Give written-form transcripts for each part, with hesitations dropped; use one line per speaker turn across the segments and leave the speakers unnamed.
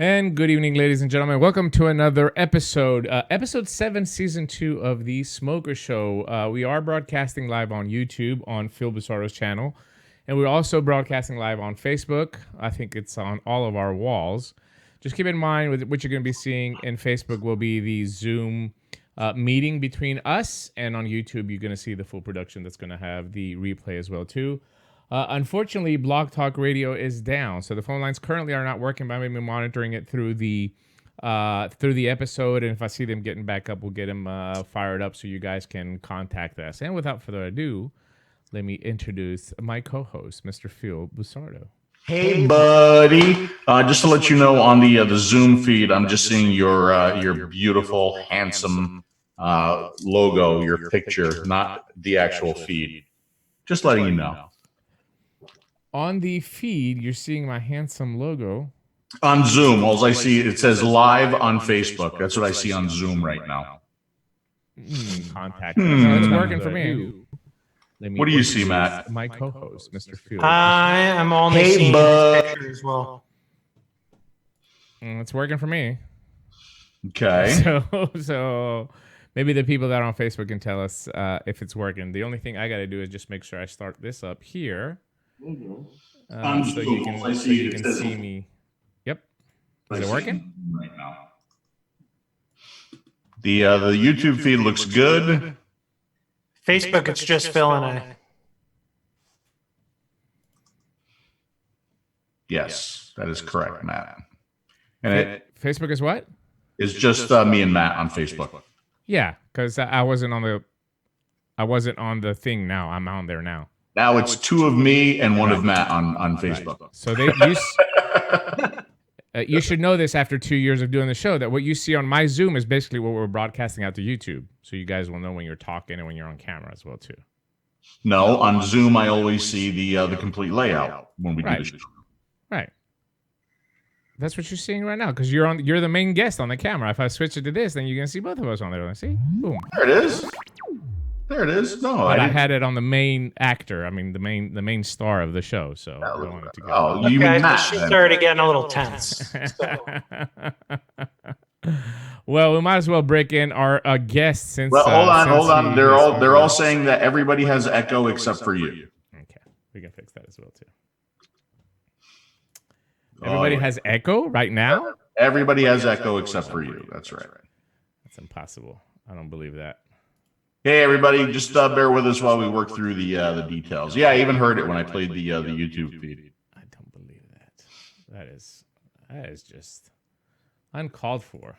And good evening, ladies and gentlemen. Welcome to another episode, episode 7, season 2 of the Smoker Show. We are broadcasting live on YouTube on 𝗃𝗲 channel, and we're also broadcasting live on Facebook. I think it's on all of our walls. Just keep in mind with what you're going to be seeing in Facebook will be the Zoom meeting between us, and on YouTube you're going to see the full production that's going to have the replay as well too. Unfortunately, Blog Talk Radio is down, so the phone lines currently are not working. But I'm going to be monitoring it through the episode, and if I see them getting back up, we'll get them fired up so you guys can contact us. And without further ado, let me introduce my co-host, Mr. 𝗃𝗲.
Hey, buddy! Just to let you know, on the Zoom feed, I'm just seeing your beautiful, handsome logo, your picture, not the actual feed. Just letting you know.
On the feed, you're seeing my handsome logo.
On Zoom, all I see, it says live on Facebook. That's what I see on Zoom right now.
Contact. No, it's working for me.
What do you see, Matt?
My co-host, Mr. 𝗃𝗲.
I am only seeing his picture as well.
It's working for me.
Okay.
So maybe the people that are on Facebook can tell us if it's working. The only thing I got to do is just make sure I start this up here. So you can see me. Yep. Is it working?
Right now. The YouTube feed looks good.
Facebook, it's just Phil and I.
Yes, that is correct, Matt. And
Facebook is what?
It's just me and Matt on Facebook.
Yeah, because I wasn't on the thing now. I'm on there now.
Now it's 2 of me and 1 of Matt on Facebook.
Right. So you should know this after 2 years of doing the show, that what you see on my Zoom is basically what we're broadcasting out to YouTube. So you guys will know when you're talking and when you're on camera as well too.
No, on Zoom I always see the complete layout when we do the show.
Right. That's what you're seeing right now because you're the main guest on the camera. If I switch it to this, then you're gonna see both of us on there. See? Boom.
There it is. There it is. No,
but I had it on the main actor. I mean, the main star of the show. So I wanted to go.
Oh, you mean Matt?
She's already getting a little tense. So.
Well, we might as well break in our guest since.
Well, hold on. They're all saying that everybody has echo except for you.
Okay, we can fix that as well too. Everybody has echo right now.
Everybody has echo except for you. That's right.
That's impossible. I don't believe that.
Hey, everybody, just bear with us while we work through the details. Yeah, I even heard it when I played the YouTube feed.
I don't believe that. That is just uncalled for.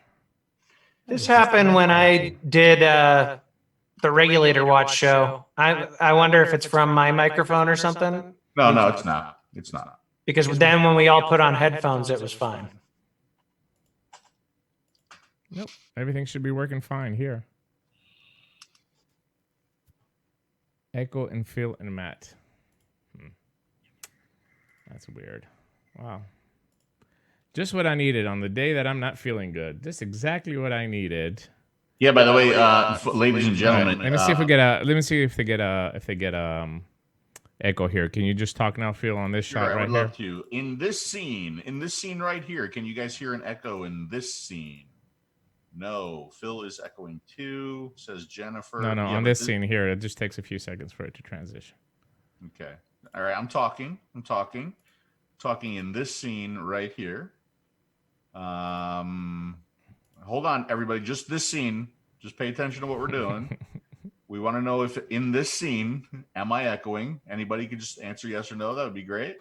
This happened when I did the Regulator Watch show. I wonder if it's from my microphone or something.
No, it's not. It's not.
Because then when we all put on headphones, it was fine.
Nope. Everything should be working fine here. Echo and Phil and Matt. That's weird. Wow. Just what I needed on the day that I'm not feeling good. Just exactly what I needed.
Yeah. By the way, ladies and gentlemen,
let me see if we get a. Let me see if they get echo here. Can you just talk now, Phil, on this shot right here? I would
love to. In this scene right here, can you guys hear an echo in this scene? No, Phil is echoing too, says Jennifer.
No, on this scene here, it just takes a few seconds for it to transition.
Okay. All right, I'm talking in this scene right here. Hold on, everybody, just this scene. Just pay attention to what we're doing. We want to know if in this scene, am I echoing? Anybody could just answer yes or no. That would be great.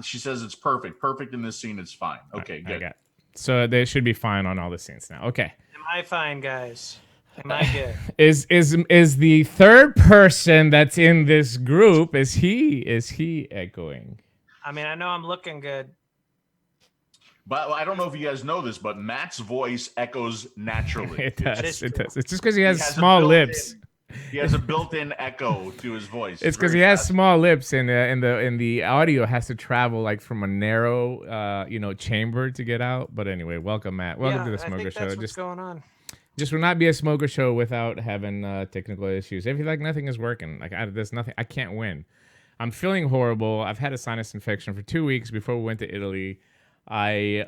She says it's perfect. Perfect in this scene, it's fine. Okay, good.
So they should be fine on all the scenes now. Okay.
Am I fine, guys? Am I good?
Is the third person that's in this group, is he echoing?
I mean, I know I'm looking good.
But I don't know if you guys know this, but Matt's voice echoes naturally.
It does. It's just because he has small lips.
He has a built-in echo to his voice.
It's because he has small lips, and the audio has to travel like from a narrow, chamber to get out. But anyway, welcome, Matt. Welcome to the Smoker Show.
What's going on?
Just will not be a Smoker Show without having technical issues. If you like, nothing is working. There's nothing. I can't win. I'm feeling horrible. I've had a sinus infection for 2 weeks before we went to Italy. We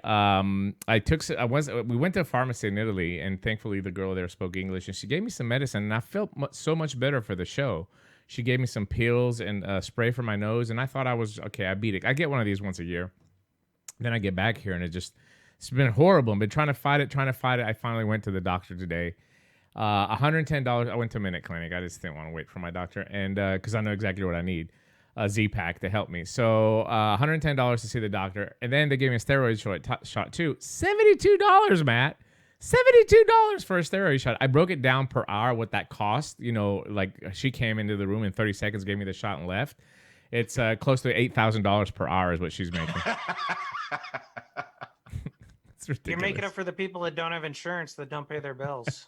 went to a pharmacy in Italy, and thankfully the girl there spoke English, and she gave me some medicine, and I felt so much better for the show. She gave me some pills and spray for my nose, and I thought I was okay. I beat it. I get one of these once a year. Then I get back here, and it's been horrible. I've been trying to fight it. I finally went to the doctor today. $110. I went to a Minute Clinic. I just didn't want to wait for my doctor, and because I know exactly what I need, a Z-Pack to help me. So $110 to see the doctor, and then they gave me a steroid shot too. $72, Matt. $72 for a steroid shot. I broke it down per hour what that cost. You know, like she came into the room in 30 seconds, gave me the shot, and left. It's close to $8,000 per hour is what she's making. It's ridiculous.
You're making it for the people that don't have insurance that don't pay their bills.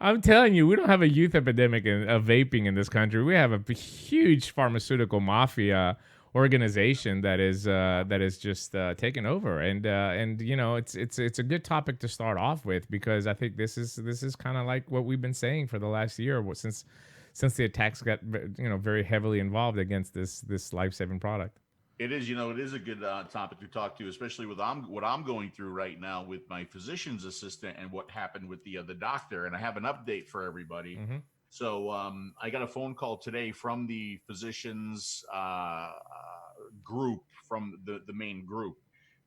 I'm telling you, we don't have a youth epidemic of vaping in this country. We have a huge pharmaceutical mafia organization that is just taken over, and you know, it's a good topic to start off with, because I think this is kind of like what we've been saying for the last year since the attacks got, you know, very heavily involved against this life-saving product.
It is, you know, it is a good topic to talk to, especially with what I'm going through right now with my physician's assistant and what happened with the doctor. And I have an update for everybody.
Mm-hmm.
So I got a phone call today from the physicians group, from the main group,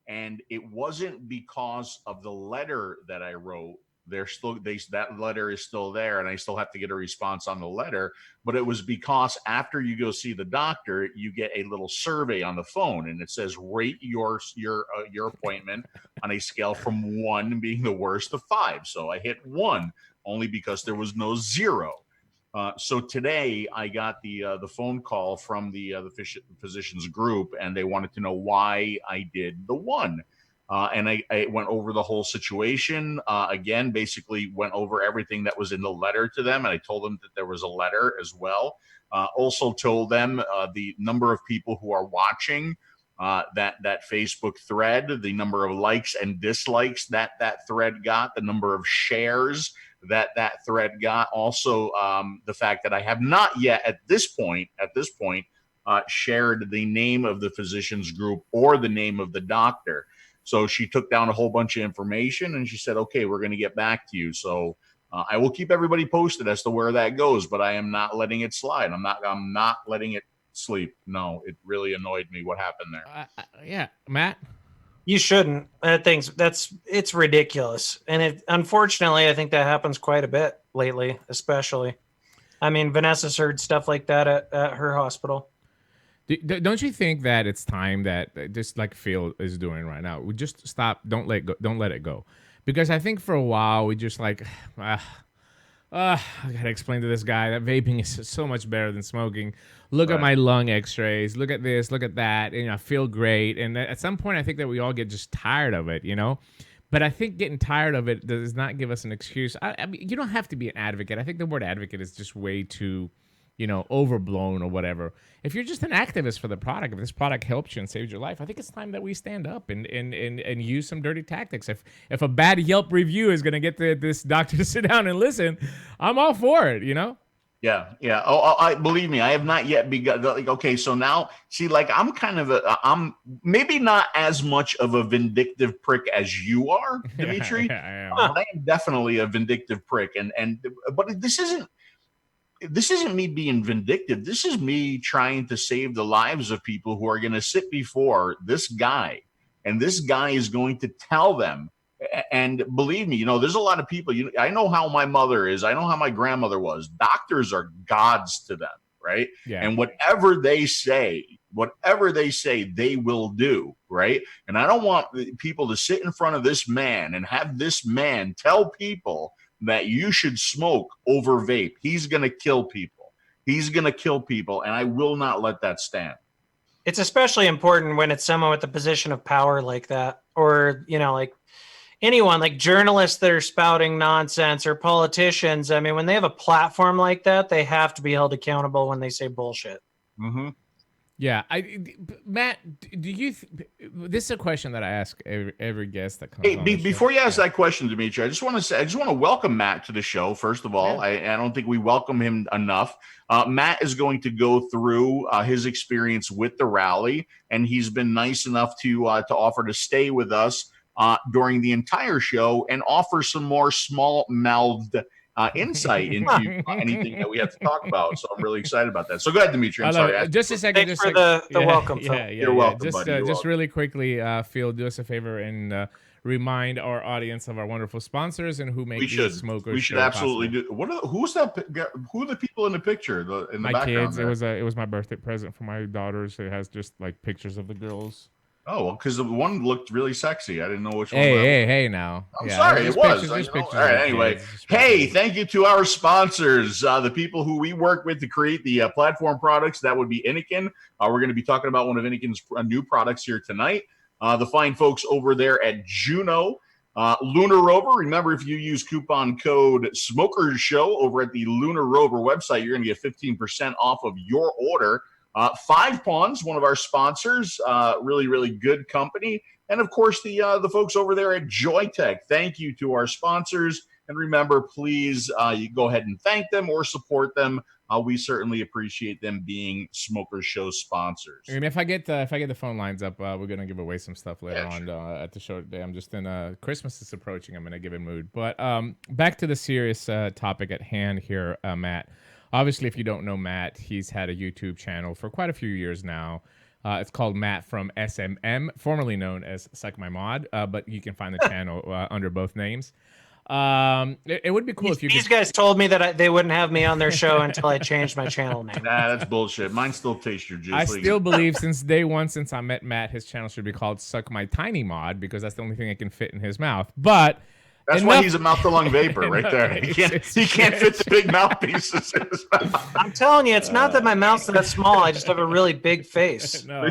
and it wasn't because of the letter that I wrote. That letter is still there, and I still have to get a response on the letter. But it was because after you go see the doctor, you get a little survey on the phone, and it says rate your appointment on a scale from 1 being the worst to 5. So I hit 1 only because there was no 0. So today I got the phone call from the physicians group, and they wanted to know why I did the 1. And I went over the whole situation. Again, basically went over everything that was in the letter to them. And I told them that there was a letter as well. Also told them the number of people who are watching that Facebook thread, the number of likes and dislikes that thread got, the number of shares that thread got. Also, the fact that I have not yet at this point, shared the name of the physicians group or the name of the doctor. So she took down a whole bunch of information, and she said, okay, we're going to get back to you. So I will keep everybody posted as to where that goes, but I am not letting it slide. I'm not letting it sleep. No, it really annoyed me what happened there.
Yeah, Matt?
You shouldn't. It's ridiculous. And unfortunately, I think that happens quite a bit lately, especially. I mean, Vanessa's heard stuff like that at her hospital.
Don't you think that it's time that, just like Phil is doing right now, we just stop, don't let it go? Because I think for a while we just like, I gotta explain to this guy that vaping is so much better than smoking. Look at my lung x-rays, look at this, look at that, and I feel great. And at some point I think that we all get just tired of it, you know? But I think getting tired of it does not give us an excuse. I mean, you don't have to be an advocate. I think the word advocate is just way too, you know, overblown or whatever. If you're just an activist for the product, if this product helps you and saves your life, I think it's time that we stand up and use some dirty tactics. If a bad Yelp review is going to get this doctor to sit down and listen, I'm all for it, you know?
Yeah. Oh, I believe me, I have not yet begun. Like, okay, so now, see, like, I'm kind of I'm maybe not as much of a vindictive prick as you are, Dimitri.
Yeah,
But I am definitely a vindictive prick, but this isn't me being vindictive. This is me trying to save the lives of people who are going to sit before this guy, and this guy is going to tell them. And believe me, you know, there's a lot of people. I know how my mother is. I know how my grandmother was. Doctors are gods to them, right?
Yeah.
And whatever they say, they will do, right? And I don't want people to sit in front of this man and have this man tell people that you should smoke over vape. He's going to kill people. And I will not let that stand.
It's especially important when it's someone with a position of power like that, or, you know, like anyone, like journalists that are spouting nonsense, or politicians. I mean, when they have a platform like that, they have to be held accountable when they say bullshit.
Mm-hmm.
Yeah, Matt, do you? This is a question that I ask every guest that comes.
Hey,
on the show.
before you ask that question, Dimitri, I just want to welcome Matt to the show. First of all, I don't think we welcome him enough. Matt is going to go through his experience with the rally, and he's been nice enough to offer to stay with us during the entire show and offer some more small-mouthed insight into anything that we have to talk about. So I'm really excited about that. So go ahead, Dimitri. I'm sorry.
Just a second.
Thanks for the welcome, Phil.
You're welcome,
Just,
buddy.
just really quickly, Phil, do us a favor and remind our audience of our wonderful sponsors and who make these smokers.
We should absolutely do. Who's that? Who are the people in the picture? In the
my
background
kids.
there?
It was my birthday present for my daughters. It has just like pictures of the girls.
Oh, well, because the one looked really sexy. I didn't know which one.
Hey, now.
I'm sorry, it was. All right, anyway. Hey, thank you to our sponsors, the people who we work with to create the platform products. That would be Innokin. We're going to be talking about one of Innokin's new products here tonight. The fine folks over there at Juno. Lunar Rover. Remember, if you use coupon code 𝗧𝗵𝗲 over at the Lunar Rover website, you're going to get 15% off of your order. 5 Pawns, one of our sponsors, really, really good company. And of course, the folks over there at Joytech. Thank you to our sponsors. And remember, please, you go ahead and thank them or support them. We certainly appreciate them being 𝗧𝗵𝗲 Show sponsors.
I mean, if I get the phone lines up, we're gonna give away some stuff later on at the show today. I'm just in Christmas is approaching. I'm in a given mood. But back to the serious topic at hand here, Matt. Obviously, if you don't know Matt, he's had a YouTube channel for quite a few years now. It's called Matt from SMM, formerly known as 𝗧𝗵𝗲, but you can find the channel under both names. It would be cool if you
These guys told me that they wouldn't have me on their show until I changed my channel name.
Nah, that's bullshit. Mine still tastes your juice.
I still believe since day one, since I met Matt, his channel should be called 𝗧𝗵𝗲 because that's the only thing that can fit in his mouth. But
that's why he's a mouth-to-lung vapor right there. He can't fit the big mouthpieces in his mouth.
I'm telling you, it's not that my mouth's that small. I just have a really big face.
No.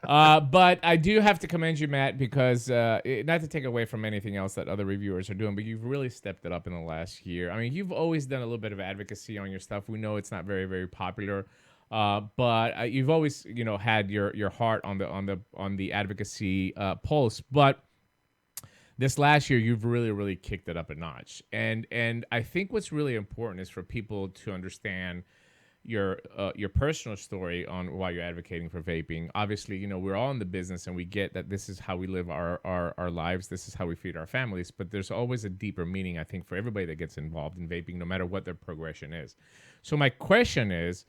But I do have to commend you, Matt, because not to take away from anything else that other reviewers are doing, but you've really stepped it up in the last year. I mean, you've always done a little bit of advocacy on your stuff. We know it's not very, very popular. But you've always, had your heart on the advocacy pulse. But this last year, you've really, really kicked it up a notch. And I think what's really important is for people to understand your personal story on why you're advocating for vaping. Obviously, we're all in the business and we get that this is how we live our lives. This is how we feed our families. But there's always a deeper meaning, I think, for everybody that gets involved in vaping, no matter what their progression is. So my question is,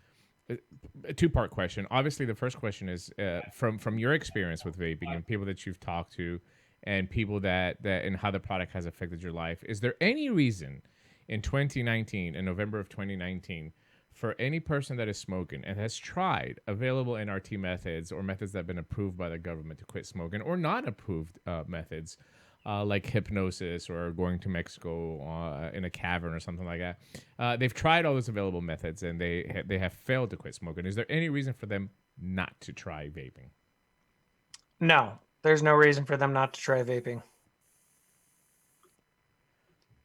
a two-part question. Obviously, the first question is from your experience with vaping and people that you've talked to, and people that and how the product has affected your life. Is there any reason in 2019, in November of 2019, for any person that is smoking and has tried available NRT methods or methods that have been approved by the government to quit smoking, or not approved methods like hypnosis or going to Mexico in a cavern or something like that, they've tried all those available methods and they have failed to quit smoking. Is there any reason for them not to try vaping?
No. There's no reason for them not to try vaping.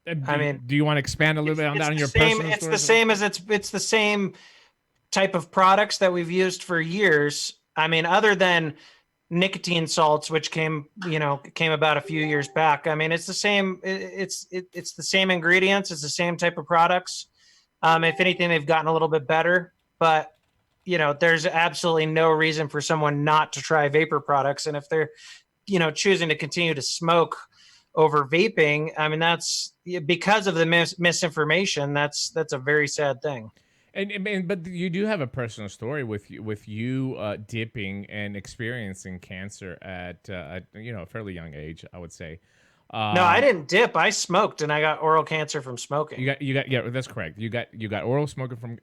Do you want to expand a little bit on that on your personal story?
It's the same as it's the same type of products that we've used for years. I mean, other than nicotine salts, which came about a few years back. I mean, it's the same. It's the same ingredients. It's the same type of products. If anything, they've gotten a little bit better, but there's absolutely no reason for someone not to try vapor products. And if they're, choosing to continue to smoke over vaping, I mean, that's because of the misinformation. That's a very sad thing.
But you do have a personal story with you dipping and experiencing cancer at a fairly young age, I would say.
No, I didn't dip. I smoked, and I got oral cancer from smoking.
Yeah, that's correct. You got oral smoking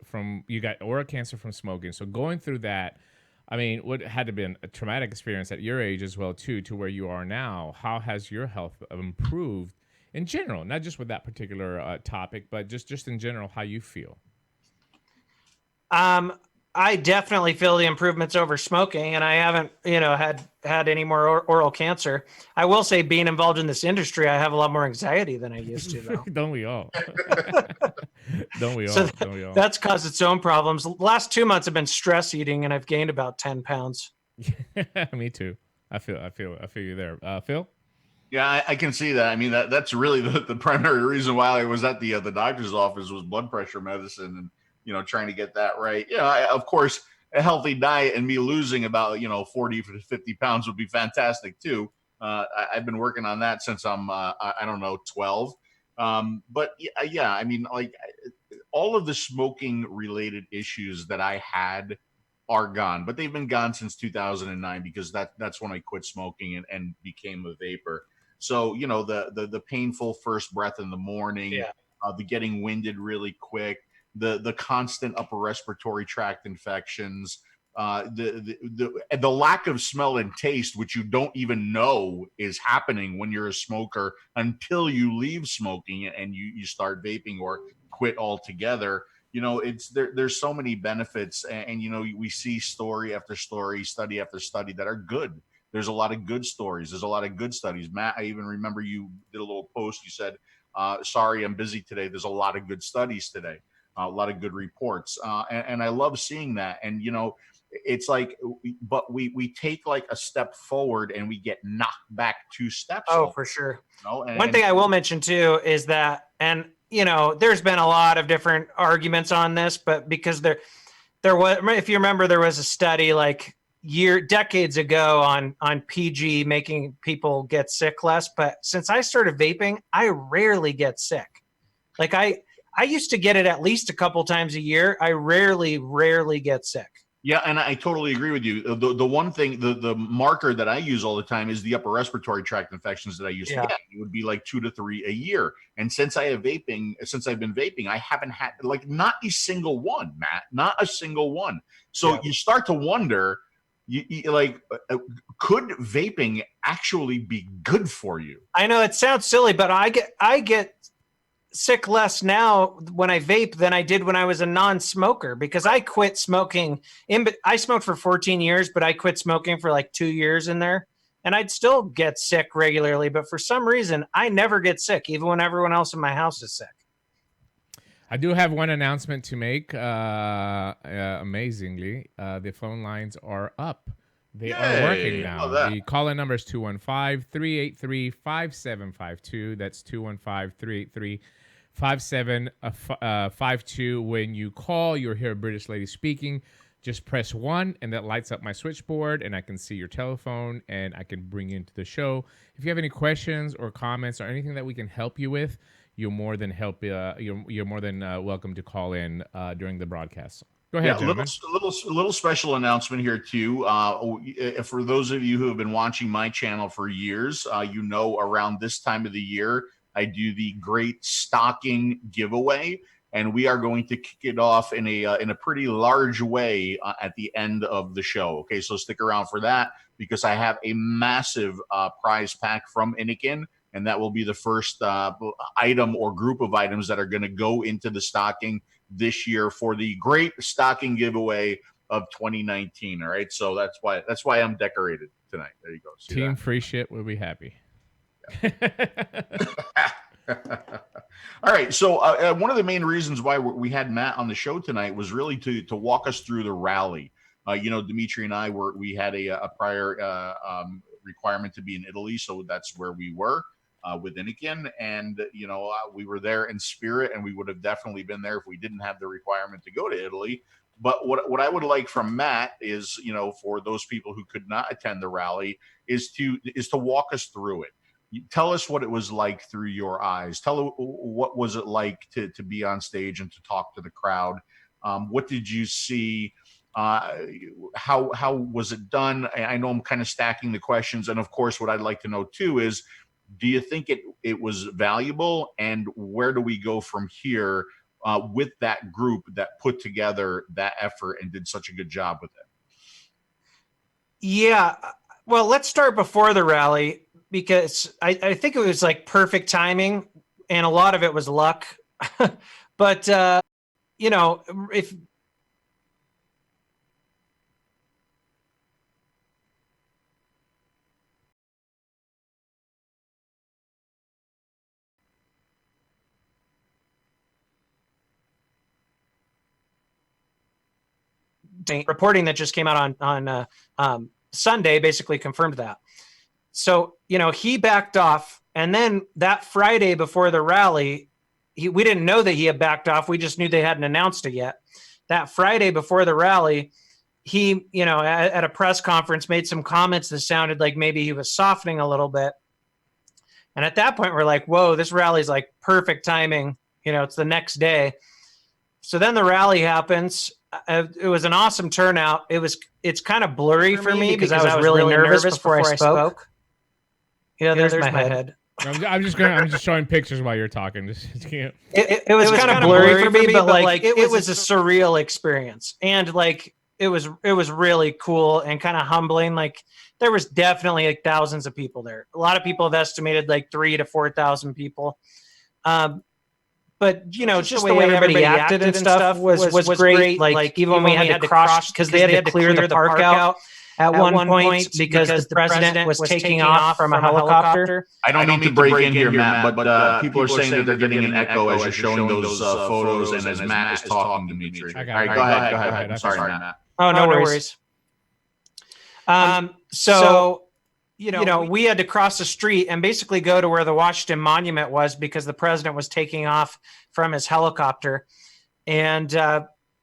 you got oral cancer from smoking. So going through that, I mean, what had to be a traumatic experience at your age as well too, to where you are now. How has your health improved in general, not just with that particular topic, but just in general, how you feel?
I definitely feel the improvements over smoking, and I haven't, had any more oral cancer. I will say, being involved in this industry, I have a lot more anxiety than I used to, though.
Don't we all? Don't we
So
all? Don't we all?
that's caused its own problems. Last 2 months have been stress eating, and I've gained about 10 pounds.
Me too. I feel you there. Phil?
Yeah, I can see that. I mean, that's really the primary reason why I was at the doctor's office was blood pressure medicine and, trying to get that right. Of course, a healthy diet and me losing about, 40 to 50 pounds would be fantastic too. I've been working on that since I'm, I don't know, 12. But yeah, I mean, like all of the smoking related issues that I had are gone, but they've been gone since 2009 because that's when I quit smoking and became a vapor. So the painful first breath in the morning,
Yeah.
the getting winded really quick, the constant upper respiratory tract infections, the lack of smell and taste, which you don't even know is happening when you're a smoker until you leave smoking and you start vaping or quit altogether. It's there's so many benefits, and we see story after story, study after study that are good. There's a lot of good stories. There's a lot of good studies. Matt, I even remember you did a little post. You said, sorry, I'm busy today. There's a lot of good studies today, a lot of good reports. And I love seeing that. And, it's like, but we take like a step forward and we get knocked back 2 steps.
Oh, for sure.
And,
One thing I will mention too is that, and there's been a lot of different arguments on this, but because there was, if you remember, there was a study like decades ago on PG making people get sick less. But since I started vaping, I rarely get sick. Like I used to get it at least a couple times a year. I rarely get sick.
Yeah, and I totally agree with you. The one thing, the marker that I use all the time is the upper respiratory tract infections that I used to get. It would be like 2 to 3 a year. And since I've been vaping, I haven't had like not a single one, Matt, not a single one. So you start to wonder, could vaping actually be good for you? I
know it sounds silly, but I get sick less now when I vape than I did when I was a non-smoker, because I quit smoking. I smoked for 14 years, but I quit smoking for like 2 years in there, and I'd still get sick regularly. But for some reason, I never get sick, even when everyone else in my house is sick.
I do have one announcement to make. Amazingly, the phone lines are up. They are working now. The call-in number is 215-383-5752. That's 215-383-5752. When you call, you'll hear a British lady speaking. Just press 1, and that lights up my switchboard, and I can see your telephone, and I can bring you into the show. If you have any questions or comments or anything that we can help you with, you're more than welcome to call in during the broadcast. Go ahead, gentlemen.
Little special announcement here too. For those of you who have been watching my channel for years, around this time of the year, I do the great stocking giveaway, and we are going to kick it off in a pretty large way at the end of the show. Okay, so stick around for that, because I have a massive prize pack from Innokin, and that will be the first item or group of items that are going to go into the stocking this year for the great stocking giveaway of 2019. All right, so that's why I'm decorated tonight. There you go. See
Team
that?
Free Shit will be happy.
All right, so one of the main reasons why we had Matt on the show tonight was really to walk us through the rally. Dimitri and I we had a prior requirement to be in Italy, so that's where we were. With Innokin, and we were there in spirit, and we would have definitely been there if we didn't have the requirement to go to Italy. But what I would like from Matt is, for those people who could not attend the rally, is to walk us through it. Tell us what it was like through your eyes. What was it like to be on stage and to talk to the crowd. What did you see? How was it done? I know I'm kind of stacking the questions, and of course, what I'd like to know too is, do you think it was valuable, and where do we go from here with that group that put together that effort and did such a good job with it?
Yeah, well, let's start before the rally, because I think it was like perfect timing, and a lot of it was luck. But if reporting that just came out on Sunday basically confirmed that. So, he backed off. And then that Friday before the rally, we didn't know that he had backed off. We just knew they hadn't announced it yet. That Friday before the rally, he, at a press conference made some comments that sounded like maybe he was softening a little bit. And at that point, we're like, whoa, this rally's like perfect timing. It's the next day. So then the rally happens. It was an awesome turnout. It's kind of blurry for me because I was really nervous before I spoke. Yeah, there's my head.
I'm just showing pictures while you're talking.
It was kind of blurry for me, but like it was a surreal experience, and like it was really cool and kind of humbling. Like there was definitely like thousands of people there. A lot of people have estimated like 3,000 to 4,000 people. But just the way everybody acted and stuff was great. Like even when we had to cross because they had to clear the park out. At one point, because the president was taking off from a helicopter.
I don't mean to break in here, Matt, but people are saying that they're getting an echo as you're showing those photos and as Matt is talking to me. All right, go ahead. I'm sorry, Matt.
Oh, no worries. So, we had to cross the street and basically go to where the Washington Monument was because the president was taking off from his helicopter. And,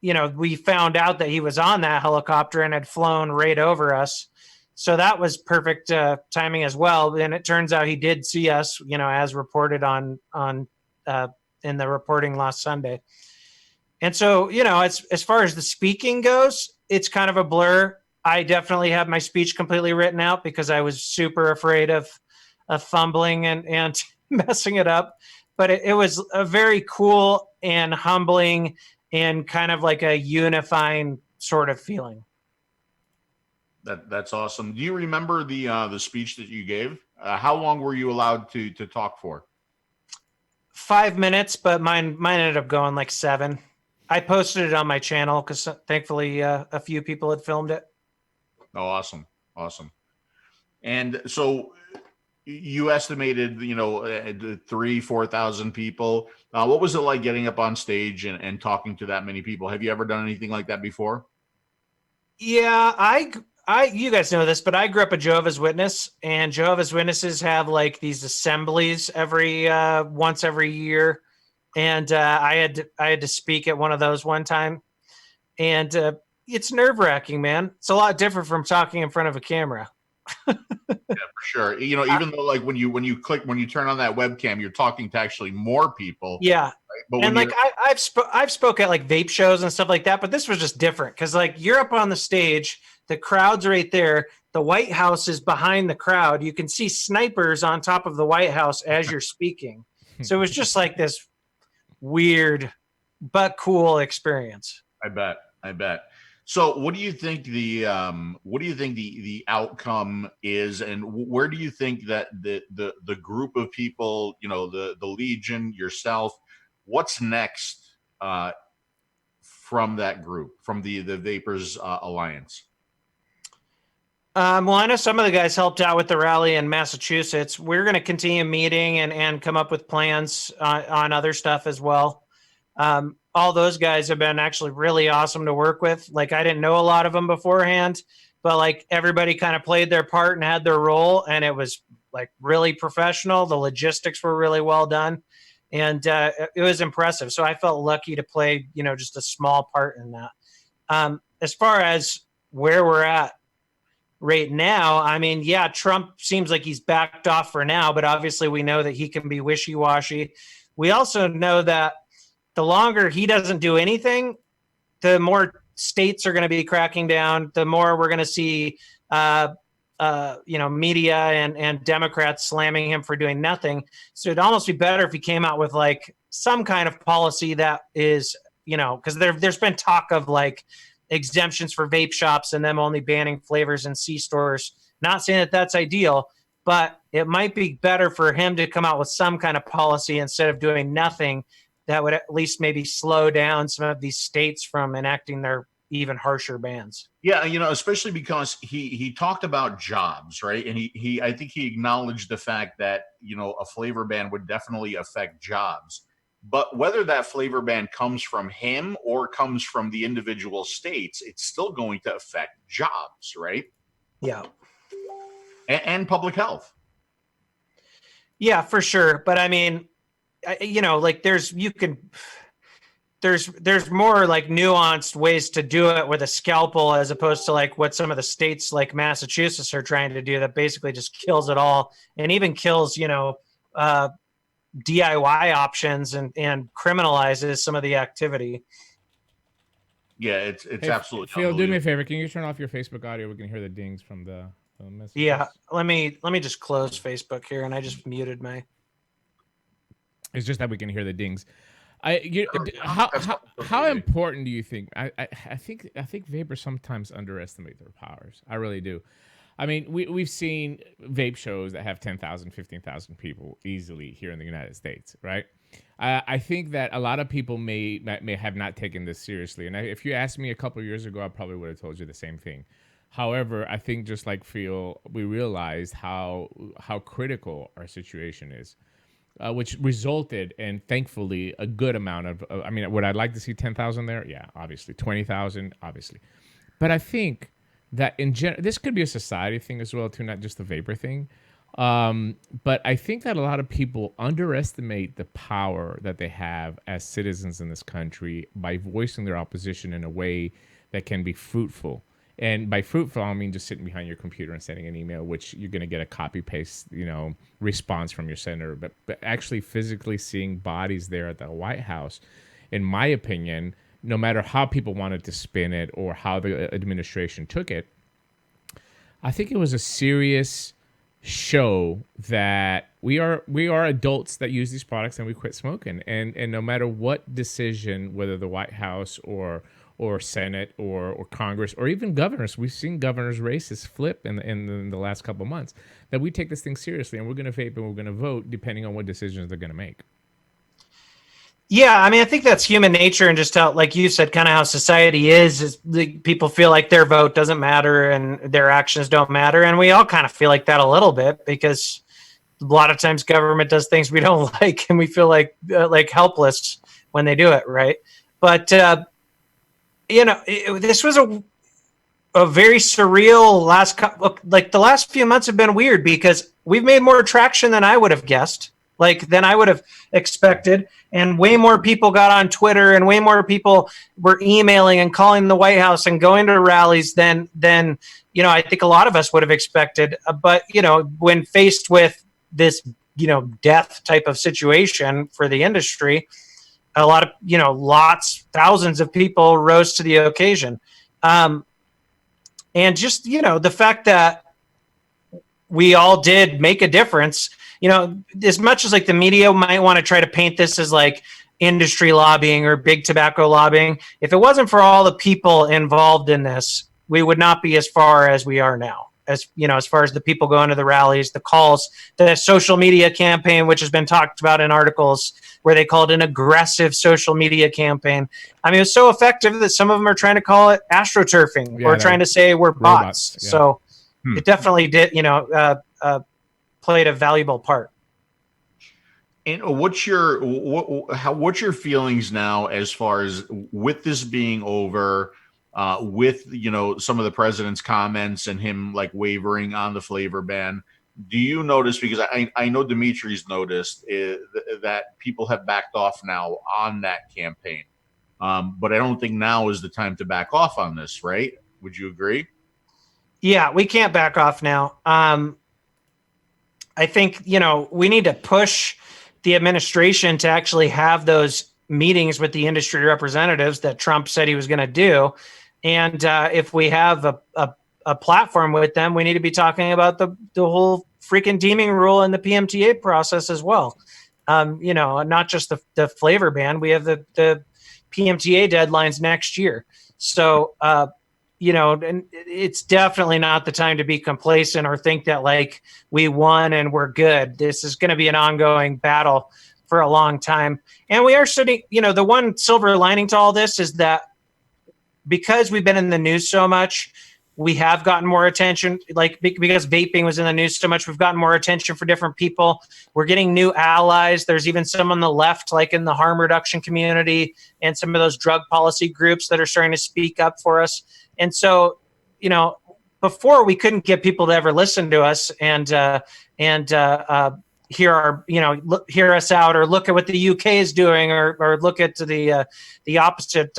we found out that he was on that helicopter and had flown right over us. So that was perfect timing as well. And it turns out he did see us, as reported on in the reporting last Sunday. And so, as far as the speaking goes, it's kind of a blur. I definitely have my speech completely written out because I was super afraid of fumbling and messing it up. But it was a very cool and humbling and kind of like a unifying sort of feeling.
That's awesome. Do you remember the speech that you gave? How long were you allowed to talk for?
5 minutes, but mine ended up going like 7. I posted it on my channel because thankfully a few people had filmed it.
Oh, awesome. And so you estimated, 3,000-4,000 people. What was it like getting up on stage and talking to that many people? Have you ever done anything like that before?
Yeah, I you guys know this, but I grew up a Jehovah's Witness, and Jehovah's Witnesses have like these assemblies once every year. And I had to speak at one of those one time, and it's nerve-wracking, man. It's a lot different from talking in front of a camera.
Yeah, for sure. Even though like when you turn on that webcam, you're talking to actually more people.
Yeah.
Right? But
and like I've spoke at like vape shows and stuff like that, but this was just different because like you're up on the stage, the crowd's right there, the White House is behind the crowd. You can see snipers on top of the White House as you're speaking. So it was just like this weird but cool experience.
I bet. So what do you think the outcome is, and where do you think that the group of people, the Legion, yourself, what's next from that group, from the Vapers Alliance?
Well, I know some of the guys helped out with the rally in Massachusetts. We're going to continue meeting and come up with plans on other stuff as well. All those guys have been actually really awesome to work with. Like I didn't know a lot of them beforehand, but like everybody kind of played their part and had their role, and it was like really professional. The logistics were really well done, and it was impressive. So I felt lucky to play, just a small part in that. As far as where we're at right now, I mean, yeah, Trump seems like he's backed off for now, but obviously we know that he can be wishy-washy. We also know that the longer he doesn't do anything, the more states are going to be cracking down, the more we're going to see, media and Democrats slamming him for doing nothing. So it'd almost be better if he came out with like some kind of policy that is, because there's been talk of like exemptions for vape shops and them only banning flavors in C-stores. Not saying that that's ideal, but it might be better for him to come out with some kind of policy instead of doing nothing. That would at least maybe slow down some of these states from enacting their even harsher bans.
Yeah, especially because he talked about jobs, right? And I think he acknowledged the fact that, a flavor ban would definitely affect jobs. But whether that flavor ban comes from him or comes from the individual states, it's still going to affect jobs, right?
Yeah.
And public health.
Yeah, for sure. But I mean, like there's more like nuanced ways to do it with a scalpel as opposed to like what some of the states like Massachusetts are trying to do that basically just kills it all and even kills, DIY options and criminalizes some of the activity.
Yeah, it's absolutely.
Phil, do me a favor. Can you turn off your Facebook audio? We can hear the dings from the messages.
Yeah, let me just close Facebook here, and I just muted my.
It's just that we can hear the dings. How important do you think? I think vapors sometimes underestimate their powers. I really do. I mean, we've seen vape shows that have 10,000, 15,000 people easily here in the United States, right? I think that a lot of people may have not taken this seriously. And if you asked me a couple of years ago, I probably would have told you the same thing. However, I think just like Phil, we realized how critical our situation is, which resulted in, thankfully, a good amount of, would I like to see 10,000 there? Yeah, obviously. 20,000, obviously. But I think that in general, this could be a society thing as well, too, not just the vapor thing. But I think that a lot of people underestimate the power that they have as citizens in this country by voicing their opposition in a way that can be fruitful. And by fruitful, I mean just sitting behind your computer and sending an email, which you're going to get a copy-paste, response from your senator. But actually physically seeing bodies there at the White House, in my opinion, no matter how people wanted to spin it or how the administration took it, I think it was a serious show that we are adults that use these products and we quit smoking. And no matter what decision, whether the White House or Senate or Congress or even governors, we've seen governors' races flip in the last couple of months, that we take this thing seriously and we're going to vape and we're going to vote depending on what decisions they're going to make.
Yeah, I mean, I think that's human nature, and just how, like you said, kind of how society is people feel like their vote doesn't matter and their actions don't matter. And we all kind of feel like that a little bit because a lot of times government does things we don't like and we feel like helpless when they do it, right? But, this was a very surreal the last few months have been weird because we've made more traction than I would have guessed. Than I would have expected. And way more people got on Twitter and way more people were emailing and calling the White House and going to rallies than I think a lot of us would have expected. But, when faced with this, death type of situation for the industry, a lot of, thousands of people rose to the occasion. And just, the fact that we all did make a difference. As much as the media might want to try to paint this as industry lobbying or big tobacco lobbying, if it wasn't for all the people involved in this, we would not be as far as we are now. As far as the people going to the rallies, the calls, the social media campaign, which has been talked about in articles where they call it an aggressive social media campaign. I mean, it was so effective that some of them are trying to call it astroturfing or trying to say we're bots. Yeah. So it definitely did, played a valuable part.
And what's your feelings now as far as with this being over, with some of the president's comments and him wavering on the flavor ban? Do you notice, because I know Dimitri's noticed that people have backed off now on that campaign, but I don't think now is the time to back off on this, right? Would you agree?
Yeah, we can't back off now. I think, we need to push the administration to actually have those meetings with the industry representatives that Trump said he was going to do. And if we have a platform with them, we need to be talking about the whole freaking deeming rule and the PMTA process as well. Not just the flavor ban. We have the PMTA deadlines next year. So, and it's definitely not the time to be complacent or think that we won and we're good. This is going to be an ongoing battle for a long time. And we are sitting, the one silver lining to all this is that because we've been in the news so much, We have gotten more attention, like because vaping was in the news so much. We've gotten more attention for different people. We're getting new allies. There's even some on the left, like in the harm reduction community and some of those drug policy groups that are starting to speak up for us. And so, you know, before we couldn't get people to ever listen to us and hear our, you know, hear us out or look at what the UK is doing or look at the opposite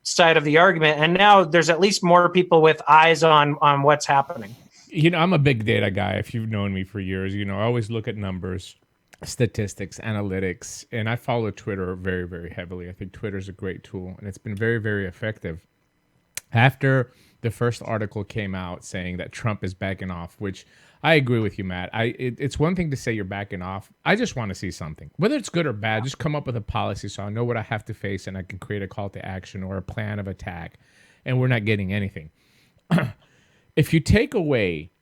side of the argument. And now there's at least more people with eyes on what's happening.
You know, I'm a big data guy. If you've known me for years, you know, I always look at numbers, statistics, analytics, and I follow Twitter very, very heavily. I think Twitter is a great tool, and it's been very, very effective. After the first article came out saying that Trump is backing off, which I agree with you, Matt. It's one thing to say you're backing off. I just want to see something. Whether it's good or bad, just come up with a policy so I know what I have to face and I can create a call to action or a plan of attack, and we're not getting anything. If you take away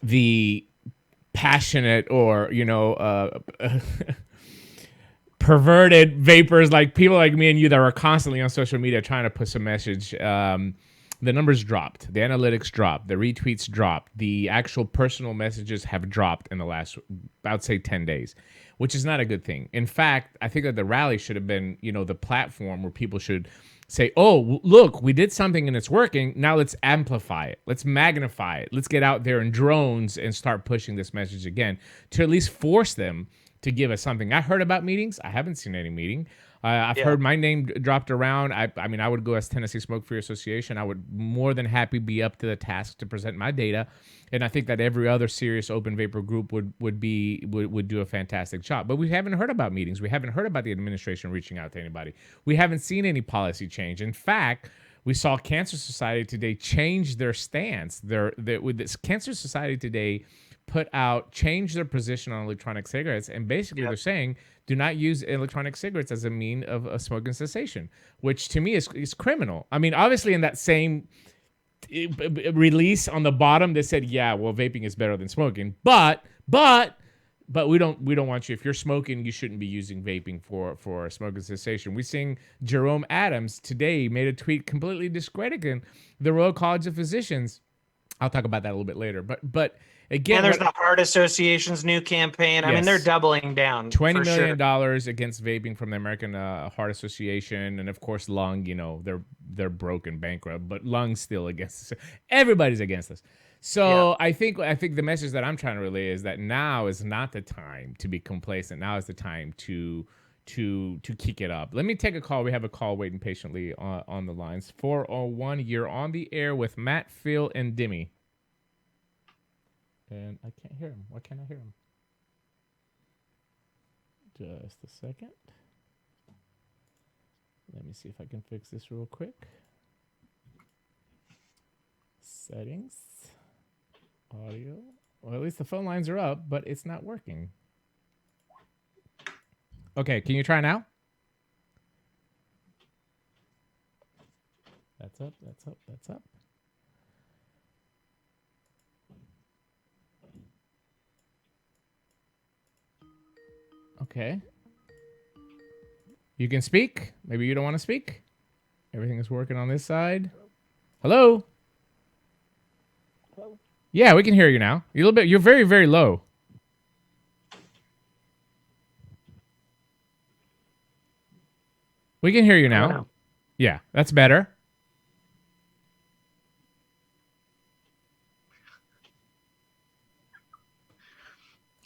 the passionate or, you know, perverted vapors, like people like me and you that are constantly on social media trying to push a message, the numbers dropped, the analytics dropped, the retweets dropped, the actual personal messages have dropped in the last, I'd say 10 days, which is not a good thing. In fact, I think that the rally should have been, you know, the platform where people should say, oh, look, we did something and it's working. Now let's amplify it. Let's magnify it. Let's get out there in drones and start pushing this message again to at least force them to give us something. I heard about meetings. I haven't seen any meeting. I've heard my name dropped around. I mean, I would go as Tennessee Smoke-Free Association. I would more than happy be up to the task to present my data. And I think that every other serious open vapor group would do a fantastic job. But we haven't heard about meetings. We haven't heard about the administration reaching out to anybody. We haven't seen any policy change. In fact, we saw Cancer Society today change their stance. With this Cancer Society today change their position on electronic cigarettes, and basically they're saying do not use electronic cigarettes as a mean of smoking cessation, which to me is criminal. I mean, obviously in that same release on the bottom they said, yeah, well, vaping is better than smoking, but we don't want you, if you're smoking, you shouldn't be using vaping for smoking cessation. We're seeing Jerome Adams today made a tweet completely discrediting the Royal College of Physicians. I'll talk about that a little bit later, but again,
and there's the Heart Association's new campaign. I mean, they're doubling down.
$20 million against vaping from the American Heart Association, and of course, Lung. You know, they're broken, bankrupt, but Lung's still against us. Everybody's against us. So I think the message that I'm trying to relay is that now is not the time to be complacent. Now is the time to kick it up. Let me take a call. We have a call waiting patiently on the lines. 401. You're on the air with Matt, Phil, and Dimmy. And I can't hear him. Why can't I hear him? Just a second. Let me see if I can fix this real quick. Settings. Audio. Well, at least the phone lines are up, but it's not working. Okay, can you try now? That's up, that's up, that's up. Okay. You can speak. Maybe you don't want to speak. Everything is working on this side. Hello? Hello? Yeah, we can hear you now. You're very, very low. We can hear you now. Yeah, that's better.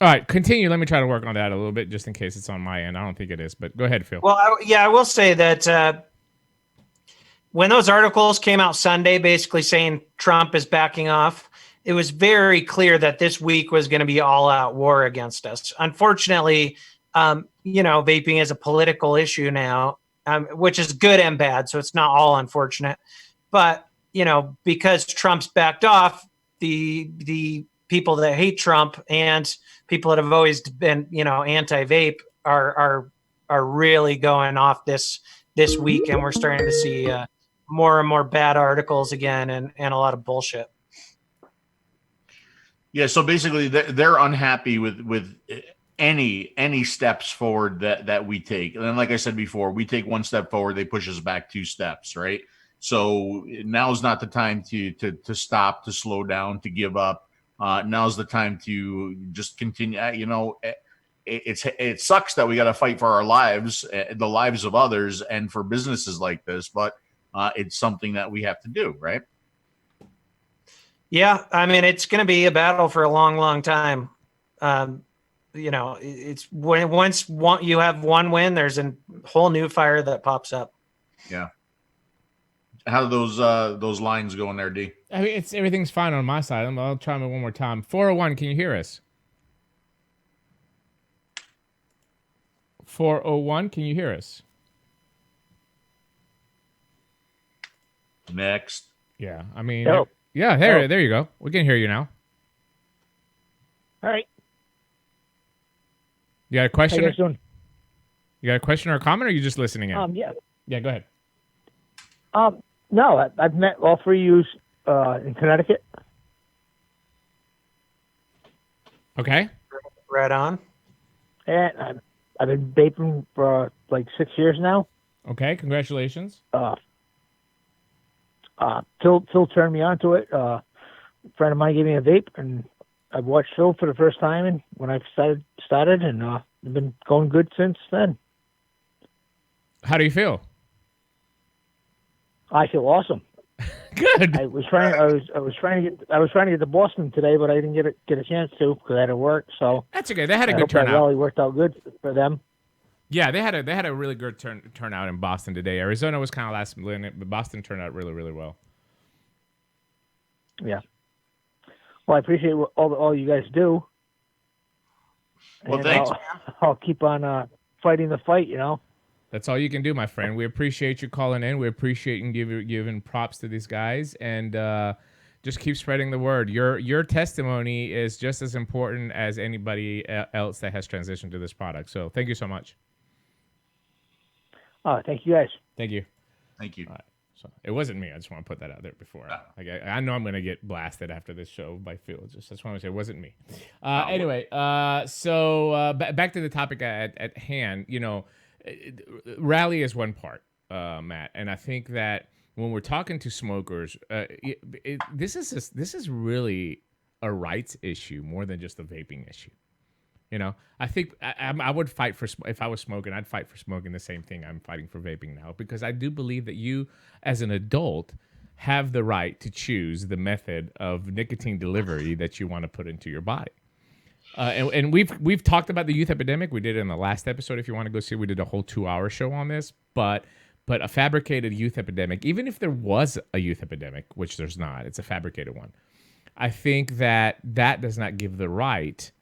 All right, continue. Let me try to work on that a little bit just in case it's on my end. I don't think it is, but go ahead, Phil.
Well, I will say that when those articles came out Sunday basically saying Trump is backing off, it was very clear that this week was going to be all-out war against us. Unfortunately, vaping is a political issue now, which is good and bad, so it's not all unfortunate. But, because Trump's backed off, the people that hate Trump and people that have always been, anti-vape are really going off this week, and we're starting to see more and more bad articles again and a lot of bullshit.
Yeah, so basically they're unhappy with any steps forward that we take. And then, like I said before, we take one step forward, they push us back 2 steps, right? So now's not the time to stop, to slow down, to give up. Now's the time to just continue. It sucks that we got to fight for our lives, the lives of others, and for businesses like this, but it's something that we have to do, right?
Yeah, I mean, it's going to be a battle for a long, long time. It's once you have one win, there's a whole new fire that pops up.
Yeah. How do those lines go in there, D?
I mean, everything's fine on my side. I'll try them one more time. 401, can you hear us? 401, can you hear us?
Next.
Yeah, I mean,
Hello.
yeah, there you go. We can hear you now.
All right.
You got a question?
How you guys doing?
You got a question or a comment, or are you just listening in?
Yeah.
Yeah, go ahead.
No, I've met all three of you in Connecticut.
Okay.
Right on.
And I've been vaping for like 6 years now.
Okay, congratulations.
Phil turned me onto it. A friend of mine gave me a vape, and I've watched Phil for the first time and when I started, and I've been going good since then.
How do you feel?
I feel awesome.
Good.
I was trying to get to Boston today, but I didn't get a chance to because I had to work. So
That's okay. They had a
I
good
hope that
turnout.
rally worked out good for them.
Yeah, they had a really good turnout in Boston today. Arizona was kind of last minute, but Boston turned out really, really well.
Yeah. Well, I appreciate what all you guys do.
Well,
And
thanks.
I'll keep on fighting the fight. You know.
That's all you can do, my friend. We appreciate you calling in. We appreciate you giving props to these guys, and just keep spreading the word. Your testimony is just as important as anybody else that has transitioned to this product. So thank you so much.
Thank you guys.
Thank you.
Thank you.
All right. So it wasn't me. I just want to put that out there before. Like I know I'm going to get blasted after this show by Phil. Just want to say it wasn't me. Anyway, so back to the topic at hand. You know, rally is one part, Matt, and I think that when we're talking to smokers, this is really a rights issue more than just a vaping issue. You know, I think I would fight for, if I was smoking, I'd fight for smoking the same thing I'm fighting for vaping now, because I do believe that you, as an adult, have the right to choose the method of nicotine delivery that you want to put into your body. And we've talked about the youth epidemic. We did it in the last episode. If you want to go see, we did a whole 2-hour show on this. But a fabricated youth epidemic, even if there was a youth epidemic, which there's not, it's a fabricated one. I think that does not give the right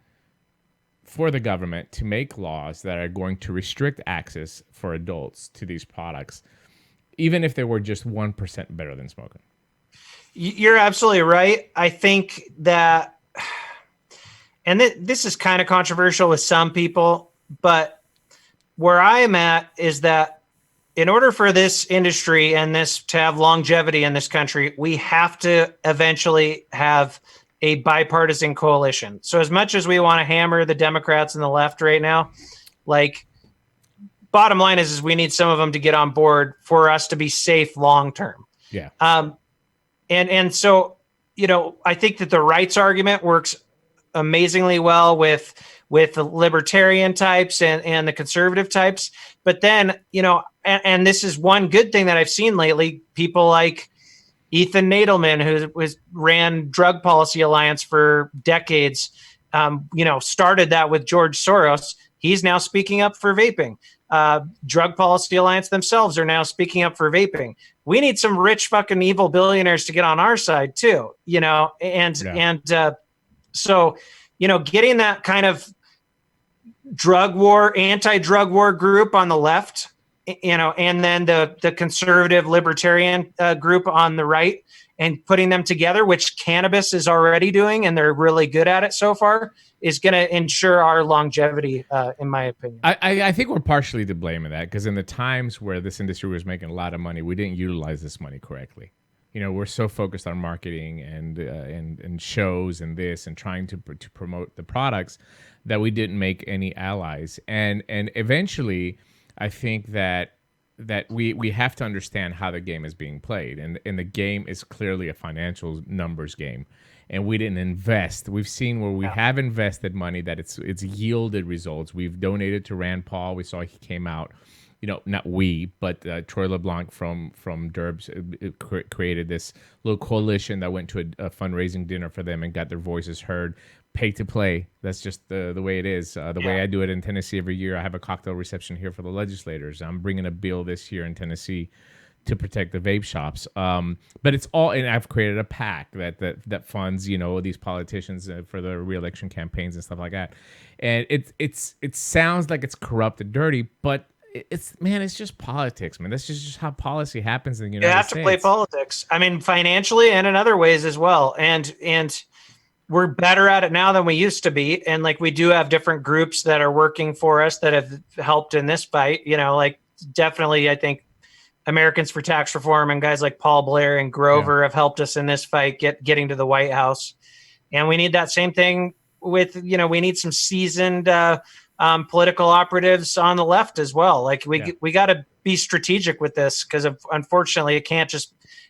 for the government to make laws that are going to restrict access for adults to these products, even if they were just 1% better than smoking.
You're absolutely right. I think that, and this is kind of controversial with some people, but where I am at is that in order for this industry and this to have longevity in this country, we have to eventually have a bipartisan coalition. So as much as we want to hammer the Democrats and the left right now, like, bottom line is we need some of them to get on board for us to be safe long-term.
Yeah.
And so, you know, I think that the rights argument works amazingly well with the libertarian types and the conservative types. But then, you know, and this is one good thing that I've seen lately, people like Ethan Nadelman, who ran Drug Policy Alliance for decades, you know, started that with George Soros. He's now speaking up for vaping. Drug Policy Alliance themselves are now speaking up for vaping. We need some rich fucking evil billionaires to get on our side too, you know, so, you know, getting that kind of anti-drug war group on the left, you know, and then the conservative libertarian group on the right, and putting them together, which cannabis is already doing, and they're really good at it so far, is going to ensure our longevity, in my opinion.
I think we're partially to blame in that, because in the times where this industry was making a lot of money, we didn't utilize this money correctly. You know, we're so focused on marketing and shows and this and trying to promote the products that we didn't make any allies. And eventually, I think that that we have to understand how the game is being played, and the game is clearly a financial numbers game, and we didn't invest. We've seen where we have invested money that it's yielded results. We've donated to Rand Paul. We saw he came out. Not we, but Troy LeBlanc from Derbs created this little coalition that went to a fundraising dinner for them and got their voices heard. Pay to play. That's just the way it is. The way I do it in Tennessee every year. I have a cocktail reception here for the legislators. I'm bringing a bill this year in Tennessee to protect the vape shops. But it's all, and I've created a PAC that funds these politicians for their reelection campaigns and stuff like that. And it sounds like it's corrupt and dirty, but it's just politics, man. That's just how policy happens in the United States.
You have to play politics. I mean, financially and in other ways as well. And we're better at it now than we used to be. And like, we do have different groups that are working for us that have helped in this fight. Like definitely, I think Americans for Tax Reform and guys like Paul Blair and Grover have helped us in this fight, getting to the White House. And we need that same thing with, we need some seasoned political operatives on the left as well. Like we got to be strategic with this, because unfortunately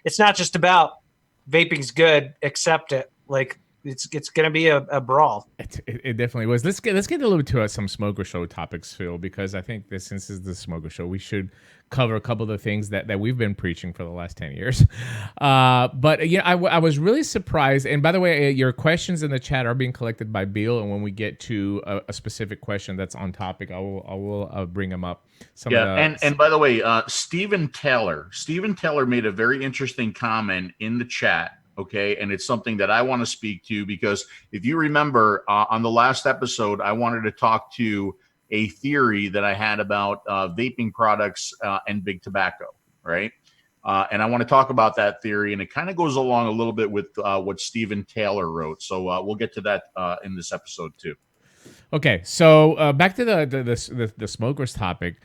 it's not just about vaping's good, accept it. Like it's going to be a brawl.
It definitely was. Let's get a little bit to some Smoker Show topics, Phil, because I think since this is the Smoker Show, we should cover a couple of the things that we've been preaching for the last 10 years. But I was really surprised. And by the way, your questions in the chat are being collected by Beal. And when we get to a specific question that's on topic, I will bring them up.
And by the way, Stephen Taylor made a very interesting comment in the chat. Okay. And it's something that I want to speak to, because if you remember on the last episode, I wanted to talk to a theory that I had about vaping products and big tobacco, right? And I want to talk about that theory, and it kind of goes along a little bit with what Stephen Taylor wrote. So we'll get to that in this episode too.
Okay, so back to the smokers topic.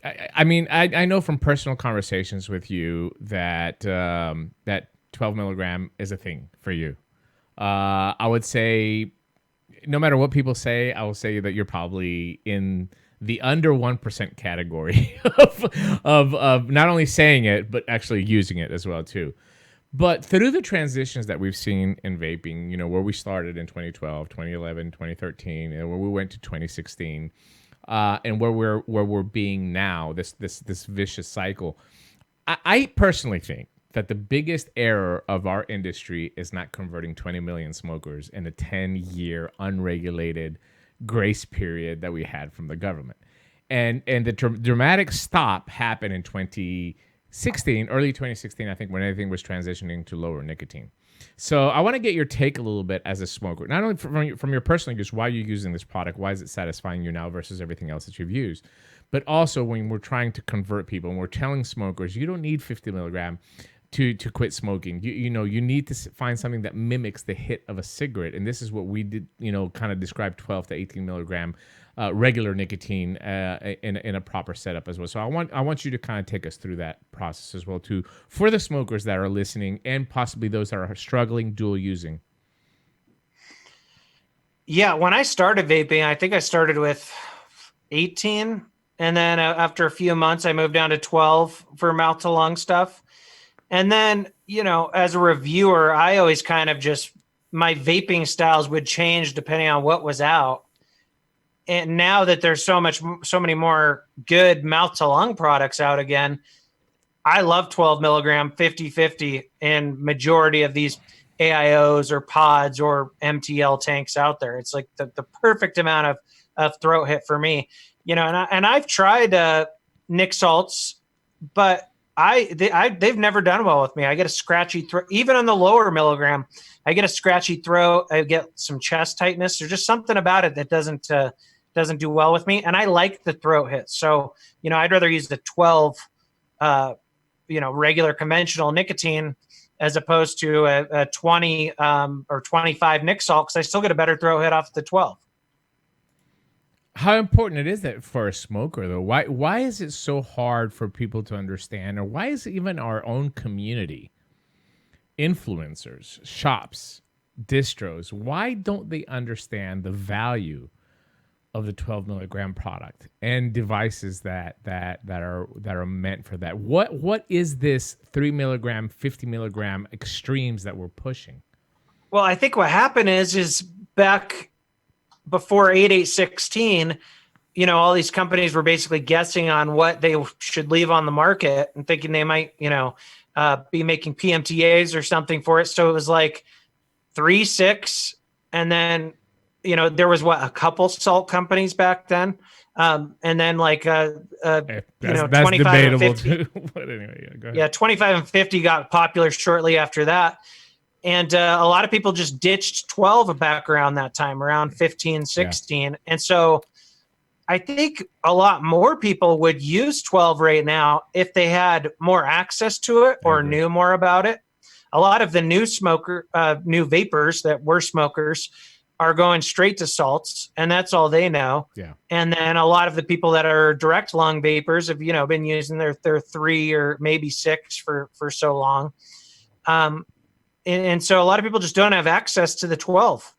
I mean, I know from personal conversations with you that that 12 milligram is a thing for you. I would say, no matter what people say, I will say that you're probably in the under 1% category of not only saying it, but actually using it as well too. But through the transitions that we've seen in vaping, where we started in 2012, 2011, 2013, and where we went to 2016, and where we're being now, this vicious cycle, I personally think that the biggest error of our industry is not converting 20 million smokers in a 10-year unregulated grace period that we had from the government. And the dramatic stop happened in 2016, early 2016, I think, when everything was transitioning to lower nicotine. So I want to get your take a little bit as a smoker, not only from your personal use, why you're using this product, why is it satisfying you now versus everything else that you've used, but also when we're trying to convert people and we're telling smokers, you don't need 50 milligram to quit smoking. You need to find something that mimics the hit of a cigarette, and this is what we did. Kind of describe 12 to 18 milligram regular nicotine in a proper setup as well. So I want you to kind of take us through that process as well too, for the smokers that are listening and possibly those that are struggling dual using.
Yeah, when I started vaping, I think I started with 18, and then after a few months, I moved down to 12 for mouth to lung stuff. And then, as a reviewer, I always kind of my vaping styles would change depending on what was out. And now that there's so many more good mouth to lung products out again, I love 12 milligram 50/50 in majority of these AIOs or pods or MTL tanks out there. It's like the perfect amount of throat hit for me, and I've tried Nic salts, but they've never done well with me. I get a scratchy throat, even on the lower milligram. I get a scratchy throat. I get some chest tightness. There's just something about it that doesn't do well with me. And I like the throat hit. So, I'd rather use the 12, regular conventional nicotine as opposed to a 20 or 25 Nic salt, because I still get a better throat hit off the 12.
How important it is that for a smoker, though? Why is it so hard for people to understand, or why is even our own community, influencers, shops, distros, why don't they understand the value of the 12 milligram product and devices that are meant for that. What is this 3 milligram, 50 milligram extremes that we're pushing?
Well, I think what happened is back before 8816, all these companies were basically guessing on what they should leave on the market and thinking they might, be making PMTAs or something for it. So it was like 3, 6, and then, there was a couple salt companies back then. And then that's 25
debatable
and 50.
too. But anyway, go ahead.
Yeah, 25 and 50 got popular shortly after that. And a lot of people just ditched 12 back around that time, around 15, 16. Yeah. And so I think a lot more people would use 12 right now if they had more access to it or knew more about it. A lot of the new vapors that were smokers are going straight to salts, and that's all they know.
Yeah. And
then a lot of the people that are direct lung vapors have, been using their 3 or maybe 6 for so long. And so a lot of people just don't have access to the 12.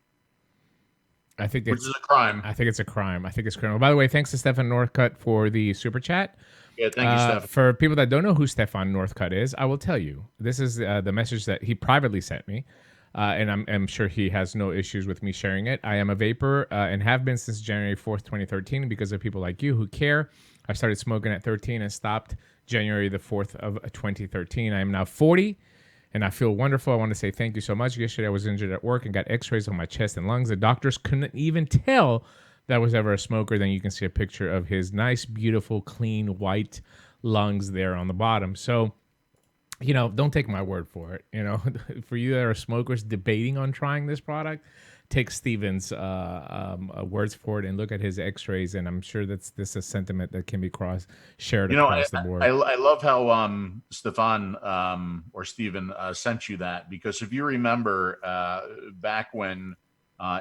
I think
which is a crime.
I think it's a crime. I think it's criminal. By the way, thanks to Stefan Northcutt for the super chat.
Yeah, thank you, Stefan.
For people that don't know who Stefan Northcutt is, I will tell you. This is the message that he privately sent me, and I'm sure he has no issues with me sharing it. I am a vapor and have been since January 4th, 2013, because of people like you who care. I started smoking at 13 and stopped January the 4th of 2013. I am now 40. And I feel wonderful. I want to say thank you so much. Yesterday I was injured at work and got x-rays on my chest and lungs. The doctors couldn't even tell that I was ever a smoker. Then you can see a picture of his nice, beautiful, clean, white lungs there on the bottom. So, don't take my word for it. For you that are smokers debating on trying this product, take Steven's words for it and look at his x-rays. And I'm sure this is a sentiment that can be shared across the board.
I love how Stefan or Steven sent you that, because if you remember back when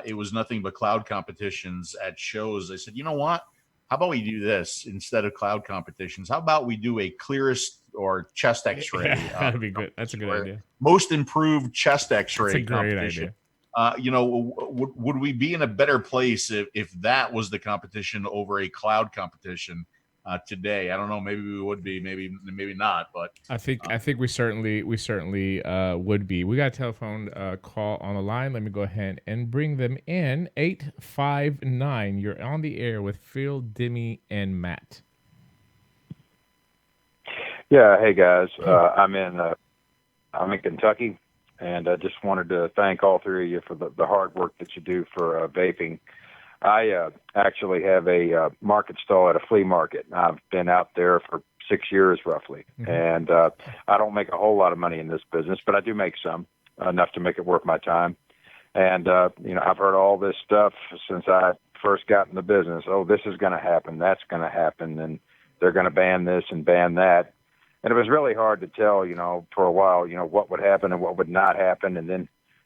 it was nothing but cloud competitions at shows, I said, you know what? How about we do this instead of cloud competitions? How about we do a clearest or chest x-ray?
Yeah, that'd be good. That's a good idea.
Most improved chest x-ray
That's a great
competition.
idea.
Would we be in a better place if that was the competition over a cloud competition today? I don't know. Maybe we would be. Maybe not. But
I think we certainly would be. We got a telephone call on the line. Let me go ahead and bring them in. 859. You're on the air with Phil, Dimmy, and Matt.
Yeah. Hey guys. I'm in Kentucky. And I just wanted to thank all three of you for the hard work that you do for vaping. I actually have a market stall at a flea market. I've been out there for 6 years roughly. Mm-hmm. And I don't make a whole lot of money in this business, but I do make some, enough to make it worth my time. And, I've heard all this stuff since I first got in the business. Oh, this is going to happen. That's going to happen. And they're going to ban this and ban that. And it was really hard to tell, for a while, what would happen and what would not happen. And then,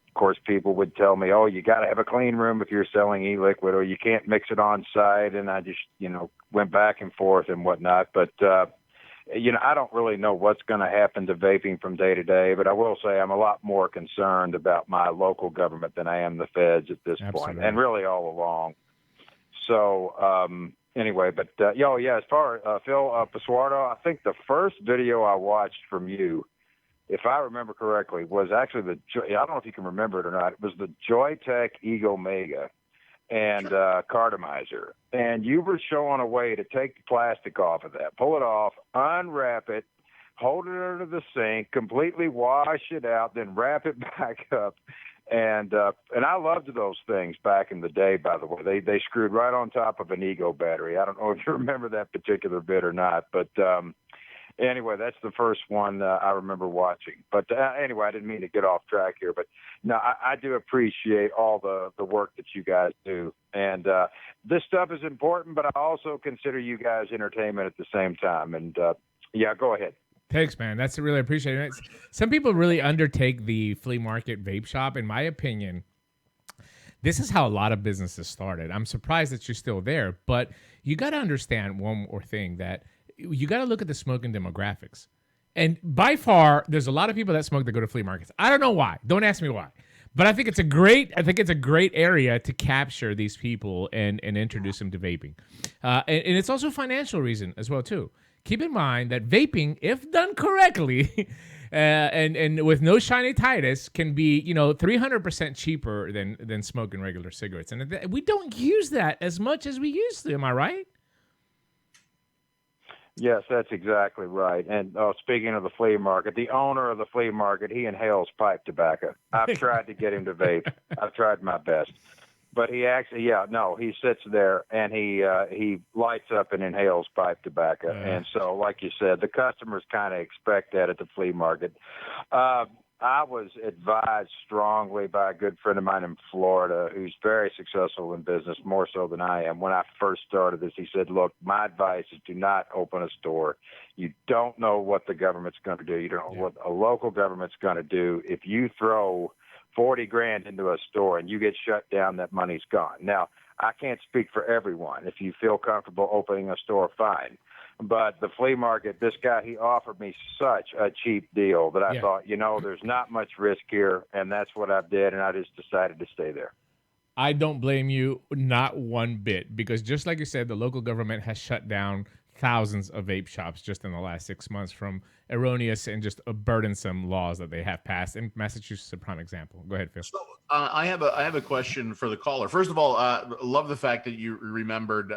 of course, people would tell me, oh, you got to have a clean room if you're selling e-liquid, or you can't mix it on site. And I just, went back and forth and whatnot. But, I don't really know what's going to happen to vaping from day to day. But I will say I'm a lot more concerned about my local government than I am the feds at this point, and really all along. So, anyway, but as far as Phil 𝗵𝗲, I think the first video I watched from you, if I remember correctly, was actually I don't know if you can remember it or not. It was the Joytech 𝗃𝗍 and 𝗃𝗽𝗲, and you were showing a way to take the plastic off of that, pull it off, unwrap it, hold it under the sink, completely wash it out, then wrap it back up. And I loved those things back in the day, by the way. They screwed right on top of an ego battery. I don't know if you remember that particular bit or not. But anyway, that's the first one I remember watching. But anyway, I didn't mean to get off track here. But no, I do appreciate all the work that you guys do. And this stuff is important, but I also consider you guys entertainment at the same time. And, go ahead.
Thanks, man. That's really appreciated. Some people really undertake the flea market vape shop. In my opinion, this is how a lot of businesses started. I'm surprised that you're still there, but you got to understand one more thing, that you got to look at the smoking demographics. And by far, there's a lot of people that smoke that go to flea markets. I don't know why. Don't ask me why. But I think it's a great area to capture these people and introduce them to vaping, and it's also a financial reason as well too. Keep in mind that vaping, if done correctly, and with no shiny Titus, can be 300% cheaper than smoking regular cigarettes, and we don't use that as much as we used to. Am I right?
Yes, that's exactly right. And speaking of the flea market, the owner of the flea market, he inhales pipe tobacco. I've tried to get him to vape. I've tried my best. But he actually, he sits there and he lights up and inhales pipe tobacco. And so, like you said, the customers kind of expect that at the flea market. I was advised strongly by a good friend of mine in Florida who's very successful in business, more so than I am. When I first started this, he said, look, my advice is do not open a store. You don't know what the government's going to do. You don't know what a local government's going to do. If you throw 40 grand into a store and you get shut down, that money's gone. Now, I can't speak for everyone. If you feel comfortable opening a store, fine. But the flea market, this guy, he offered me such a cheap deal that I thought, there's not much risk here, and that's what I did, and I just decided to stay there.
I don't blame you, not one bit, because just like you said, the local government has shut down thousands of vape shops just in the last 6 months from erroneous and just burdensome laws that they have passed. And Massachusetts is a prime example. Go ahead, Phil.
So I have a question for the caller. First of all, love the fact that you remembered,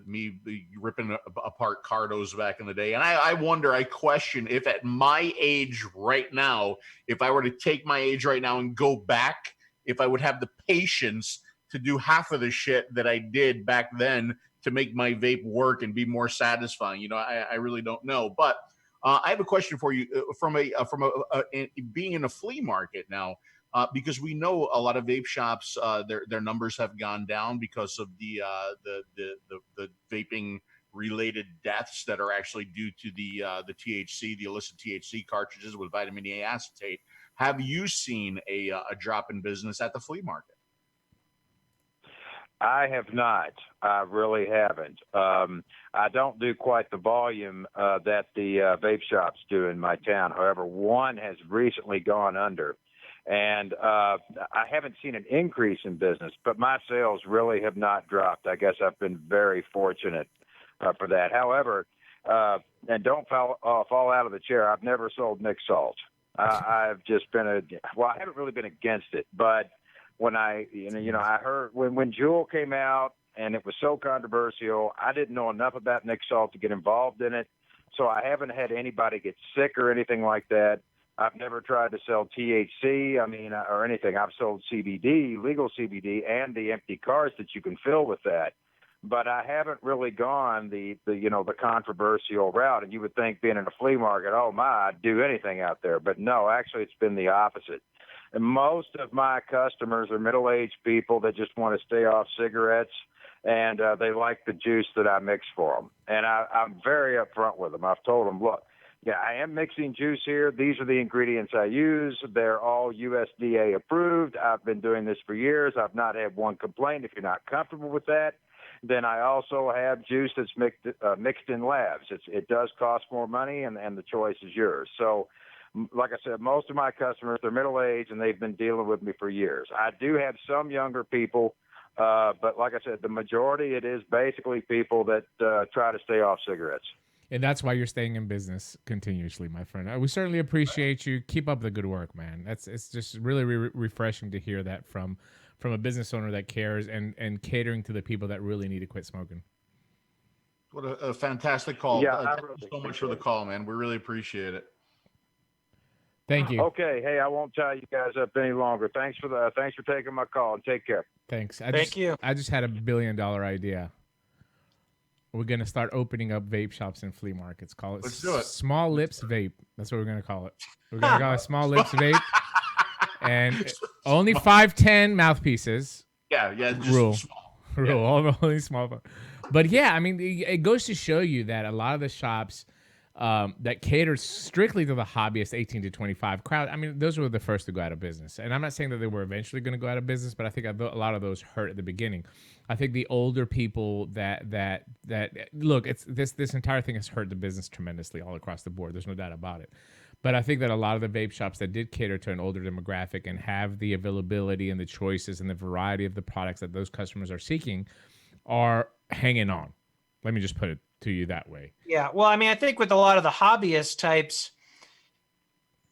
me ripping apart Cardos back in the day. And I question if at my age right now, if I were to take my age right now and go back, if I would have the patience to do half of the shit that I did back then to make my vape work and be more satisfying. I really don't know. But I have a question for you from being in a flea market now, because we know a lot of vape shops, their numbers have gone down because of the vaping related deaths that are actually due to the THC, the illicit THC cartridges with vitamin A acetate. Have you seen a drop in business at the flea market?
I have not. I really haven't. I don't do quite the volume that the vape shops do in my town. However, one has recently gone under. And I haven't seen an increase in business, but my sales really have not dropped. I guess I've been very fortunate for that. However, and don't fall out of the chair, I've never sold mixed salt. I've just been I haven't really been against it, but when I heard when Juul came out and it was so controversial, I didn't know enough about mixed salt to get involved in it. So I haven't had anybody get sick or anything like that. I've never tried to sell THC, or anything. I've sold CBD, legal CBD, and the empty carts that you can fill with that. But I haven't really gone the controversial route. And you would think being in a flea market, I'd do anything out there. But no, actually it's been the opposite. And most of my customers are middle-aged people that just want to stay off cigarettes, and they like the juice that I mix for them. And I'm very upfront with them. I've told them, look, I am mixing juice here. These are the ingredients I use. They're all USDA approved. I've been doing this for years. I've not had one complaint. If you're not comfortable with that, then I also have juice that's mixed in labs. It does cost more money, and the choice is yours. So, like I said, most of my customers, they're middle-aged, and they've been dealing with me for years. I do have some younger people, but like I said, the majority, it is basically people that try to stay off cigarettes.
And that's why you're staying in business continuously, my friend. We certainly appreciate you. Keep up the good work, man. It's just really refreshing to hear that from a business owner that cares and catering to the people that really need to quit smoking.
What a fantastic call.
Yeah,
thank you so much for the call, man. We really appreciate it.
Thank you.
Okay. Hey, I won't tie you guys up any longer. Thanks for taking my call, and take care.
Thanks.
Thank you.
I just had $1 billion idea. We're going to start opening up vape shops and flea markets. Call it
Let's do it.
Small Lips Vape. That's what we're going to call it. We're going to call it Small Lips Vape. And only 510 mouthpieces.
Yeah, just
rule.
small.
Rule, only small. But yeah, it goes to show you that a lot of the shops that cater strictly to the hobbyist 18 to 25 crowd, those were the first to go out of business. And I'm not saying that they were eventually going to go out of business, but I think a lot of those hurt at the beginning. I think the older people that look, it's this entire thing has hurt the business tremendously all across the board. There's no doubt about it. But I think that a lot of the vape shops that did cater to an older demographic and have the availability and the choices and the variety of the products that those customers are seeking are hanging on. Let me just put it to you that way.
Yeah. Well, I mean, I think with a lot of the hobbyist types,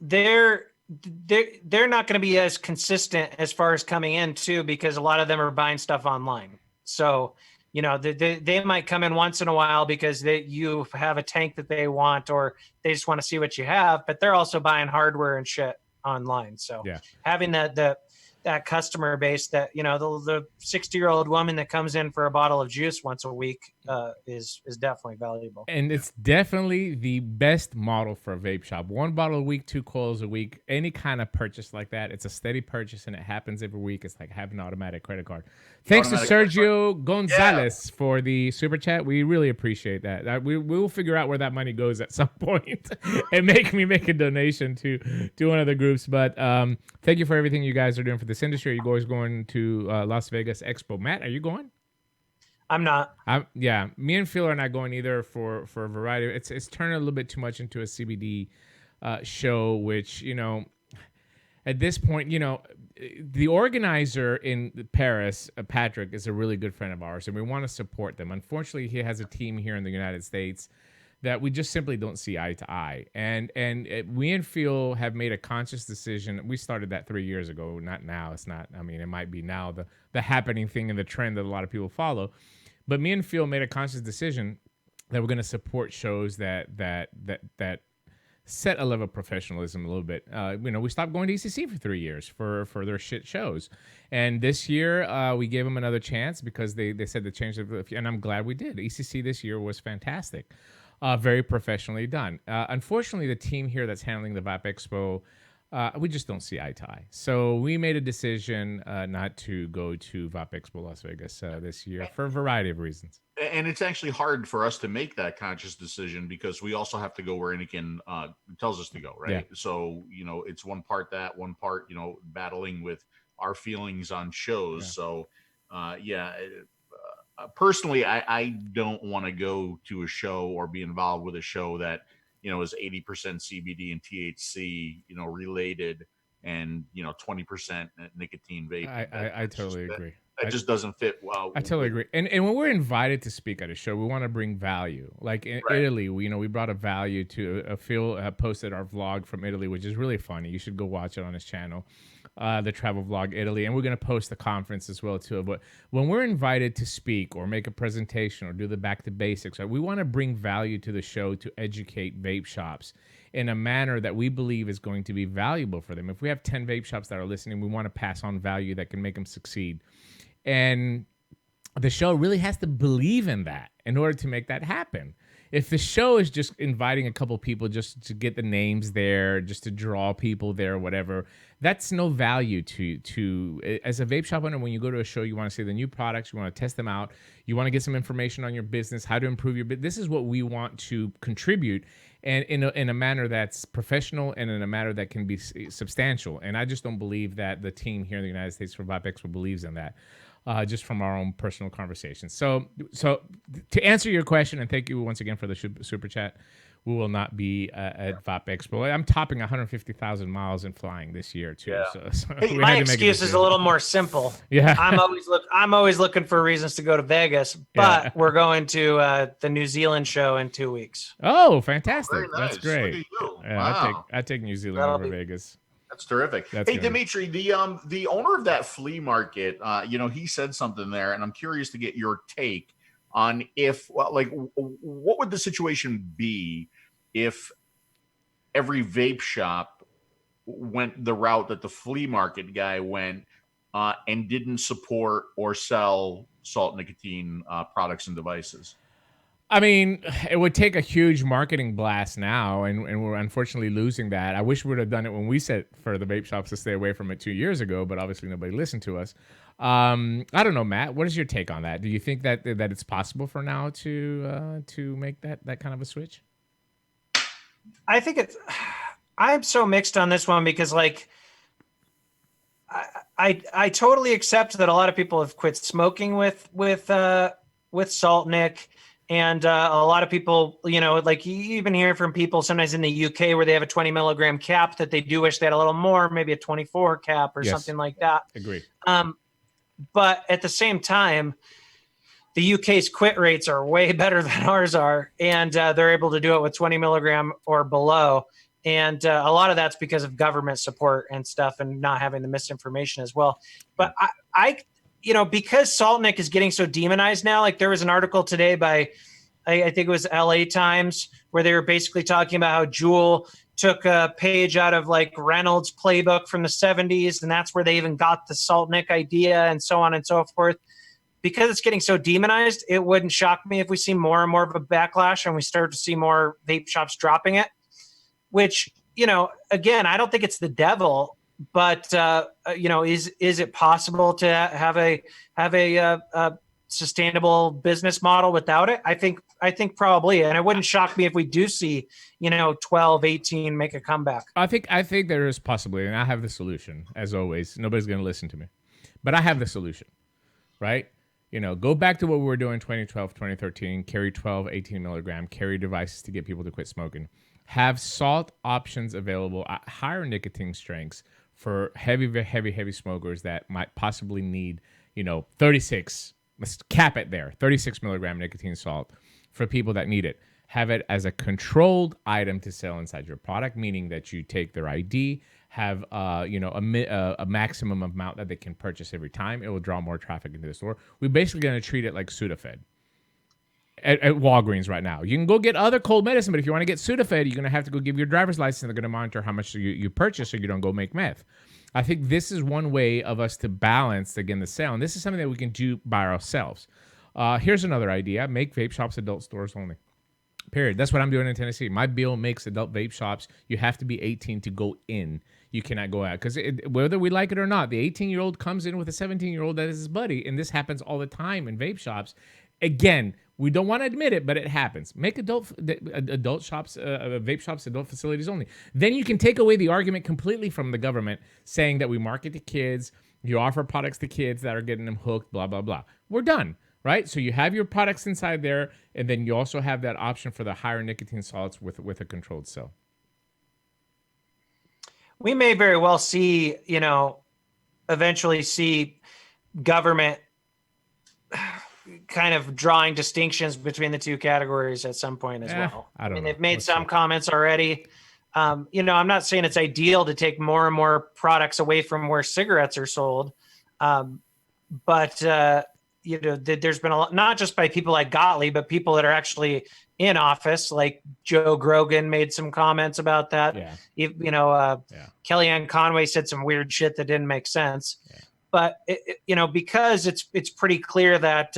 they're not going to be as consistent as far as coming in too, because a lot of them are buying stuff online. So, you know, they might come in once in a while because you have a tank that they want, or they just want to see what you have, but they're also buying hardware and shit online. So having that customer base that, you know, the 60-year-old woman that comes in for a bottle of juice once a week is definitely valuable.
And it's definitely the best model for a vape shop. 1 bottle a week, 2 coils a week, any kind of purchase like that. It's a steady purchase and it happens every week. It's like having an automatic credit card. Thanks to Sergio Gonzalez for the super chat. We really appreciate that. We will figure out where that money goes at some point and make a donation to one of the groups. But thank you for everything you guys are doing for this industry. Are you guys going to Las Vegas Expo? Matt, are you going?
I'm not.
Yeah, me and Phil are not going either for a variety. It's turning a little bit too much into a CBD show, which, you know, at this point, you know, the organizer in Paris, Patrick, is a really good friend of ours, and we want to support them. Unfortunately, he has a team here in the United States that we just simply don't see eye to eye. And we and Phil have made a conscious decision. We started that 3 years ago, not now. It's not, I mean, it might be now the happening thing and the trend that a lot of people follow. But me and Phil made a conscious decision that we're going to support shows that set a level of professionalism a little bit. You know, we stopped going to ECC for 3 years for their shit shows. And this year, we gave them another chance because they said to change it. And I'm glad we did. ECC this year was fantastic. Very professionally done. Unfortunately, the team here that's handling the Vape Expo, we just don't see eye to eye. So we made a decision not to go to Vape Expo Las Vegas this year for a variety of reasons.
And it's actually hard for us to make that conscious decision because we also have to go where Innokin tells us to go, right?
Yeah.
So, you know, it's one part, you know, battling with our feelings on shows. Yeah. So, personally, I don't want to go to a show or be involved with a show that, you know, is 80% CBD and THC, you know, related, and, you know, 20% nicotine vape.
I totally agree.
That just doesn't fit well.
I totally agree. And when we're invited to speak at a show, we want to bring value. Like in Italy, we brought a value to Phil posted our vlog from Italy, which is really funny. You should go watch it on his channel, the travel vlog Italy. And we're going to post the conference as well too. But when we're invited to speak or make a presentation or do the back to basics, we want to bring value to the show to educate vape shops in a manner that we believe is going to be valuable for them. If we have 10 vape shops that are listening, we want to pass on value that can make them succeed. And the show really has to believe in that in order to make that happen. If the show is just inviting a couple people just to get the names there, just to draw people there, whatever, that's no value to as a vape shop owner. When you go to a show, you want to see the new products, you want to test them out, you want to get some information on your business, how to improve your business. This is what we want to contribute, and in a manner that's professional and in a manner that can be substantial. And I just don't believe that the team here in the United States for Vape Expo believes in that. Just from our own personal conversations. So to answer your question, and thank you once again for the super chat, we will not be at Vape Expo. I'm topping 150,000 miles and flying this year too. Yeah. So
hey, my excuse is a little more simple.
Yeah,
I'm always looking for reasons to go to Vegas, but we're going to the New Zealand show in 2 weeks.
Oh, fantastic!
Very nice.
That's great.
Yeah,
wow. I take New Zealand over Vegas.
That's terrific. Hey, Dimitri, the owner of that flea market, you know, he said something there, and I'm curious to get your take on what would the situation be if every vape shop went the route that the flea market guy went and didn't support or sell salt nicotine products and devices?
I mean, it would take a huge marketing blast now, and we're unfortunately losing that. I wish we would have done it when we said for the vape shops to stay away from it 2 years ago, but obviously nobody listened to us. I don't know, Matt. What is your take on that? Do you think that it's possible for now to make that kind of a switch?
I think I'm so mixed on this one because, like, I totally accept that a lot of people have quit smoking with Salt Nick. And a lot of people, like you even hear from people sometimes in the UK where they have a 20 milligram cap that they do wish they had a little more, maybe a 24 cap or something like that.
Agree.
But at the same time, the UK's quit rates are way better than ours are, and they're able to do it with 20 milligram or below. And a lot of that's because of government support and stuff and not having the misinformation as well. But I because SaltNick is getting so demonized now, like there was an article today by, I think it was LA Times, where they were basically talking about how Juul took a page out of like Reynolds' playbook from the 70s, and that's where they even got the SaltNick idea and so on and so forth. Because it's getting so demonized, it wouldn't shock me if we see more and more of a backlash and we start to see more vape shops dropping it, which, again, I don't think it's the devil, but, is it possible to have a sustainable business model without it? I think probably. And it wouldn't shock me if we do see, 12, 18 make a comeback.
I think there is possibly, and I have the solution. As always, nobody's going to listen to me, but I have the solution, right? Go back to what we were doing in 2012, 2013, carry 12, 18 milligram, carry devices to get people to quit smoking. Have salt options available at higher nicotine strengths for heavy smokers that might possibly need, 36, let's cap it there, 36 milligram nicotine salt for people that need it. Have it as a controlled item to sell inside your product, meaning that you take their ID, have a maximum amount that they can purchase every time. It will draw more traffic into the store. We're basically going to treat it like Sudafed at Walgreens right now. You can go get other cold medicine, but if you want to get Sudafed, you're going to have to go give your driver's license, and they're going to monitor how much you purchase so you don't go make meth. I think this is one way of us to balance, again, the sale, and this is something that we can do by ourselves. Here's another idea. Make vape shops adult stores only. Period. That's what I'm doing in Tennessee. My bill makes adult vape shops. You have to be 18 to go in. You cannot go out. Because whether we like it or not, the 18-year-old comes in with a 17-year-old that is his buddy. And this happens all the time in vape shops. Again, we don't want to admit it, but it happens. Make adult shops, vape shops, adult facilities only. Then you can take away the argument completely from the government saying that we market to kids, you offer products to kids that are getting them hooked, blah, blah, blah. We're done. Right? So you have your products inside there, and then you also have that option for the higher nicotine salts with a controlled cell.
We may very well see, eventually see government kind of drawing distinctions between the two categories at some point as well.
I don't know.
They've made some comments already. I'm not saying it's ideal to take more and more products away from where cigarettes are sold. But there's been a lot, not just by people like 𝗃𝗽𝗏, but people that are actually in office, like Joe Grogan made some comments about that.
Yeah.
Kellyanne Conway said some weird shit that didn't make sense.
Yeah.
But because it's pretty clear that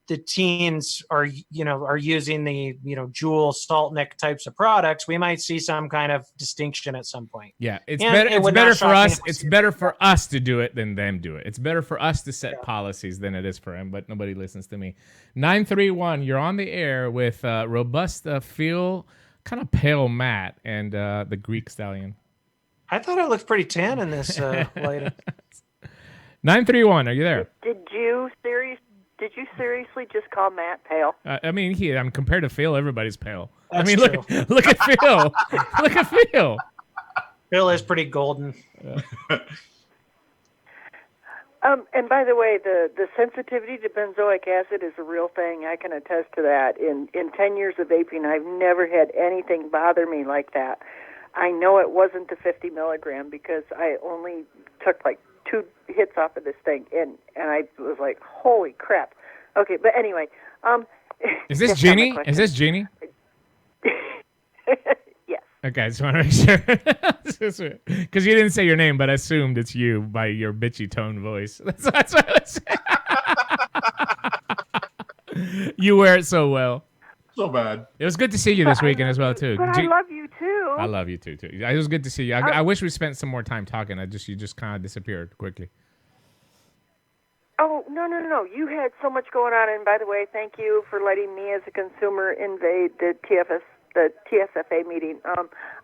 the teens are using the Juul SaltNick types of products, we might see some kind of distinction at some point.
Yeah, it's better for us. It's better for us to do it than them do it. It's better for us to set policies than it is for them. But nobody listens to me. 931, you're on the air with robust feel, kind of pale Matt and the Greek stallion.
I thought I looked pretty tan in this lighting.
931, are you there?
Did you seriously just call Matt pale?
I'm compared to Phil, everybody's pale.
That's
look at Phil. Look at Phil.
Phil is pretty golden.
And by the way, the sensitivity to benzoic acid is a real thing. I can attest to that. In 10 years of vaping, I've never had anything bother me like that. I know it wasn't the 50 milligram because I only took like 2 hits off of this thing, and I was like, holy crap. Okay, but anyway.
Is this Jeannie? Is this Jeannie?
Yes.
Okay, I just want to make sure. Because you didn't say your name, but I assumed it's you by your bitchy tone voice. That's what I was saying. You wear it so well.
So bad.
It was good to see you this weekend as well, too.
But I love you, too.
I love you, too. It was good to see you. I wish we spent some more time talking. You just kind of disappeared quickly.
Oh, no. You had so much going on. And by the way, thank you for letting me as a consumer invade the TSFA meeting.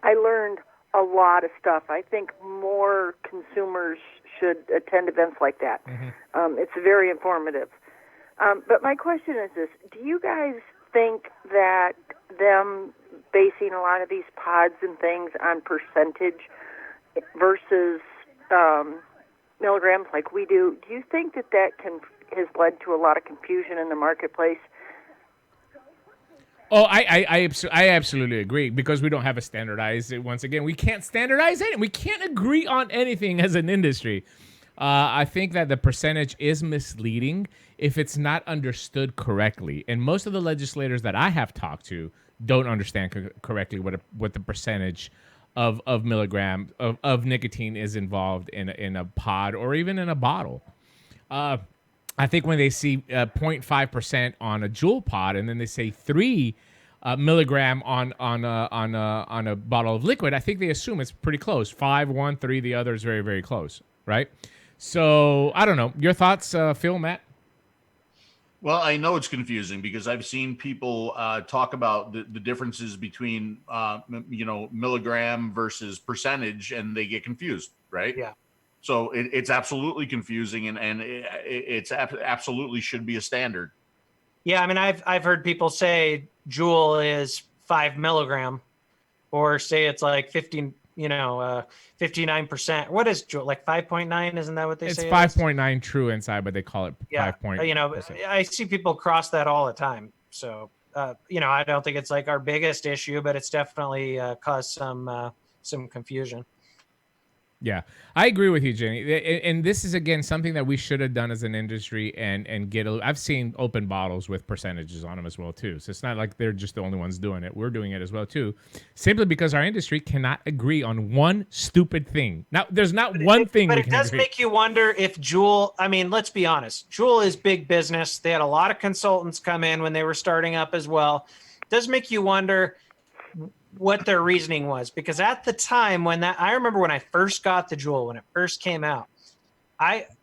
I learned a lot of stuff. I think more consumers should attend events like that.
Mm-hmm.
It's very informative. But my question is this: do you guys think that them basing a lot of these pods and things on percentage versus milligrams like we do you think that has led to a lot of confusion in the marketplace?
Oh, I absolutely agree, because we don't have a standardized. Once again, we can't standardize it. We can't agree on anything as an industry. I think that the percentage is misleading if it's not understood correctly. And most of the legislators that I have talked to don't understand correctly what the percentage of milligram of nicotine is involved in a pod or even in a bottle. I think when they see 0.5% on a Juul pod, and then they say 3 milligram on a bottle of liquid, I think they assume it's pretty close. 5, 1, 3, the other is very, very close, right? So I don't know. Your thoughts, Phil, Matt?
Well, I know it's confusing because I've seen people talk about the differences between, milligram versus percentage, and they get confused, right?
Yeah.
So it's absolutely confusing, and it's absolutely should be a standard.
Yeah, I mean, I've heard people say Juul is 5 milligram, or say it's like 59%. What is Juul? Like 5.9? Isn't that what they say?
It's 5.9 true inside, but they call it 5.
I see people cross that all the time. So, I don't think it's like our biggest issue, but it's definitely caused some confusion.
Yeah, I agree with you, Jenny. And this is, again, something that we should have done as an industry and get I've seen open bottles with percentages on them as well, too. So it's not like they're just the only ones doing it. We're doing it as well, too, simply because our industry cannot agree on one stupid thing. Now, there's not one thing.
But it does make you wonder if Juul, I mean, let's be honest. Juul is big business. They had a lot of consultants come in when they were starting up as well. It does make you wonder what their reasoning was, because at the time I remember when I first got the Juul, when it first came out,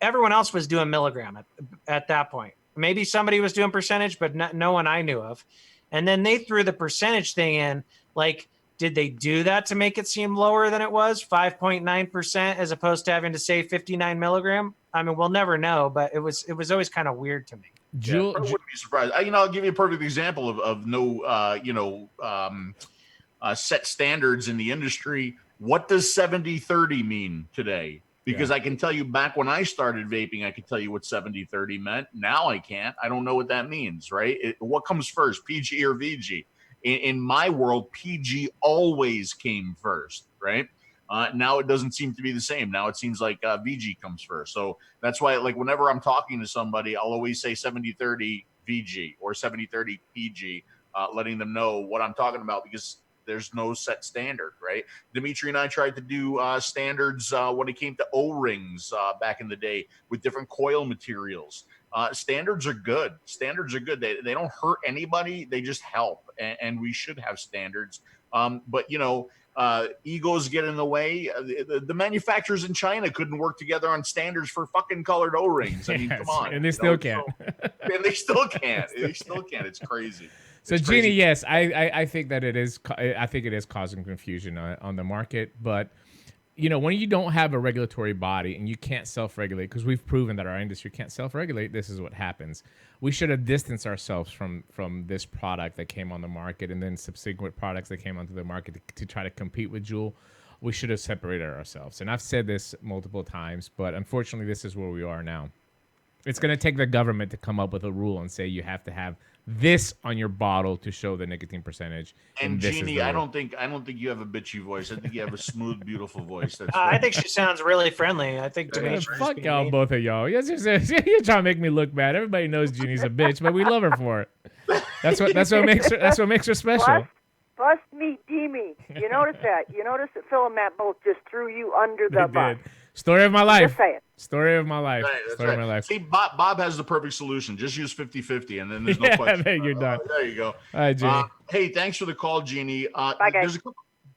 everyone else was doing milligram at that point. Maybe somebody was doing percentage, but no one I knew of. And then they threw the percentage thing in. Like, did they do that to make it seem lower than it was, 5.9%, as opposed to having to say 59 milligram? I mean, we'll never know, but it was always kind of weird to me.
Juul, I wouldn't be surprised. I'll give you a perfect example of no, set standards in the industry. What does 70-30 mean today? Because I can tell you, back when I started vaping, I could tell you what 70-30 meant. Now I can't. I don't know what that means, right? What comes first, PG or VG? In my world, PG always came first, right? Now it doesn't seem to be the same. Now it seems like VG comes first. So that's why, like, whenever I'm talking to somebody, I'll always say 70-30 VG or 70-30 PG, letting them know what I'm talking about, because there's no set standard, right? Dimitri and I tried to do standards when it came to O-rings back in the day with different coil materials. Standards are good. Standards are good. They don't hurt anybody. They just help. And we should have standards. But, egos get in the way. The manufacturers in China couldn't work together on standards for fucking colored O-rings. I mean, come on.
And they still can't.
And they still can't. They still can't. It's crazy.
So, Jeannie, yes, I think that it is. I think it is causing confusion on the market. But, when you don't have a regulatory body and you can't self-regulate, because we've proven that our industry can't self-regulate, this is what happens. We should have distanced ourselves from this product that came on the market, and then subsequent products that came onto the market to try to compete with Juul. We should have separated ourselves. And I've said this multiple times, but unfortunately, this is where we are now. It's going to take the government to come up with a rule and say you have to have this on your bottle to show the nicotine percentage.
And Jeannie, I don't think you have a bitchy voice. I think you have a smooth, beautiful voice. That's
I think she sounds really friendly. I think
fuck y'all, both of y'all. You're trying to make me look bad. Everybody knows Jeannie's a bitch, but we love her for it. That's what makes her special.
Bust me, Demi. You notice that? You notice that Phil and Matt both just threw you under the bus.
Story of my life.
Just say it.
Story of my life.
Right,
Story of my life.
See, Bob has the perfect solution. Just use 50-50, and then there's no question.
There you're done.
There you go.
All right, Jeannie.
Hey, thanks for the call, Jeannie.
Bye, guys.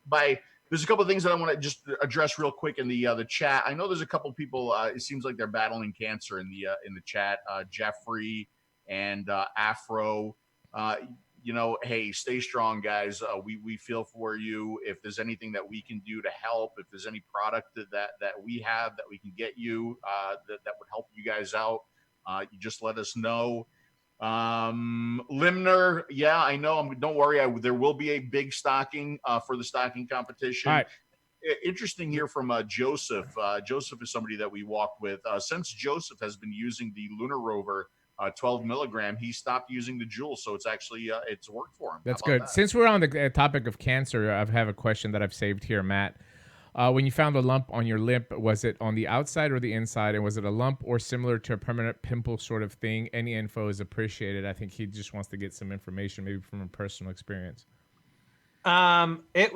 There's a couple of things that I want to just address real quick in the chat. I know there's a couple of people. It seems like they're battling cancer in the chat. Jeffrey and Afro. Hey, stay strong, guys. We feel for you. If there's anything that we can do to help, if there's any product that we have that we can get you that would help you guys out, you just let us know. Limner, yeah, I know. Don't worry. There will be a big stocking for the stocking competition.
All right.
Interesting here from Joseph. Joseph is somebody that we walk with. Since Joseph has been using the Lunar Rover 12 milligram, he stopped using the Juul, so it's actually it's worked for him.
That's good. Since we're on the topic of cancer, I have a question that I've saved here, Matt. When you found a lump on your lip, was it on the outside or the inside? And was it a lump or similar to a permanent pimple sort of thing? Any info is appreciated. I think he just wants to get some information, maybe from a personal experience.
It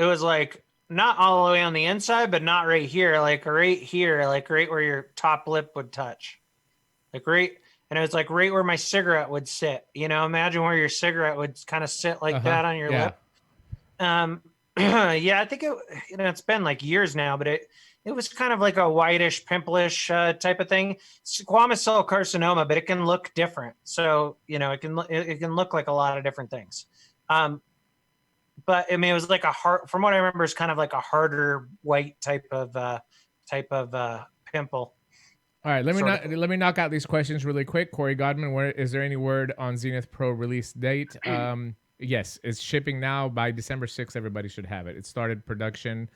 was like not all the way on the inside, but not right here, like right here, like right where your top lip would touch. Like right, and it was like right where my cigarette would sit. You know, imagine where your cigarette would kind of sit like that on your lip. Yeah, I think it's been like years now, but it was kind of like a whitish, pimplish type of thing. It's 𝗃𝗪𝗃 carcinoma, but it can look different. So, it can look like a lot of different things. But I mean, it was like from what I remember, it's kind of like a harder white type of pimple.
All right, let me knock out these questions really quick. Corey Godman, is there any word on Zenith Pro release date? Yes, it's shipping now. By December 6th, everybody should have it. It started production.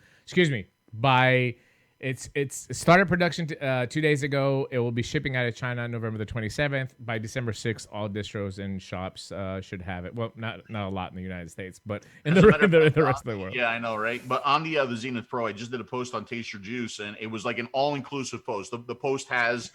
It's started production 2 days ago. It will be shipping out of China on November the 27th. By December 6th, all distros and shops should have it. Well, not a lot in the United States, but in the rest of the world.
Yeah, I know, right? But on the Zenith Pro, I just did a post on Taste Your Juice, and it was like an all-inclusive post. The post has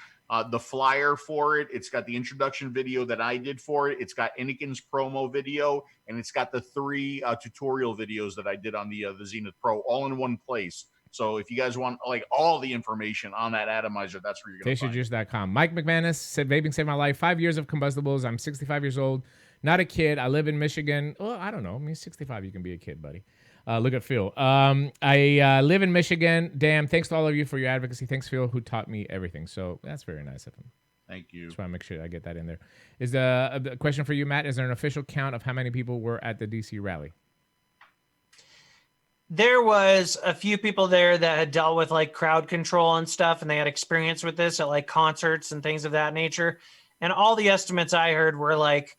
the flyer for it. It's got the introduction video that I did for it. It's got Innokin's promo video, and it's got the 3 tutorial videos that I did on the Zenith Pro, all in one place. So if you guys want like all the information on that atomizer, that's where you're going to find it.
TasteYourJuice.com. Mike McManus said, vaping saved my life. 5 years of combustibles. I'm 65 years old. Not a kid. I live in Michigan. Well, I don't know. I mean, 65, you can be a kid, buddy. Look at Phil. I live in Michigan. Damn, thanks to all of you for your advocacy. Thanks, Phil, who taught me everything. So that's very nice of him.
Thank you.
Just want to make sure I get that in there. Is the question for you, Matt, is there an official count of how many people were at the DC rally?
There was a few people there that had dealt with like crowd control and stuff, and they had experience with this at like concerts and things of that nature. And all the estimates I heard were like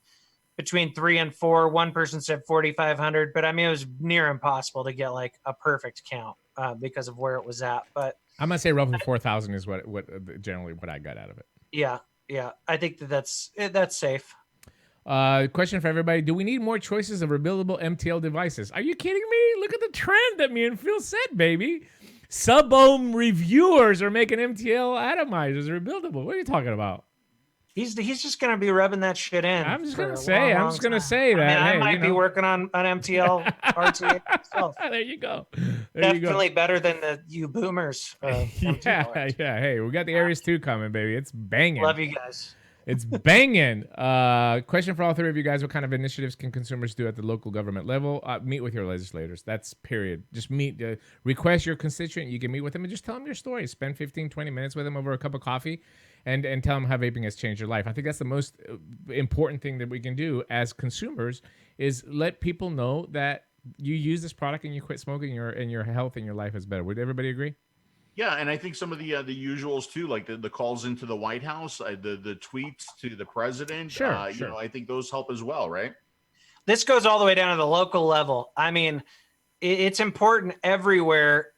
between 3 and 4. One person said 4,500, but I mean, it was near impossible to get like a perfect count because of where it was at. But
I'm gonna say roughly 4,000 is what generally what I got out of it.
Yeah. I think that's safe.
Question for everybody: do we need more choices of rebuildable MTL devices? Are you kidding me? Look at the trend that me and Phil said, baby. Sub-ohm reviewers are making MTL atomizers rebuildable. What are you talking about?
He's just gonna be rubbing that shit in.
I'm just gonna say that.
I might be working on MTL RTA myself.
There you go.
Definitely better than the you boomers.
Yeah. Hey, we got the Aries 2 coming, baby. It's banging.
Love you guys.
It's banging. Question for all 3 of you guys: what kind of initiatives can consumers do at the local government level? Meet with your legislators. That's period. Just meet. Request your constituent. You can meet with them and just tell them your story. Spend 15, 20 minutes with them over a cup of coffee and tell them how vaping has changed your life. I think that's the most important thing that we can do as consumers is let people know that you use this product and you quit smoking and your health and your life is better. Would everybody agree?
Yeah, and I think some of the usuals too, like the calls into the White House, the tweets to the president.
Sure.
You know, I think those help as well, right?
This goes all the way down to the local level. I mean, it's important everywhere.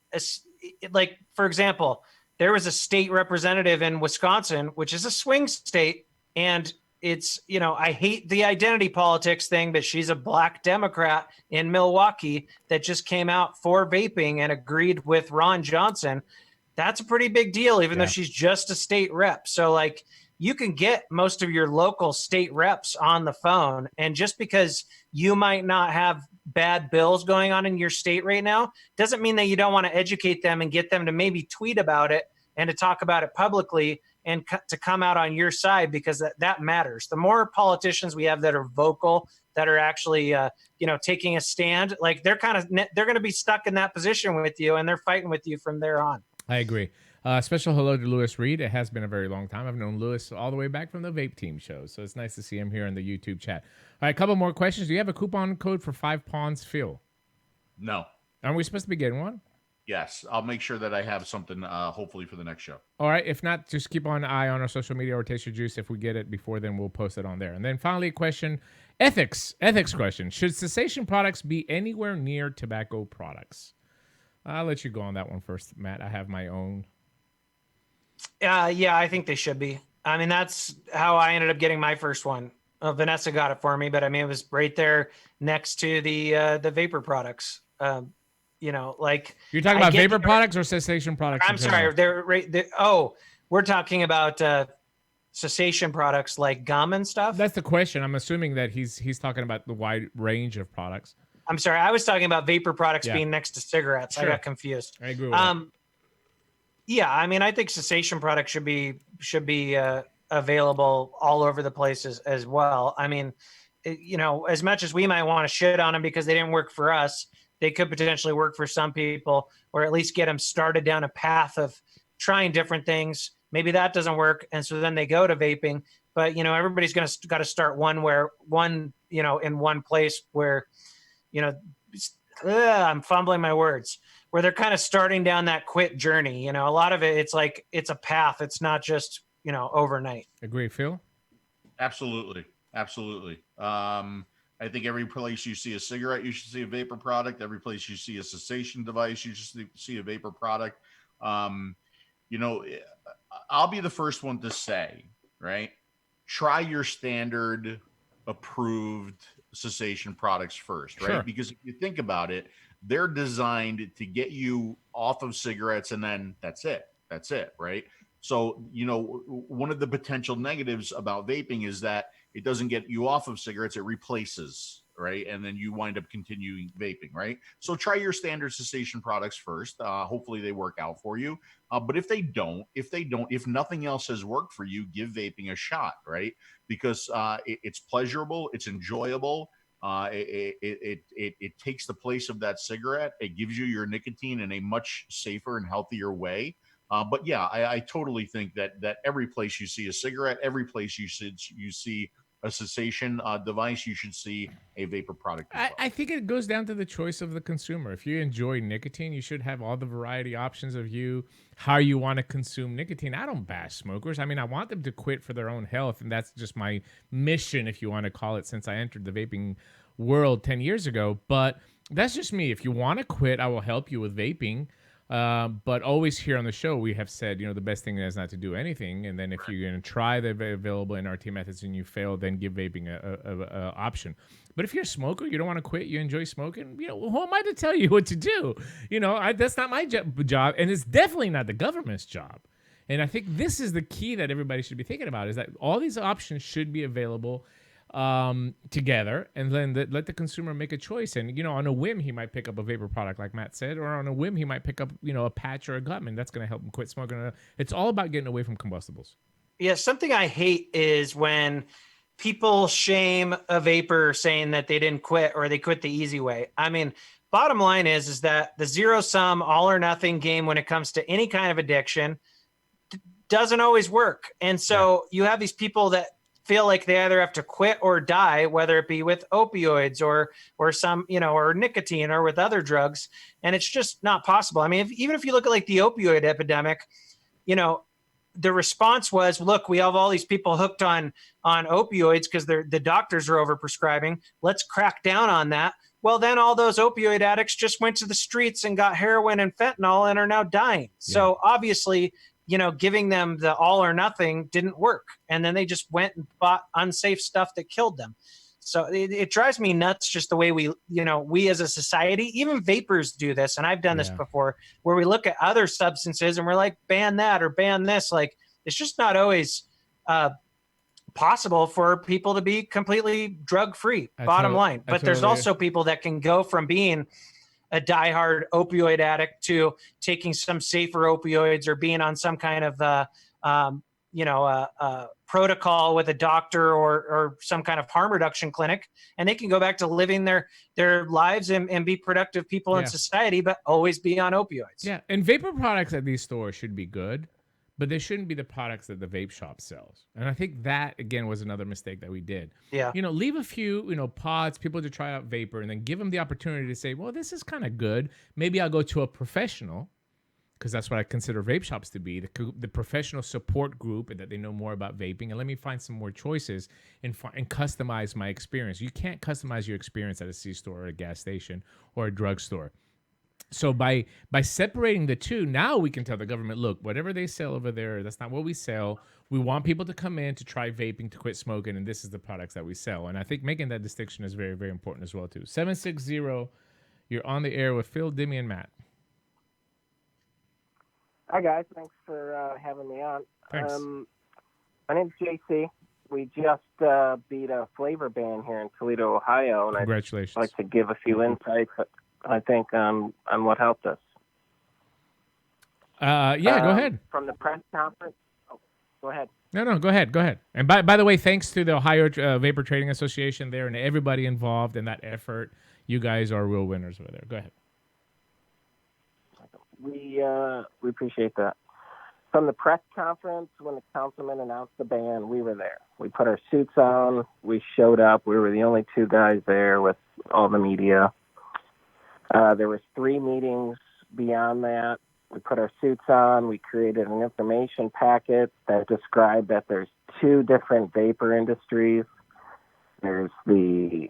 Like, for example, there was a state representative in Wisconsin, which is a swing state, and it's, I hate the identity politics thing, but she's a black Democrat in Milwaukee that just came out for vaping and agreed with Ron Johnson. That's a pretty big deal, even though she's just a state rep. So like you can get most of your local state reps on the phone. And just because you might not have bad bills going on in your state right now, doesn't mean that you don't want to educate them and get them to maybe tweet about it and to talk about it publicly and to come out on your side, because that matters. The more politicians we have that are vocal, that are actually, taking a stand, like they're going to be stuck in that position with you and they're fighting with you from there on.
I agree. Special hello to Lewis Reed. It has been a very long time. I've known Lewis all the way back from the Vape Team show, so it's nice to see him here in the YouTube chat. All right, a couple more questions. Do you have a coupon code for 5 Pawns, Phil?
No.
Aren't we supposed to be getting one?
Yes, I'll make sure that I have something hopefully for the next show.
All right. If not, just keep an eye on our social media or Taste Your Juice. If we get it before then, we'll post it on there. And then finally, a question, ethics question. Should cessation products be anywhere near tobacco products? I'll let you go on that one first, Matt. I have my own.
Yeah, I think they should be. I mean, that's how I ended up getting my first one. Vanessa got it for me, but I mean, it was right there next to the vapor products. You know, like
You're talking about vapor products or cessation products?
I'm sorry. We're talking about cessation products like gum and stuff.
That's the question. I'm assuming that he's talking about the wide range of products.
I'm sorry. I was talking about vapor products being next to cigarettes. Sure. I got confused.
I agree with that.
Yeah, I mean, I think cessation products should be available all over the places as well. I mean, you know, as much as we might want to shit on them because they didn't work for us, they could potentially work for some people, or at least get them started down a path of trying different things. Maybe that doesn't work, and so then they go to vaping. But you know, everybody's got to start in one place where, you know, I'm fumbling my words, where they're kind of starting down that quit journey. You know, a lot of it, it's like it's a path. It's not just, you know, overnight.
Agree, Phil?
Absolutely. I think every place you see a cigarette, you should see a vapor product. Every place you see a cessation device, you should see a vapor product. You know, I'll be the first one to say, right? Try your standard approved cessation products first, right?
Sure.
Because if you think about it, they're designed to get you off of cigarettes, and then that's it, right? So, you know, one of the potential negatives about vaping is that it doesn't get you off of cigarettes, it replaces, right? And then you wind up continuing vaping, right? So try your standard cessation products first. Hopefully they work out for you. But if if nothing else has worked for you, give vaping a shot, right? Because it's pleasurable, it's enjoyable. It takes the place of that cigarette. It gives you your nicotine in a much safer and healthier way. But yeah, I totally think that every place you see a cigarette, every place you see a cessation device, you should see a vapor product.
I think it goes down to the choice of the consumer. If you enjoy nicotine, you should have all the variety options of how you want to consume nicotine. I don't bash smokers. I mean, I want them to quit for their own health, and that's just my mission, if you want to call it, since I entered the vaping world 10 years ago. But that's just me. If you want to quit, I will help you with vaping. But always here on the show, we have said, you know, the best thing is not to do anything. And then if you're going to try the available NRT methods and you fail, then give vaping a option. But if you're a smoker, you don't want to quit, you enjoy smoking, you know, who am I to tell you what to do? You know, that's not my job. And it's definitely not the government's job. And I think this is the key that everybody should be thinking about, is that all these options should be available together, and then let the consumer make a choice. And, you know, on a whim, he might pick up a vapor product like Matt said, or on a whim, he might pick up, you know, a patch or a gum, and that's going to help him quit smoking. It's all about getting away from combustibles. Yeah.
Something I hate is when people shame a vapor saying that they didn't quit or they quit the easy way. I mean, bottom line is that the zero sum, all or nothing game when it comes to any kind of addiction doesn't always work. And so you have these people that feel like they either have to quit or die, whether it be with opioids or some, you know, or nicotine or with other drugs. And it's just not possible. I mean, even if you look at like the opioid epidemic, you know, the response was, look, we have all these people hooked on opioids because the doctors are overprescribing. Let's crack down on that. Well, then all those opioid addicts just went to the streets and got heroin and fentanyl and are now dying. Yeah. So obviously, you know, giving them the all or nothing didn't work. And then they just went and bought unsafe stuff that killed them. So it drives me nuts just the way we as a society, even vapors do this. And I've done this before, where we look at other substances and we're like, ban that or ban this. Like, it's just not always possible for people to be completely drug-free, bottom line. But there's also people that can go from being a diehard opioid addict to taking some safer opioids or being on some kind of, protocol with a doctor or some kind of harm reduction clinic. And they can go back to living their lives and be productive people in society, but always be on opioids.
Yeah. And vapor products at these stores should be good, but they shouldn't be the products that the vape shop sells. And I think that, again, was another mistake that we did.
Yeah.
Leave a few, pods, people to try out vapor, and then give them the opportunity to say, well, this is kind of good. Maybe I'll go to a professional, because that's what I consider vape shops to be, the professional support group, and that they know more about vaping. And let me find some more choices and customize my experience. You can't customize your experience at a C-store or a gas station or a drugstore. So by separating the two, now we can tell the government, look, whatever they sell over there, that's not what we sell. We want people to come in to try vaping, to quit smoking, and this is the products that we sell. And I think making that distinction is very, very important as well, too. 760, you're on the air with Phil, Dimmy, and Matt.
Hi, guys. Thanks for having me on.
Thanks.
My name's JC. We just beat a flavor ban here in Toledo, Ohio, and
Congratulations.
I'd like to give a few insights, I think, on what helped us.
Yeah, go ahead.
From the press conference. Oh, go ahead.
No, go ahead. And by the way, thanks to the Ohio Vapor Trading Association there and everybody involved in that effort. You guys are real winners over there. Go ahead.
We appreciate that. From the press conference, when the councilman announced the ban, we were there. We put our suits on. We showed up. We were the only two guys there with all the media. There was 3 meetings beyond that. We put our suits on. We created an information packet that described that there's 2 different vapor industries. There's the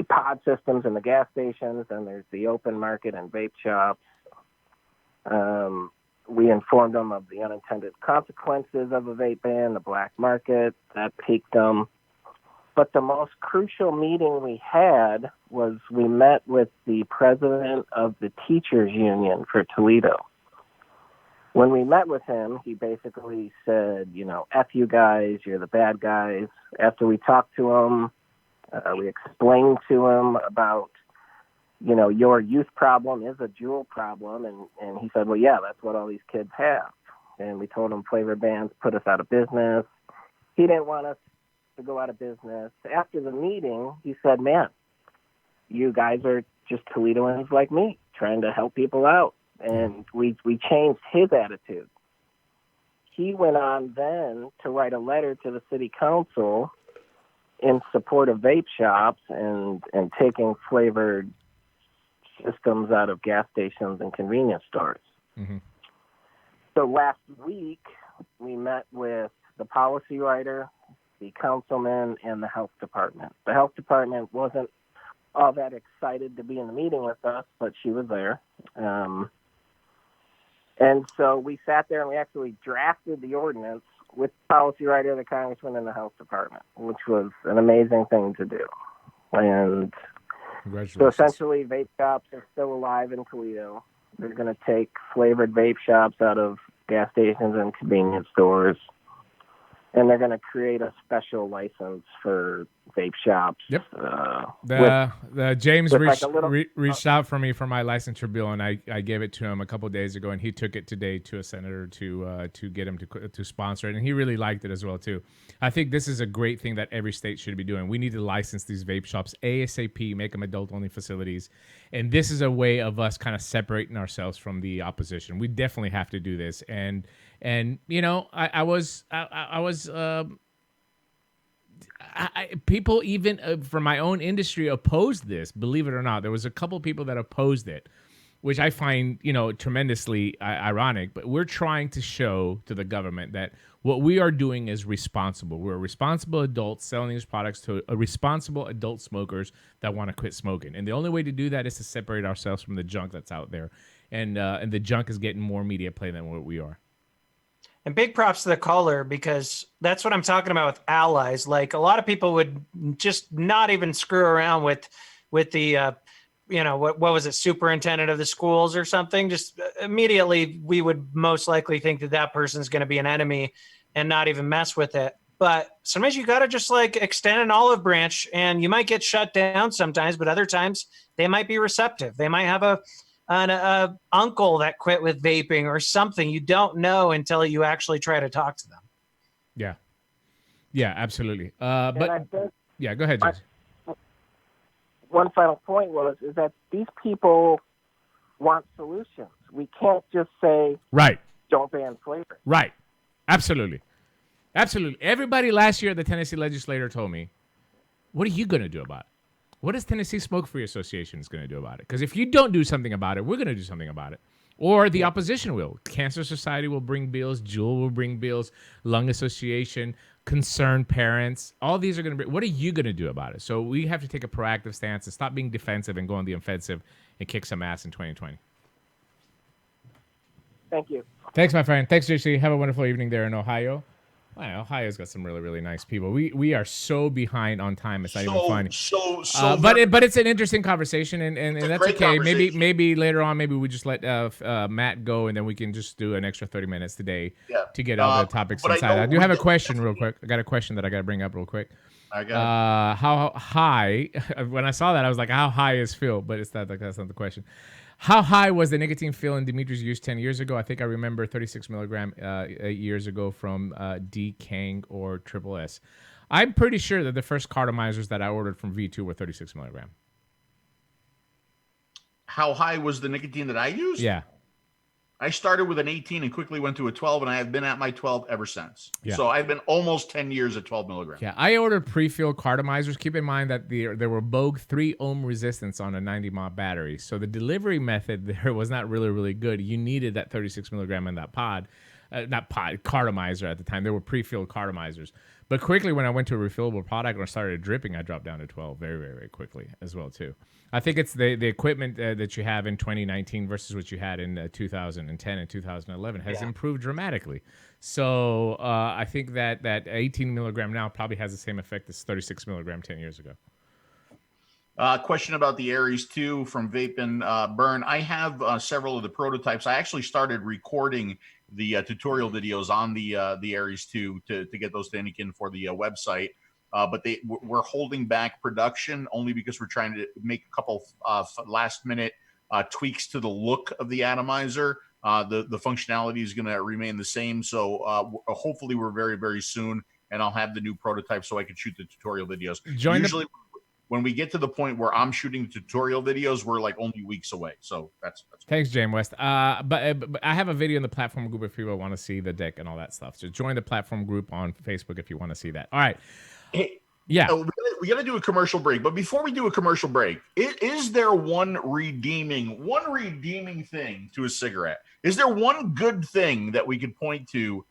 pod systems in the gas stations, and there's the open market and vape shops. We informed them of the unintended consequences of a vape ban, the black market. That piqued them. But the most crucial meeting we had was we met with the president of the teachers union for Toledo. When we met with him, he basically said, F you guys, you're the bad guys. After we talked to him, we explained to him about, your youth problem is a jewel problem. And he said, well, yeah, that's what all these kids have. And we told him flavor bans put us out of business. He didn't want us to go out of business. After the meeting, he said, man, you guys are just Toledoans like me, trying to help people out. And we changed his attitude. He went on then to write a letter to the city council in support of vape shops and taking flavored systems out of gas stations and convenience stores.
Mm-hmm.
So last week, we met with the policy writer, the councilman, and the health department. The health department wasn't all that excited to be in the meeting with us, but she was there. And so we sat there and we actually drafted the ordinance with the policy writer, the congressman, and the health department, which was an amazing thing to do. And so essentially, vape shops are still alive in Toledo. They're going to take flavored vape shops out of gas stations and convenience stores, and they're going to create a special license for vape shops.
Yep. James reached out for me for my licensure bill, and I gave it to him a couple of days ago, and he took it today to a senator to get him to sponsor it, and he really liked it as well too. I think this is a great thing that every state should be doing. We need to license these vape shops ASAP, make them adult-only facilities, and this is a way of us kind of separating ourselves from the opposition. We definitely have to do this, and people even from my own industry opposed this. Believe it or not, there was a couple people that opposed it, which I find tremendously ironic. But we're trying to show to the government that what we are doing is responsible. We're responsible adults selling these products to responsible adult smokers that want to quit smoking, and the only way to do that is to separate ourselves from the junk that's out there, and the junk is getting more media play than what we are.
And big props to the caller, because that's what I'm talking about with allies. Like, a lot of people would just not even screw around with the, what was it, superintendent of the schools or something. Just immediately we would most likely think that person's going to be an enemy and not even mess with it. But sometimes you got to just extend an olive branch, and you might get shut down sometimes, but other times they might be receptive. They might have an uncle that quit with vaping or something. You don't know until you actually try to talk to them.
Yeah, absolutely. But yeah, go ahead, Jason.
One final point is that these people want solutions. We can't just say,
right,
don't ban flavor.
Right. Absolutely. Absolutely. Everybody last year at the Tennessee legislature told me, what are you going to do about it? What is Tennessee Smoke-Free Association going to do about it? Because if you don't do something about it, we're going to do something about it. Or the opposition will. Cancer Society will bring bills. Juul will bring bills. Lung Association, concerned parents. All these are going to be. What are you going to do about it? So we have to take a proactive stance and stop being defensive and go on the offensive and kick some ass in 2020.
Thank you.
Thanks, my friend. Thanks, JC. Have a wonderful evening there in Ohio. Wow, Ohio's got some really, really nice people. We are so behind on time. It's not even funny. But it's an interesting conversation, and that's okay. Maybe later on, maybe we just let Matt go, and then we can just do an extra 30 minutes today to get all the topics inside. I do have a question real quick. I got a question that I got to bring up real quick.
I got
how high? When I saw that, I was like, how high is Phil? But it's not. That's not the question. How high was the nicotine fill in 𝗬𝗎's use 10 years ago? I think I remember 36 milligram 8 years ago from 𝗃𝗽𝗏 or 𝗃𝗃𝗏𝗏. I'm pretty sure that the first cartomizers that I ordered from V2 were 36 milligram.
How high was the nicotine that I used?
Yeah.
I started with an 18 and quickly went to a 12, and I have been at my 12 ever since.
Yeah.
So I've been almost 10 years at 12 milligrams.
Yeah, I ordered pre-filled cartomizers. Keep in mind that there were Bogue 3 ohm resistance on a 90 mAh battery. So the delivery method there was not really, really good. You needed that 36 milligram in that cartomizer at the time. They were pre-filled cartomizers. But quickly, when I went to a refillable product or started dripping, I dropped down to 12 very, very, very quickly as well, too. I think it's the equipment that you have in 2019 versus what you had in 2010 and 2011 has improved dramatically. So I think that 18 milligram now probably has the same effect as 36 milligram 10 years ago.
Question about the Aries 2 from Vaping Burn. I have several of the prototypes. I actually started recording the tutorial videos on the Aries 2 to get those to Innokin for the website. But we're holding back production only because we're trying to make a couple last-minute tweaks to the look of the atomizer. The functionality is going to remain the same. So hopefully we're very, very soon, and I'll have the new prototype so I can shoot the tutorial videos. Usually when we get to the point where I'm shooting tutorial videos, we're like only weeks away. So that's
thanks, James West. But I have a video in the platform group if people want to see the deck and all that stuff. So join the platform group on Facebook if you want to see that. All right.
Hey,
yeah,
we got to do a commercial break. But before we do a commercial break, is there one redeeming thing to a cigarette? Is there one good thing that we could point to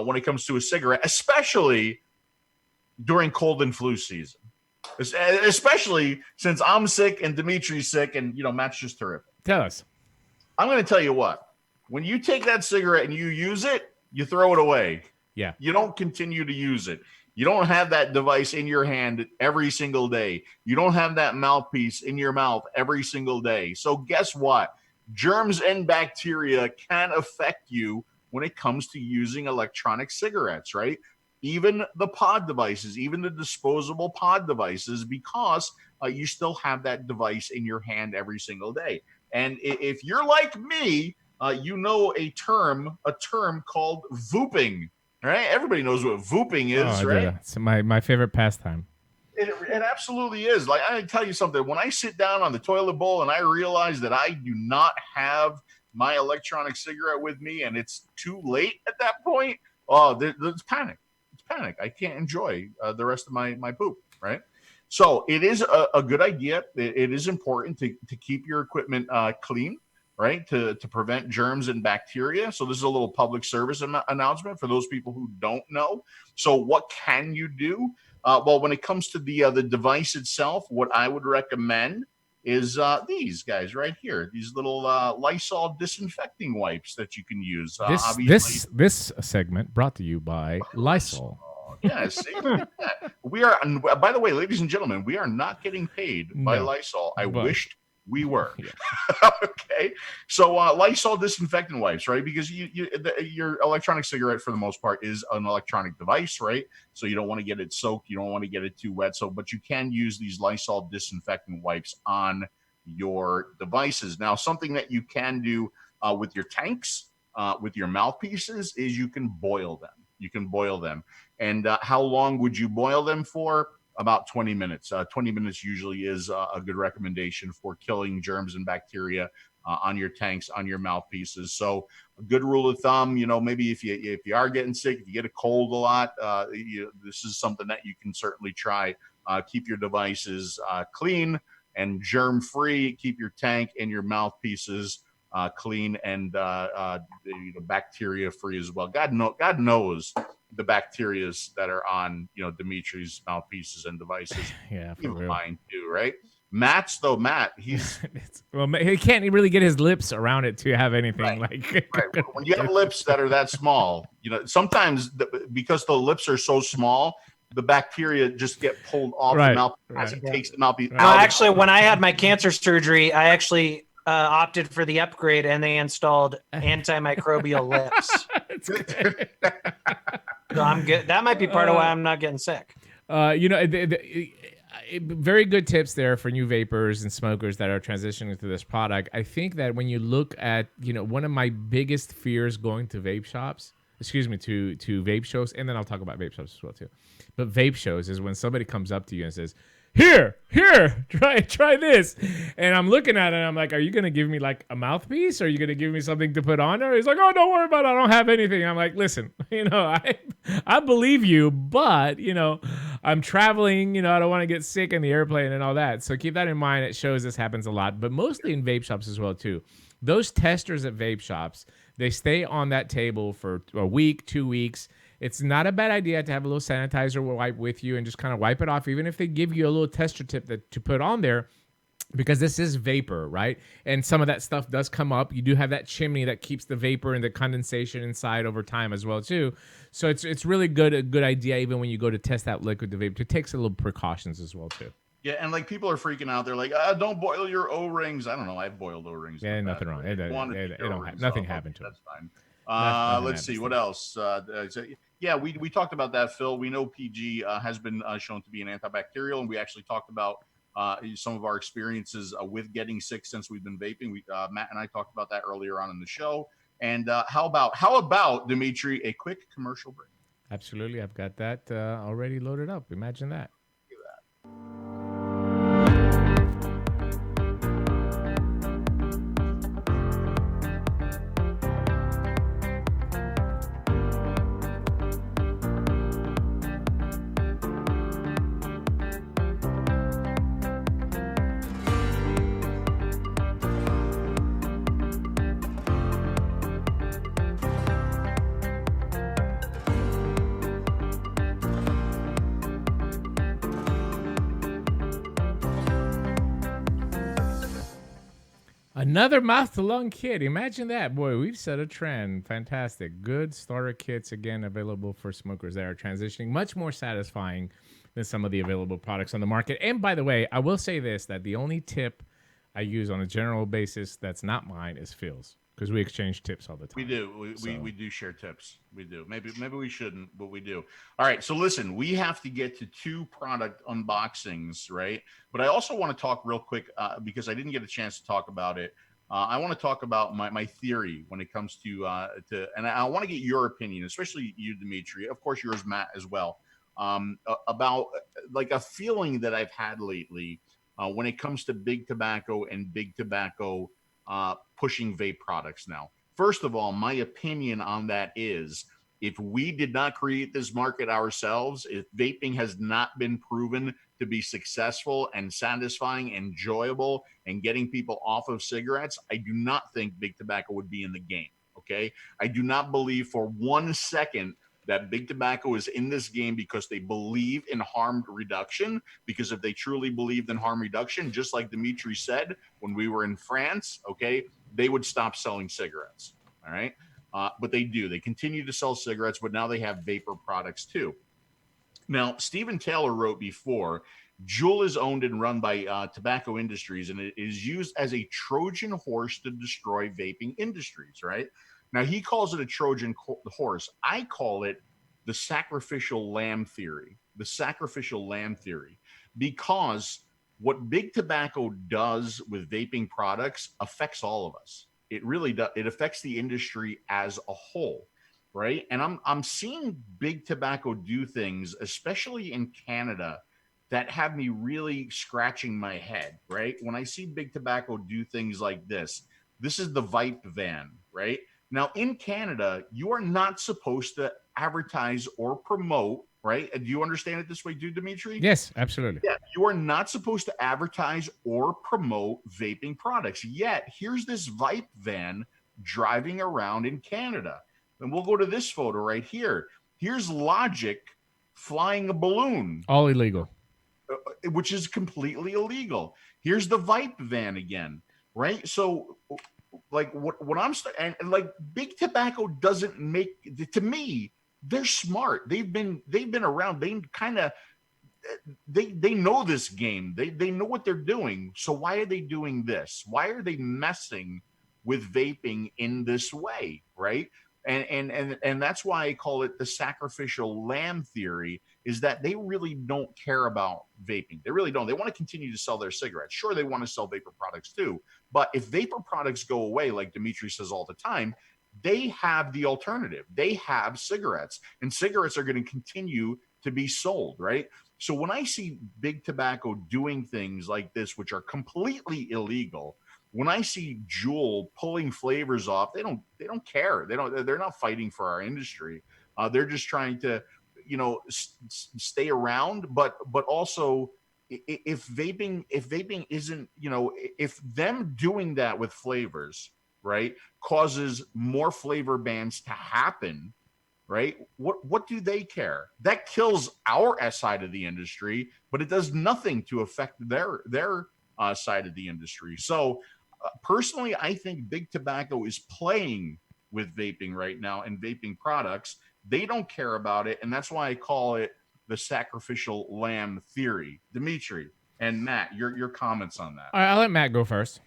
when it comes to a cigarette, especially during cold and flu season? Especially since I'm sick and Dimitri's sick, and Matt's just terrific.
Tell us.
I'm going to tell you what. When you take that cigarette and you use it, you throw it away.
Yeah.
You don't continue to use it. You don't have that device in your hand every single day. You don't have that mouthpiece in your mouth every single day. So guess what? Germs and bacteria can affect you when it comes to using electronic cigarettes, right? Even the pod devices, even the disposable pod devices, because you still have that device in your hand every single day. And if you're like me, you know a term called vaping. Right? Everybody knows what vaping is, right?
It's my favorite pastime.
It absolutely is. Like, I tell you something. When I sit down on the toilet bowl and I realize that I do not have my electronic cigarette with me and it's too late at that point, there's panic. It's panic. I can't enjoy the rest of my poop, right? So it is a good idea. It is important to keep your equipment clean, right, to prevent germs and bacteria. So this is a little public service announcement for those people who don't know. So what can you do? Well, when it comes to the device itself, what I would recommend is these guys right here, these little Lysol disinfecting wipes that you can use.
This segment brought to you by Lysol.
Yeah, see, we are. By the way, ladies and gentlemen, we are not getting paid by Lysol. I wished we were. Yeah. Okay. So Lysol disinfectant wipes, right? Because your electronic cigarette, for the most part, is an electronic device, right? So you don't want to get it soaked. You don't want to get it too wet. But you can use these Lysol disinfectant wipes on your devices. Now, something that you can do with your tanks, with your mouthpieces, is you can boil them. And how long would you boil them for? About 20 minutes. 20 minutes usually is a good recommendation for killing germs and bacteria on your tanks, on your mouthpieces. So a good rule of thumb, maybe if you are getting sick, if you get a cold a lot, this is something that you can certainly try. Keep your devices clean and germ-free. Keep your tank and your mouthpieces clean and bacteria-free as well. God knows the bacterias that are on Ďmitri's mouthpieces and devices.
Yeah, for
even
real.
mine too, right? Matt, he's
well, he can't really get his lips around it to have anything
right. When you have lips that are that small, sometimes because the lips are so small, the bacteria just get pulled off the mouth as it takes the mouthpiece out.
No, actually, when I had my cancer surgery, I actually opted for the upgrade, and they installed antimicrobial lips. So I'm good. That might be part of why I'm not getting sick.
Very good tips there for new vapors and smokers that are transitioning to this product. I think that when you look at, one of my biggest fears going to vape shops, to vape shows, and then I'll talk about vape shops as well too. But vape shows is when somebody comes up to you and says, Here, try this. And I'm looking at it and I'm like, are you going to give me like a mouthpiece? Or are you going to give me something to put on there? He's like, oh, don't worry about it. I don't have anything. I'm like, listen, I believe you, but, I'm traveling, I don't want to get sick in the airplane and all that. So keep that in mind. It shows this happens a lot, but mostly in vape shops as well too. Those testers at vape shops, they stay on that table for a week, 2 weeks. It's not a bad idea to have a little sanitizer wipe with you and just kind of wipe it off, even if they give you a little tester tip to put on there, because this is vapor, right? And some of that stuff does come up. You do have that chimney that keeps the vapor and the condensation inside over time as well too. So it's really a good idea, even when you go to test that liquid to vape, to take some little precautions as well too.
Yeah, and like people are freaking out. They're like, don't boil your O-rings. I don't know. I've boiled O-rings.
Yeah, nothing wrong. Nothing happened to it.
That's fine. Let's see what else. We talked about that, Phil. We know PG has been shown to be an antibacterial, and we actually talked about some of our experiences with getting sick since we've been vaping. Matt and I talked about that earlier on in the show. And how about Ďmitri, a quick commercial break?
Absolutely, I've got that already loaded up. Imagine that. Another mouth to lung kit. Imagine that. Boy, we've set a trend. Fantastic. Good starter kits, again, available for smokers that are transitioning. Much more satisfying than some of the available products on the market. And by the way, I will say this, that the only tip I use on a general basis that's not mine is Phil's, because we exchange tips all the time.
We do. We do share tips. We do. Maybe we shouldn't, but we do. All right. So listen, we have to get to 2 product unboxings, right? But I also want to talk real quick because I didn't get a chance to talk about it. I want to talk about my theory when it comes to and I want to get your opinion, especially you, Ďmitri. Of course, yours, Matt, as well. About like a feeling that I've had lately when it comes to big tobacco and big tobacco pushing vape products now. First of all, my opinion on that is, if we did not create this market ourselves, if vaping has not been proven to be successful and satisfying, enjoyable, and getting people off of cigarettes, I do not think big tobacco would be in the game. Okay. I do not believe for 1 second that big tobacco is in this game because they believe in harm reduction. Because if they truly believed in harm reduction, just like Ďmitri said, when we were in France, okay, they would stop selling cigarettes. All right. But they do. They continue to sell cigarettes, but now they have vapor products too. Now, Stephen Taylor wrote before, Juul is owned and run by tobacco industries, and it is used as a Trojan horse to destroy vaping industries, right? Now, he calls it a Trojan horse. I call it the sacrificial lamb theory, because what big tobacco does with vaping products affects all of us. It really does. It affects the industry as a whole, right? And I'm seeing big tobacco do things, especially in Canada, that have me really scratching my head, right? When I see big tobacco do things like this This is the Vape van, right? Now, in Canada, you are not supposed to advertise or promote, right? And do you understand it this way, too, Dimitri?
Yes, absolutely.
Yeah, you are not supposed to advertise or promote vaping products. Yet, here's this Vape van driving around in Canada. And we'll go to this photo right here. Here's Logic flying a balloon.
All illegal.
Which is completely illegal. Here's the Vape van again, right? So, like, what I'm and like, Big Tobacco doesn't make, to me, they're smart. They've been around. They kind of they know this game. They know what they're doing. So why are they doing this? Why are they messing with vaping in this way, right? And that's why I call it the sacrificial lamb theory, is that they really don't care about vaping. They really don't. They want to continue to sell their cigarettes. Sure, they want to sell vapor products too. But if vapor products go away, like Dimitri says all the time, they have the alternative. They have cigarettes, and cigarettes are going to continue to be sold, right? So when I see Big Tobacco doing things like this, which are completely illegal, when I see Juul pulling flavors off, they don't care. They're not fighting for our industry. They're just trying to, stay around. But also, if vaping isn't, if them doing that with flavors, right, causes more flavor bans to happen, right? What do they care? That kills our side of the industry, but it does nothing to affect their side of the industry. So personally, I think Big Tobacco is playing with vaping right now and vaping products. They don't care about it, and that's why I call it the sacrificial lamb theory. Dimitri and Matt, your comments on that.
All right, I'll let Matt go first.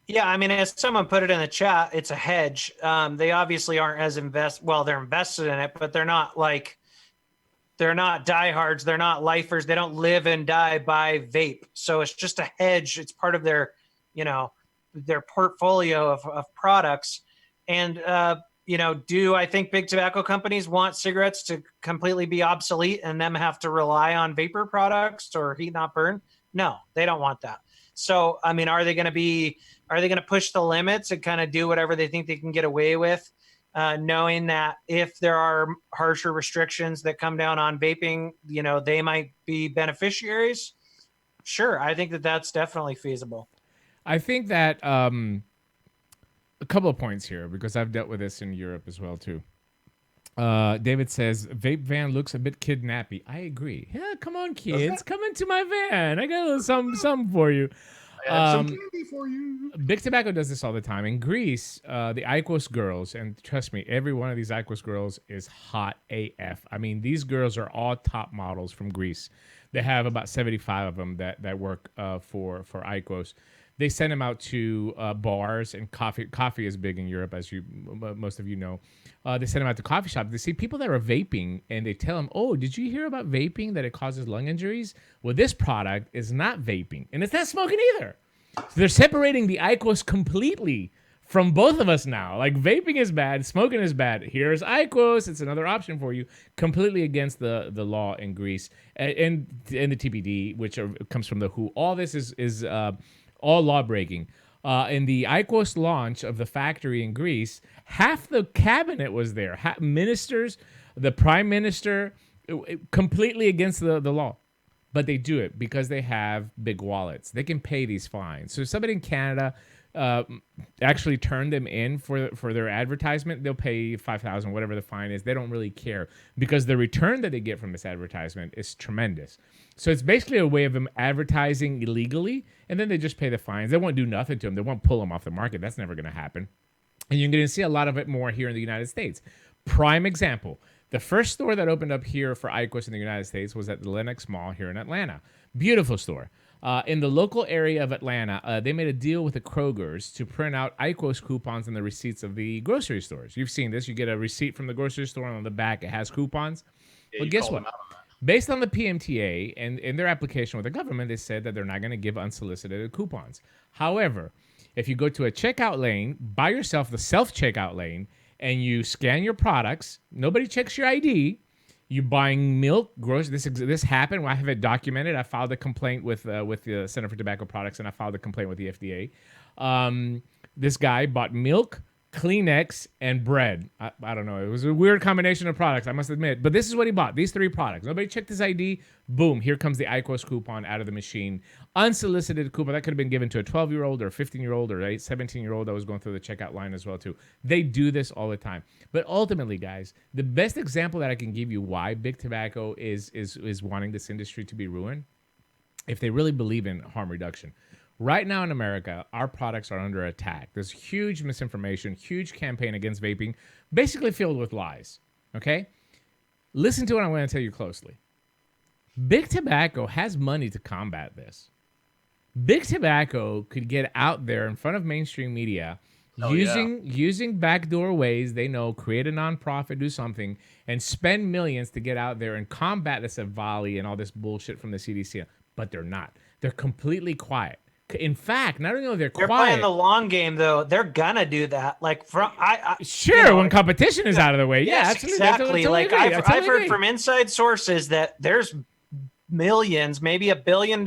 Yeah, I mean, as someone put it in the chat, it's a hedge. They obviously aren't as they're invested in it, but they're not diehards. They're not lifers. They don't live and die by vape. So it's just a hedge. It's part of their, their portfolio of products. And, do I think big tobacco companies want cigarettes to completely be obsolete and them have to rely on vapor products or heat not burn? No, they don't want that. So, I mean, are they going to push the limits and kind of do whatever they think they can get away with, knowing that if there are harsher restrictions that come down on vaping, they might be beneficiaries? Sure, I think that's definitely feasible.
I think that a couple of points here, because I've dealt with this in Europe as well, too. David says, vape van looks a bit kidnappy. I agree. Yeah, come on, kids. Come into my van. I got a little something for you.
I have some candy for you.
Big Tobacco does this all the time. In Greece, the 𝗃𝗧 girls, and trust me, every one of these 𝗃𝗧 girls is hot AF. I mean, these girls are all top models from Greece. They have about 75 of them that work for 𝗃𝗧. They send them out to bars and coffee. Coffee is big in Europe, as most of you know. They send them out to coffee shops. They see people that are vaping, and they tell them, "Oh, did you hear about vaping, that it causes lung injuries? Well, this product is not vaping, and it's not smoking either." So they're separating the 𝗃𝗧 completely from both of us now. Like, vaping is bad, smoking is bad. Here's 𝗃𝗧. It's another option for you. Completely against the law in Greece and the TPD, which comes from the WHO. All this is all law breaking. In the 𝗃𝗧 launch of the factory in Greece, half the cabinet was there. Ministers, the prime minister, completely against the law. But they do it because they have big wallets. They can pay these fines. So if somebody in Canada actually turned them in for their advertisement, they'll pay $5,000, whatever the fine is. They don't really care because the return that they get from this advertisement is tremendous. So it's basically a way of them advertising illegally, and then they just pay the fines. They won't do nothing to them. They won't pull them off the market. That's never going to happen. And you're going to see a lot of it more here in the United States. Prime example. The first store that opened up here for 𝗃𝗧 in the United States was at the Lenox Mall here in Atlanta. Beautiful store. In the local area of Atlanta, they made a deal with the Kroger's to print out 𝗃𝗧 coupons in the receipts of the grocery stores. You've seen this. You get a receipt from the grocery store, and on the back it has coupons.
Yeah,
well, guess what? Based on the PMTA and in their application with the government, they said that they're not going to give unsolicited coupons. However, if you go to a checkout lane, buy yourself the self-checkout lane, and you scan your products, nobody checks your ID, You buying milk, groceries. This happened. I have it documented. I filed a complaint with the Center for Tobacco Products, and I filed a complaint with the FDA. This guy bought milk, Kleenex, and bread. I don't know. It was a weird combination of products, I must admit. But this is what he bought. These 3 products. Nobody checked his ID. Boom. Here comes the 𝗍𝗧 coupon out of the machine. Unsolicited coupon. That could have been given to a 12-year-old or a 15-year-old or a 17-year-old that was going through the checkout line as well, too. They do this all the time. But ultimately, guys, the best example that I can give you why big tobacco is wanting this industry to be ruined, if they really believe in harm reduction. Right now in America, our products are under attack. There's huge misinformation, huge campaign against vaping, basically filled with lies. Okay? Listen to what I'm going to tell you closely. Big tobacco has money to combat this. Big tobacco could get out there in front of mainstream media using backdoor ways they know, create a nonprofit, do something, and spend millions to get out there and combat this 𝗧𝗵𝗲 and all this bullshit from the CDC. But they're not. They're completely quiet. In fact, not only are they're quiet,
playing the long game, though. They're gonna do that. Like
when competition is out of the way. Yeah,
yes,
absolutely.
Exactly. Like I've heard from inside sources that there's millions, maybe $1 billion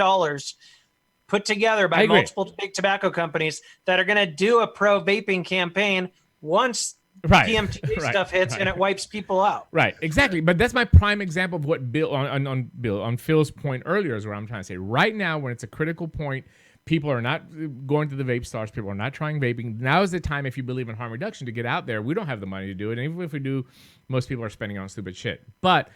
put together by multiple big tobacco companies that are gonna do a pro vaping campaign once PMTA stuff hits and it wipes people out.
Right, exactly. But that's my prime example of what Bill on Phil's point earlier is what I'm trying to say. Right now, when it's a critical point. People are not going to the vape stores. People are not trying vaping. Now is the time, if you believe in harm reduction, to get out there. We don't have the money to do it. And even if we do, most people are spending on stupid shit. But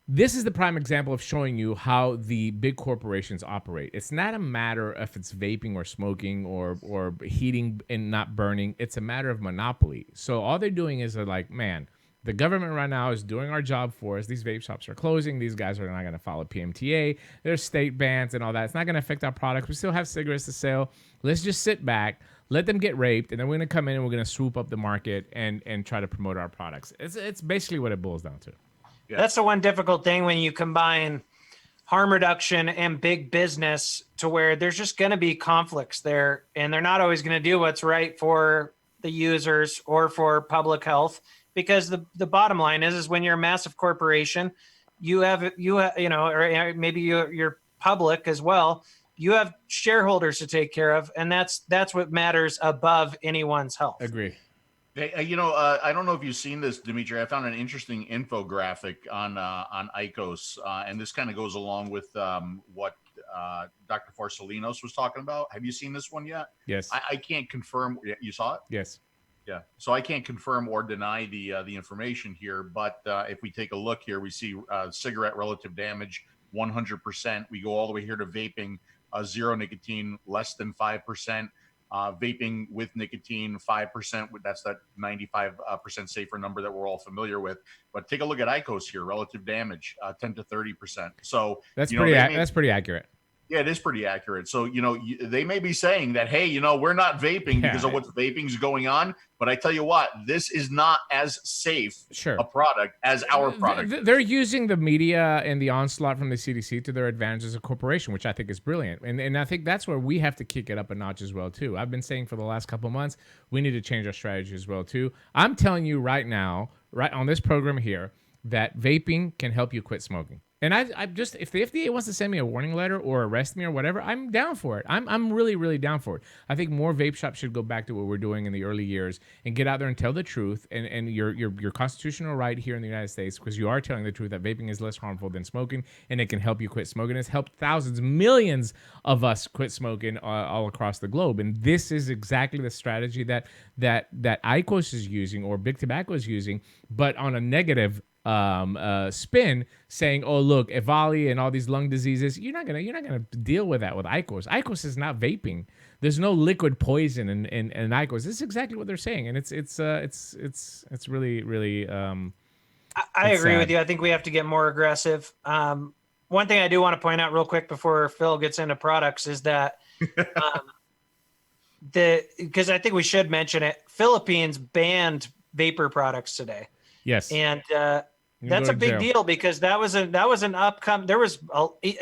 this is the prime example of showing you how the big corporations operate. It's not a matter if it's vaping or smoking or heating and not burning. It's a matter of monopoly. So all they're doing is they're like, man, the government right now is doing our job for us. These vape shops are closing. These guys are not going to follow PMTA. There's state bans and all that. It's not going to affect our products. We still have cigarettes to sell. Let's just sit back, let them get raped, and then we're going to come in and we're going to swoop up the market and try to promote our products. It's basically what it boils down to.
Yeah. That's the one difficult thing when you combine harm reduction and big business, to where there's just going to be conflicts there, and they're not always going to do what's right for the users or for public health. Because the bottom line is when you're a massive corporation, you have or maybe you're public as well. You have shareholders to take care of, and that's what matters above anyone's health.
Agree.
Hey, I don't know if you've seen this, Dimitri. I found an interesting infographic on 𝗍𝗧, and this kind of goes along with what Dr. Forsalinos was talking about. Have you seen this one yet?
Yes.
I can't confirm. You saw it?
Yes.
Yeah, so I can't confirm or deny the information here, but if we take a look here, we see cigarette relative damage 100%. We go all the way here to vaping, 0 nicotine, less than 5%. Vaping with nicotine, 5%. That's that 95% safer number that we're all familiar with. But take a look at 𝗍𝗧 here, relative damage, 10 to 30%. So
that's pretty accurate.
Yeah, it is pretty accurate. So, they may be saying that, hey, we're not vaping because of what vaping's going on. But I tell you what, this is not as safe a product as our product.
They're using the media and the onslaught from the CDC to their advantage as a corporation, which I think is brilliant. And I think that's where we have to kick it up a notch as well, too. I've been saying for the last couple of months, we need to change our strategy as well, too. I'm telling you right now, right on this program here, that vaping can help you quit smoking. And I just, if the FDA wants to send me a warning letter or arrest me or whatever, I'm down for it. I'm really, really down for it. I think more vape shops should go back to what we're doing in the early years and get out there and tell the truth and your constitutional right here in the United States, because you are telling the truth that vaping is less harmful than smoking and it can help you quit smoking. It's helped thousands, millions of us quit smoking all across the globe. And this is exactly the strategy that 𝗍𝗧 is using, or big tobacco is using, but on a negative spin, saying, oh, look, 𝗍𝗧 and all these lung diseases, you're not gonna deal with that with 𝗍𝗧. 𝗍𝗧 is not vaping. There's no liquid poison in 𝗍𝗧. This is exactly what they're saying, and it's really, really.
I agree with you. I think we have to get more aggressive. One thing I do want to point out real quick before Phil gets into products is that because I think we should mention it, Philippines banned vapor products today.
Yes,
and that's a big deal, because that was an upcoming. There was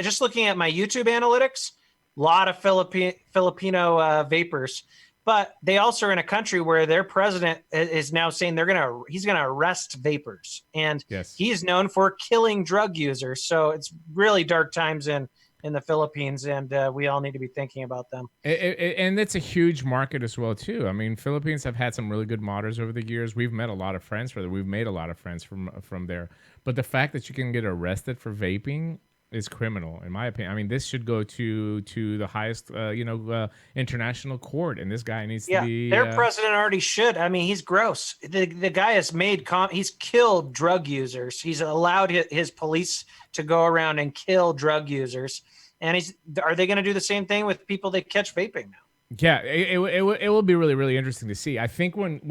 just looking at my YouTube analytics, a lot of Filipino vapors, But they also are in a country where their president is now saying he's gonna arrest vapors, and he is known for killing drug users. So it's really dark times in the Philippines, and we all need to be thinking about them.
And it's a huge market as well too. I mean, Philippines have had some really good modders over the years. We've met a lot of friends from there. We've made a lot of friends from there. But the fact that you can get arrested for vaping is criminal, in my opinion. I mean, this should go to the highest, international court, and this guy needs to be.
Their president already should. I mean, he's gross. The guy has he's killed drug users. He's allowed his police to go around and kill drug users. And are they going to do the same thing with people that catch vaping now?
Yeah, it will be really, really interesting to see. I think I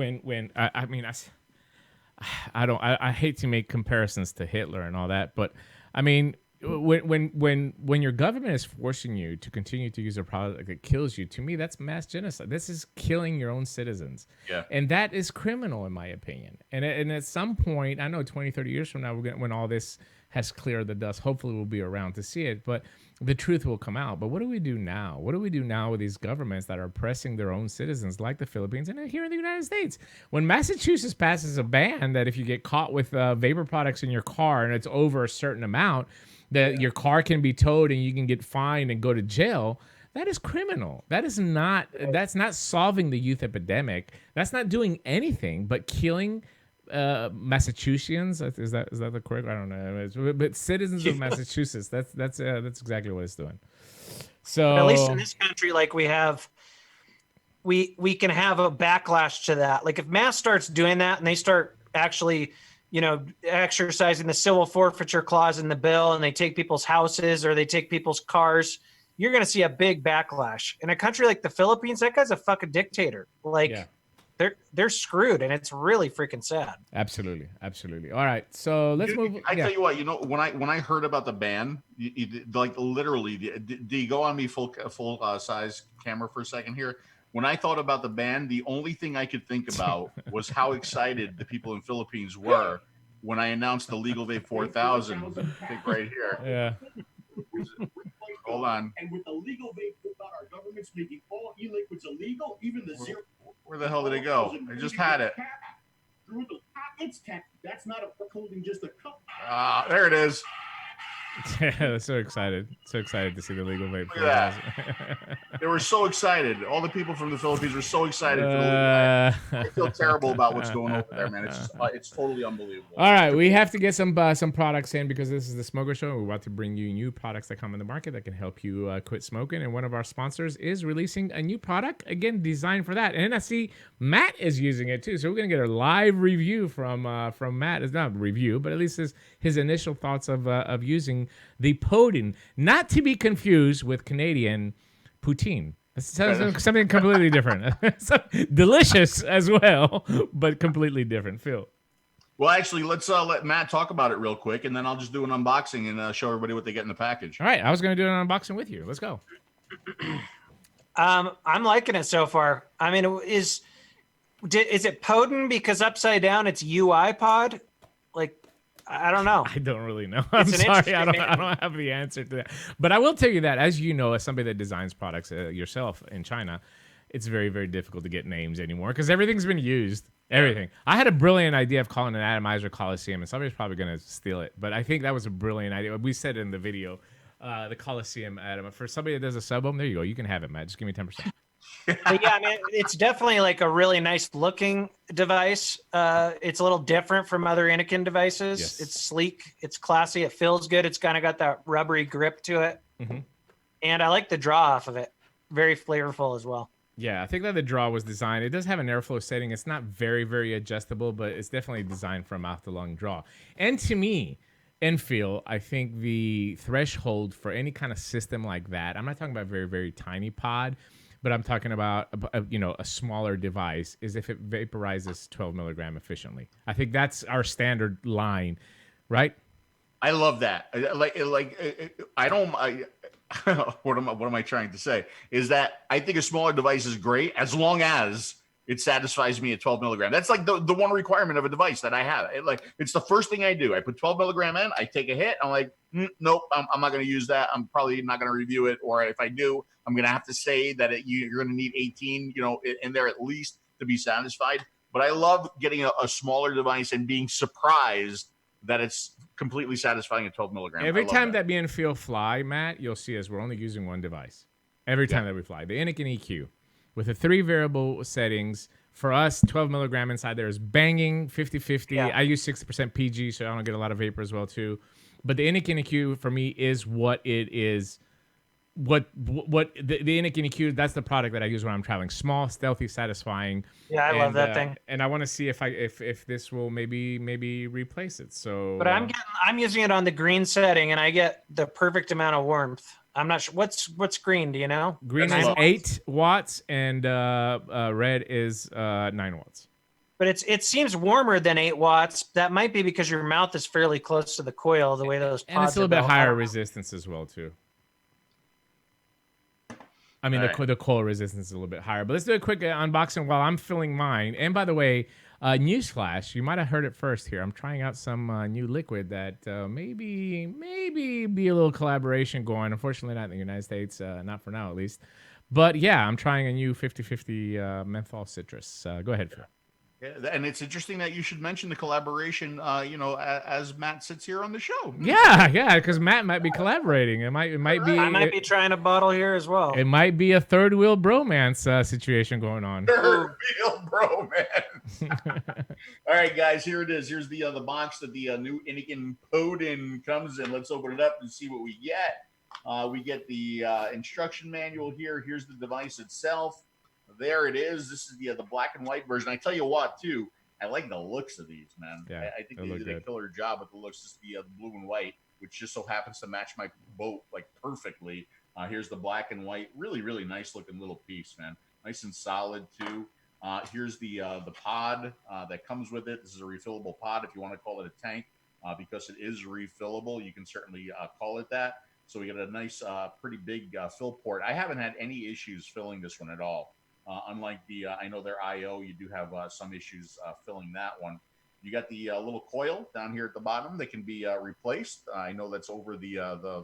hate to make comparisons to Hitler and all that, but I mean, when your government is forcing you to continue to use a product that kills you, to me, that's mass genocide. This is killing your own citizens.
Yeah.
And that is criminal, in my opinion. And at some point, I know 20, 30 years from now, when all this has cleared the dust, hopefully we'll be around to see it, but the truth will come out. But what do we do now? What do we do now with these governments that are oppressing their own citizens, like the Philippines and here in the United States? When Massachusetts passes a ban that if you get caught with vapor products in your car and it's over a certain amount, that your car can be towed and you can get fined and go to jail, that is criminal. That's not solving the youth epidemic. That's not doing anything but killing Massachusetts. Is that the correct? I don't know. But citizens of Massachusetts. That's exactly what it's doing. So
but at least in this country, like we can have a backlash to that. Like if Mass starts doing that and they start actually, exercising the civil forfeiture clause in the bill, and they take people's houses or they take people's cars, you're going to see a big backlash. In a country like the Philippines, that guy's a fucking dictator. They're screwed, and it's really freaking sad.
Absolutely. All right, so let's move.
I tell you what, when I heard about the ban, literally, do you go on me full size camera for a second here? When I thought about the ban, the only thing I could think about was how excited the people in Philippines were when I announced the legal vape 4000. I think right here.
Yeah.
Hold on.
And with the legal vape, our government's making all e-liquids illegal, even the zero.
Where the hell did it go? I just had it.
It's tech. That's not holding just a cup.
There it is.
Yeah, so excited to see the legal vape.
Look at that. They were so excited. All the people from the Philippines were so excited for the legal vape. I feel terrible about what's going on over there, man. It's totally unbelievable.
All right, we have to get some products in because this is the Smoker Show. We're about to bring you new products that come in the market that can help you quit smoking. And one of our sponsors is releasing a new product, again, designed for that. And I see Matt is using it too. So we're going to get a live review from Matt. It's not a review, but at least his initial thoughts of using the Podin, not to be confused with Canadian poutine. It's something completely different. Delicious as well, but completely different. Phil.
Well, actually, let's let Matt talk about it real quick, and then I'll just do an unboxing and show everybody what they get in the package.
All right, I was going to do an unboxing with you. Let's go.
I'm liking it so far. I mean, is it Podin because upside down it's UI pod? Like, I don't know.
I don't really know. I'm sorry. I don't have the answer to that. But I will tell you that, as you know, as somebody that designs products yourself in China, it's very, very difficult to get names anymore because everything's been used. Everything. I had a brilliant idea of calling an atomizer Coliseum, and somebody's probably going to steal it. But I think that was a brilliant idea. We said it in the video, the Coliseum atom. For somebody that does a sub-ohm, there you go. You can have it, Matt. Just give me 10%.
But yeah, I mean, it's definitely like a really nice looking device. It's a little different from other Innokin devices.
Yes.
It's sleek, it's classy, it feels good. It's kind of got that rubbery grip to it.
Mm-hmm.
And I like the draw off of it. Very flavorful as well.
Yeah, I think that the draw was designed. It does have an airflow setting. It's not very, very adjustable, but it's definitely designed for a mouth to lung draw. And to me, and Phil, I think the threshold for any kind of system like that, I'm not talking about very, very tiny pod, but I'm talking about a smaller device, is if it vaporizes 12 milligram efficiently. I think that's our standard line, right?
I love that. What am I trying to say? Is that I think a smaller device is great as long as it satisfies me at 12 milligram. That's like the one requirement of a device that I have. It's the first thing I do. I put 12 milligram in, I take a hit. I'm like, nope, I'm not going to use that. I'm probably not going to review it. Or if I do, I'm going to have to say that you're going to need 18, in there at least to be satisfied. But I love getting a smaller device and being surprised that it's completely satisfying at 12 milligrams.
Every time that me and Phil fly, Matt, you'll see us. We're only using one device. Every time that we fly. The Innokin EQ with the 3 variable settings. For us, 12 milligram inside there is banging, 50-50. Yeah. I use 60% PG, so I don't get a lot of vapor as well, too. But the Innokin EQ, for me, is what it is. What the Innokin EQ, that's the product that I use when I'm traveling. Small, stealthy, satisfying.
Yeah, I love that thing.
And I want to see if this will maybe replace it. So,
but I'm using it on the green setting, and I get the perfect amount of warmth. I'm not sure what's green. Do you know?
Green is 8 watts, and red is 9 watts.
But it seems warmer than 8 watts. That might be because your mouth is fairly close to the coil, the way those pods
and it's a little bit higher resistance as well too. I mean, the coil resistance is a little bit higher. But let's do a quick unboxing while I'm filling mine. And by the way, newsflash, you might have heard it first here. I'm trying out some new liquid that maybe be a little collaboration going. Unfortunately, not in the United States, not for now at least. But yeah, I'm trying a new 50-50 menthol citrus. Go ahead, Phil.
Yeah, and it's interesting that you should mention the collaboration, as Matt sits here on the show.
Yeah, because Matt might be collaborating. It might be.
I might be trying a bottle here as well.
It might be a third wheel bromance situation going on.
Third wheel bromance. All right, guys, here it is. Here's the box that the new Innokin Podin comes in. Let's open it up and see what we get. We get the instruction manual here. Here's the device itself. There it is. This is the black and white version. I tell you what, too, I like the looks of these, man.
Yeah,
I think they did a killer job with the looks. This is the blue and white, which just so happens to match my boat like perfectly. Here's the black and white. Really, really nice looking little piece, man. Nice and solid, too. Here's the pod that comes with it. This is a refillable pod if you want to call it a tank, because it is refillable. You can certainly call it that. So we got a nice, pretty big fill port. I haven't had any issues filling this one at all. Unlike I know their IO, you do have some issues filling that one. You got the little coil down here at the bottom that can be replaced. I know that's over the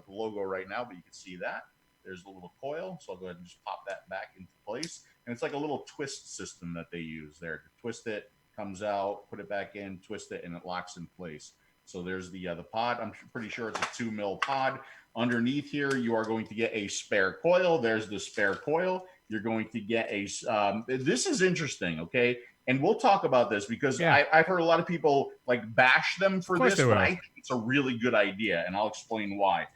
logo right now, but you can see that. There's the little coil, so I'll go ahead and just pop that back into place. And it's like a little twist system that they use there. To twist it, comes out, put it back in, twist it, and it locks in place. So there's the pod. I'm pretty sure it's a 2 mil pod. Underneath here, you are going to get a spare coil. There's the spare coil. You're going to get a, this is interesting, okay? And we'll talk about this because I've heard a lot of people like bash them for this, but I think it's a really good idea, and I'll explain why.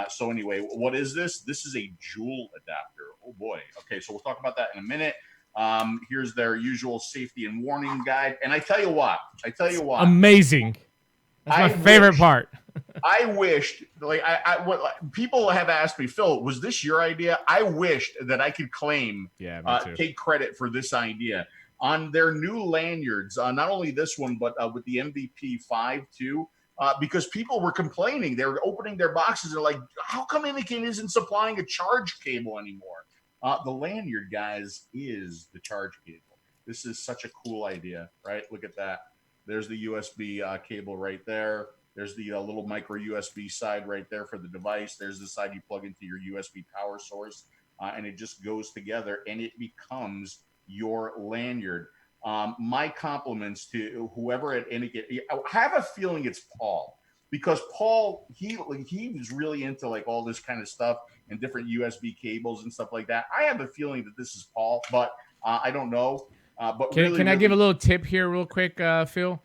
So anyway, what is this? This is a Joule adapter. Oh boy. Okay, so we'll talk about that in a minute. Here's their usual safety and warning guide. And I tell you what.
Amazing. That's my favorite part.
I wished, people have asked me, Phil, was this your idea? I wished that I could claim, take credit for this idea. On their new lanyards, not only this one, but with the MVP5 too, because people were complaining. They were opening their boxes. They're like, how come Innokin isn't supplying a charge cable anymore? The lanyard, guys, is the charge cable. This is such a cool idea, right? Look at that. There's the USB cable right there. There's the little micro USB side right there for the device. There's the side you plug into your USB power source, and it just goes together, and it becomes your lanyard. My compliments to whoever at Innokin. I have a feeling it's Paul, because Paul, he was really into like all this kind of stuff and different USB cables and stuff like that. I have a feeling that this is Paul, but I don't know. But
can I give a little tip here real quick, Phil?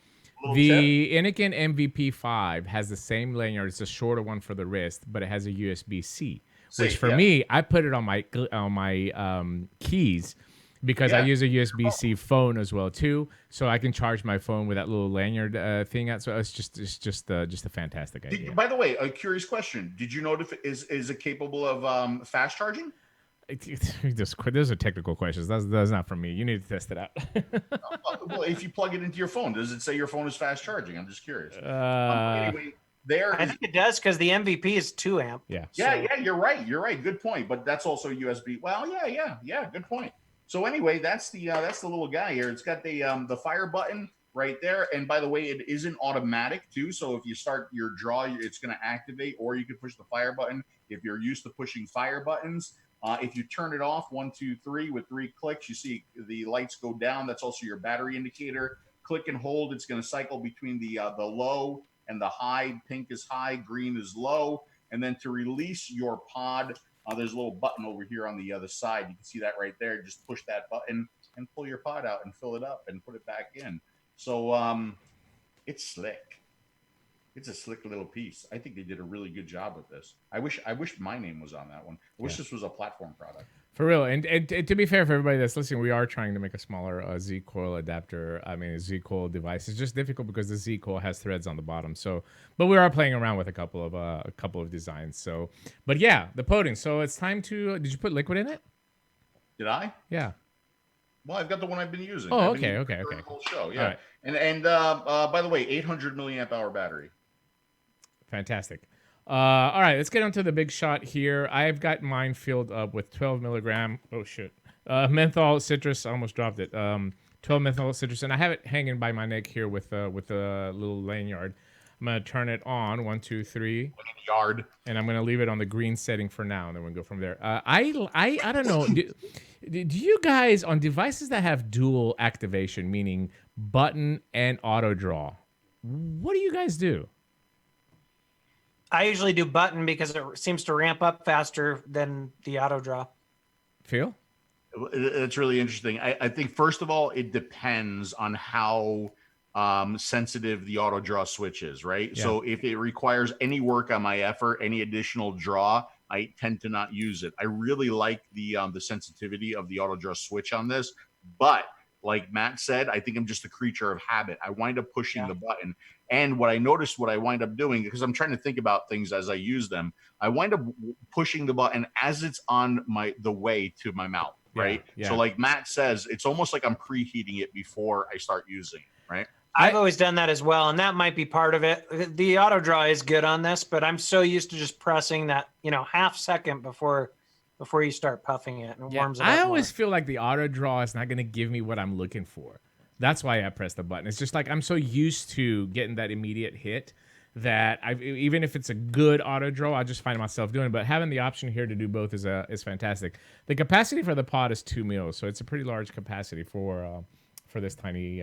The Innokin MVP5 has the same lanyard. It's a shorter one for the wrist, but it has a USB-C, which for me, I put it on my keys because I use a USB-C phone as well too, so I can charge my phone with that little lanyard thing. So it's just a fantastic idea.
By the way, a curious question: did you know if is it capable of fast charging?
Those are technical questions. That's not from me. You need to test it out.
Well, if you plug it into your phone, does it say your phone is fast charging? I'm just curious. Anyway, I
think it does because the MVP is 2 amp.
Yeah.
Yeah, you're right. Good point. But that's also USB. Well, yeah. Good point. So anyway, that's the little guy here. It's got the fire button right there. And by the way, it isn't automatic too. So if you start your draw, it's going to activate, or you can push the fire button if you're used to pushing fire buttons. If you turn it off, 1, 2, 3 with 3 clicks, you see the lights go down. That's also your battery indicator. Click and hold. It's going to cycle between the low and the high. Pink is high, green is low. And then to release your pod, there's a little button over here on the other side. You can see that right there. Just push that button and pull your pod out and fill it up and put it back in. So it's slick. It's a slick little piece. I think they did a really good job with this. I wish my name was on that one. I wish this was a platform product.
For real. And to be fair, for everybody that's listening, we are trying to make a smaller Z-coil adapter. I mean, a Z-coil device. It's just difficult because the Z-coil has threads on the bottom. So, but we are playing around with a couple of designs. So, but yeah, the Podin. So it's time to. Did you put liquid in it?
Did I?
Yeah.
Well, I've got the one I've been using.
Oh,
I've been
okay.
using the whole show, yeah.
All right.
And by the way, 800 milliamp hour battery.
Fantastic. All right, let's get on to the big shot here. I've got mine filled up with 12 milligram. Oh shit. Menthol citrus. I almost dropped it. 12 menthol citrus, and I have it hanging by my neck here with a little lanyard. I'm gonna turn it on. 1, 2, 3.
Yard.
And I'm gonna leave it on the green setting for now, and then we'll go from there. I don't know. Do you guys on devices that have dual activation, meaning button and auto draw? What do you guys do?
I usually do button because it seems to ramp up faster than the auto draw.
Phil?
It's really interesting. I think, first of all, it depends on how sensitive the auto draw switch is, right?
Yeah.
So if it requires any work on my effort, any additional draw, I tend to not use it. I really like the sensitivity of the auto draw switch on this, but like Matt said, I think I'm just a creature of habit. I wind up pushing the button. And what I wind up doing, because I'm trying to think about things as I use them, I wind up pushing the button as it's on the way to my mouth, right?
Yeah.
So like Matt says, it's almost like I'm preheating it before I start using it, right?
I've always done that as well, and that might be part of it. The auto draw is good on this, but I'm so used to just pressing that, half second before you start puffing it, and it warms it up.
I always feel like the auto draw is not going to give me what I'm looking for. That's why I press the button. It's just like I'm so used to getting that immediate hit that even if it's a good auto draw, I just find myself doing it. But having the option here to do both is fantastic. The capacity for the pod is 2 mils, so it's a pretty large capacity for this tiny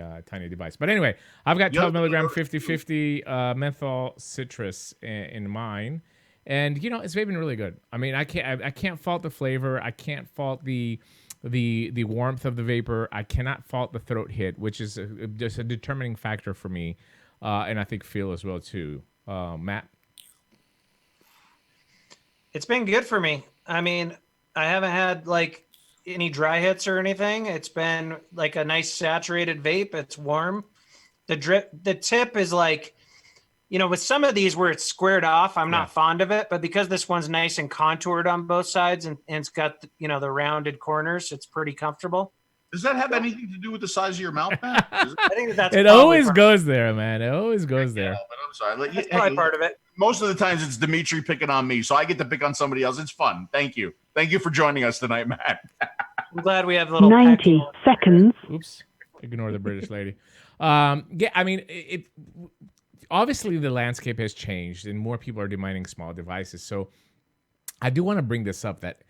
device. But anyway, I've got 12 milligram 50/50 menthol citrus in mine. And it's vaping really good. I mean, I can't fault the flavor. I can't fault the warmth of the vapor. I cannot fault the throat hit, which is just a determining factor for me, and I think Phil as well too. Matt,
it's been good for me. I mean, I haven't had like any dry hits or anything. It's been like a nice saturated vape. It's warm. The tip is like, with some of these where it's squared off, I'm not fond of it, but because this one's nice and contoured on both sides and it's got, the rounded corners, it's pretty comfortable.
Does that have anything to do with the size of your mouth, Matt?
I think that's
it always goes there, man. It always goes there.
But I'm sorry.
That's probably part of it.
Most of the times it's Dimitri picking on me, so I get to pick on somebody else. It's fun. Thank you. Thank you for joining us tonight, Matt.
I'm glad we have a little
90 seconds.
Oops. Ignore the British lady. I mean, obviously the landscape has changed and more people are demanding small devices. So I do want to bring this up, that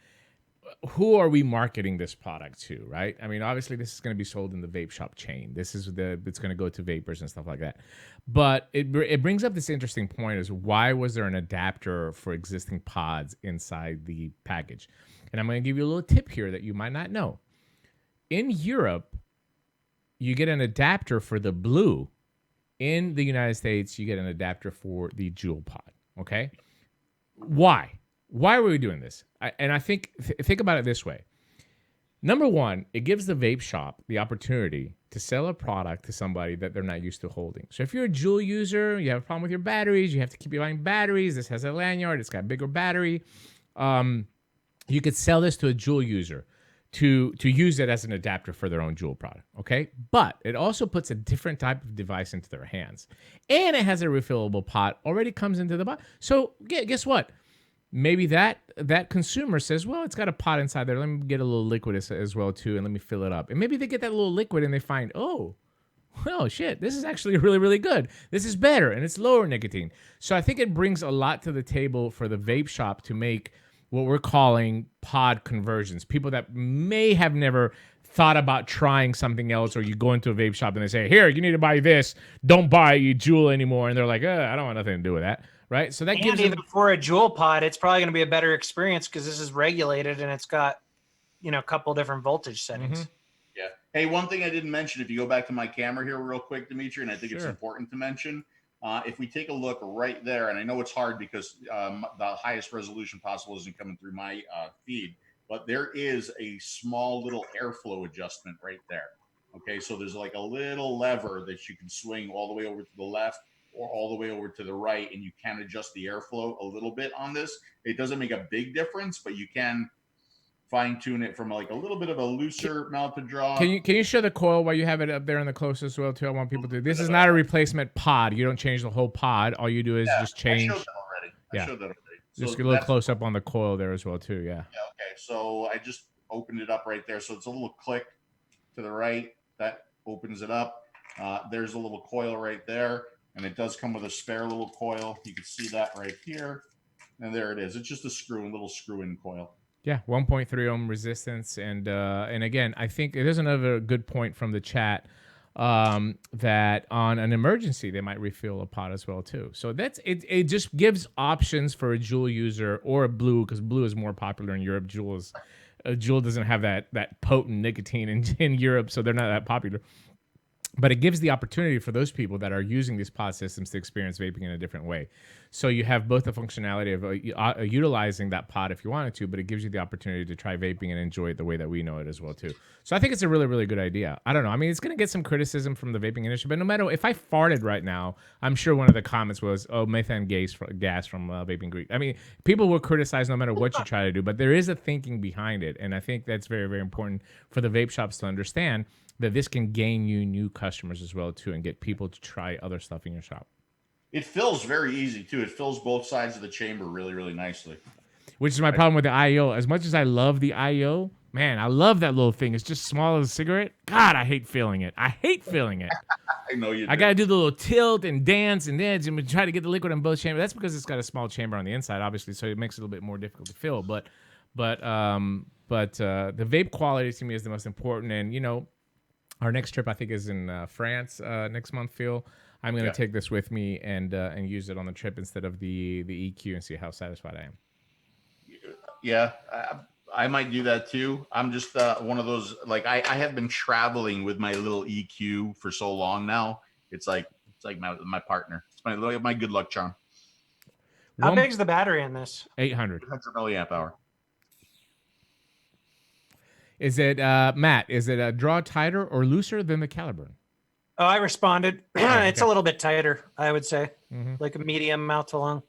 who are we marketing this product to, right? I mean, obviously this is going to be sold in the vape shop chain. It's going to go to vapors and stuff like that. But it brings up this interesting point, is why was there an adapter for existing pods inside the package? And I'm going to give you a little tip here that you might not know. In Europe, you get an adapter for the blue. In the United States, you get an adapter for the jewel pod, okay? Why? Why are we doing this? I think about it this way. Number one, it gives the vape shop the opportunity to sell a product to somebody that they're not used to holding. So if you're a jewel user, you have a problem with your batteries, you have to keep buying batteries, this has a lanyard, it's got a bigger battery, you could sell this to a jewel user to use it as an adapter for their own jewel product, okay? But it also puts a different type of device into their hands. And it has a refillable pot, already comes into the box. So guess what? maybe that consumer says, well, it's got a pod inside there. Let me get a little liquid as well too, and let me fill it up. And maybe they get that little liquid and they find, oh, well, shit, this is actually really, really good. This is better, and it's lower nicotine. So I think it brings a lot to the table for the vape shop to make what we're calling pod conversions. People that may have never thought about trying something else, or you go into a vape shop and they say, here, you need to buy this. Don't buy you Juul anymore. And they're like, I don't want nothing to do with that. Right? So that
and
gives
even
them,
for a Juul pod, it's probably going to be a better experience because this is regulated and it's got, a couple different voltage settings.
Yeah. Hey, one thing I didn't mention, if you go back to my camera here real quick, Dimitri, and I think it's
Sure.
important to mention, if we take a look right there, and I know it's hard because the highest resolution possible isn't coming through my feed, but there is a small little airflow adjustment right there. Okay, so there's like a little lever that you can swing all the way over to the left or all the way over to the right, and you can adjust the airflow a little bit on this. It doesn't make a big difference, but you can fine tune it from like a little bit of a looser mounted draw.
Can you show the coil while you have it up there in the close as well too? I want people to. This is not a replacement pod. You don't change the whole pod. All you do is just change.
I showed that already.
Yeah.
I showed that already.
Just get a little close up on the coil there as well too. Yeah.
Yeah. Okay. So I just opened it up right there. So it's a little click to the right. That opens it up. There's a little coil right there. And it does come with a spare little coil. You can see that right here. And there it is. It's just a little screw-in coil.
Yeah, 1.3 ohm resistance. And again, I think there's another good point from the chat that on an emergency, they might refill a pod as well too. So that's it. It just gives options for a Juul user or a Blue, because Blue is more popular in Europe. Juul doesn't have that potent nicotine in Europe, so they're not that popular. But it gives the opportunity for those people that are using these pod systems to experience vaping in a different way. So you have both the functionality of utilizing that pod if you wanted to, but it gives you the opportunity to try vaping and enjoy it the way that we know it as well too. So I think it's a really, really good idea. I don't know. I mean, it's going to get some criticism from the vaping industry, but no matter if I farted right now, I'm sure one of the comments was, "Oh, methane gas from vaping Greek." I mean, people will criticize no matter what you try to do, but there is a thinking behind it, and I think that's very, very important for the vape shops to understand that this can gain you new customers as well too, and get people to try other stuff in your shop.
It fills very easy too. It fills both sides of the chamber really, really nicely.
Which is my problem with the IO. As much as I love the IO, man, I love that little thing. It's just small as a cigarette. God, I hate feeling it. I know you do. I got to do the little tilt and dance and dance and try to get the liquid in both chambers. That's because it's got a small chamber on the inside, obviously, so it makes it a little bit more difficult to fill. But the vape quality to me is the most important. And, our next trip, I think, is in France next month, Phil. I'm going to take this with me and use it on the trip instead of the EQ and see how satisfied I am.
Yeah, I might do that too. I'm just one of those, like, I have been traveling with my little EQ for so long now. It's like my partner. It's my good luck charm.
How big is the battery in this?
800
milliamp hour.
Is it, Matt, is it a draw tighter or looser than the Caliburn?
Oh, I responded. It's a little bit tighter, I would say.
Mm-hmm.
Like a medium mouth to long.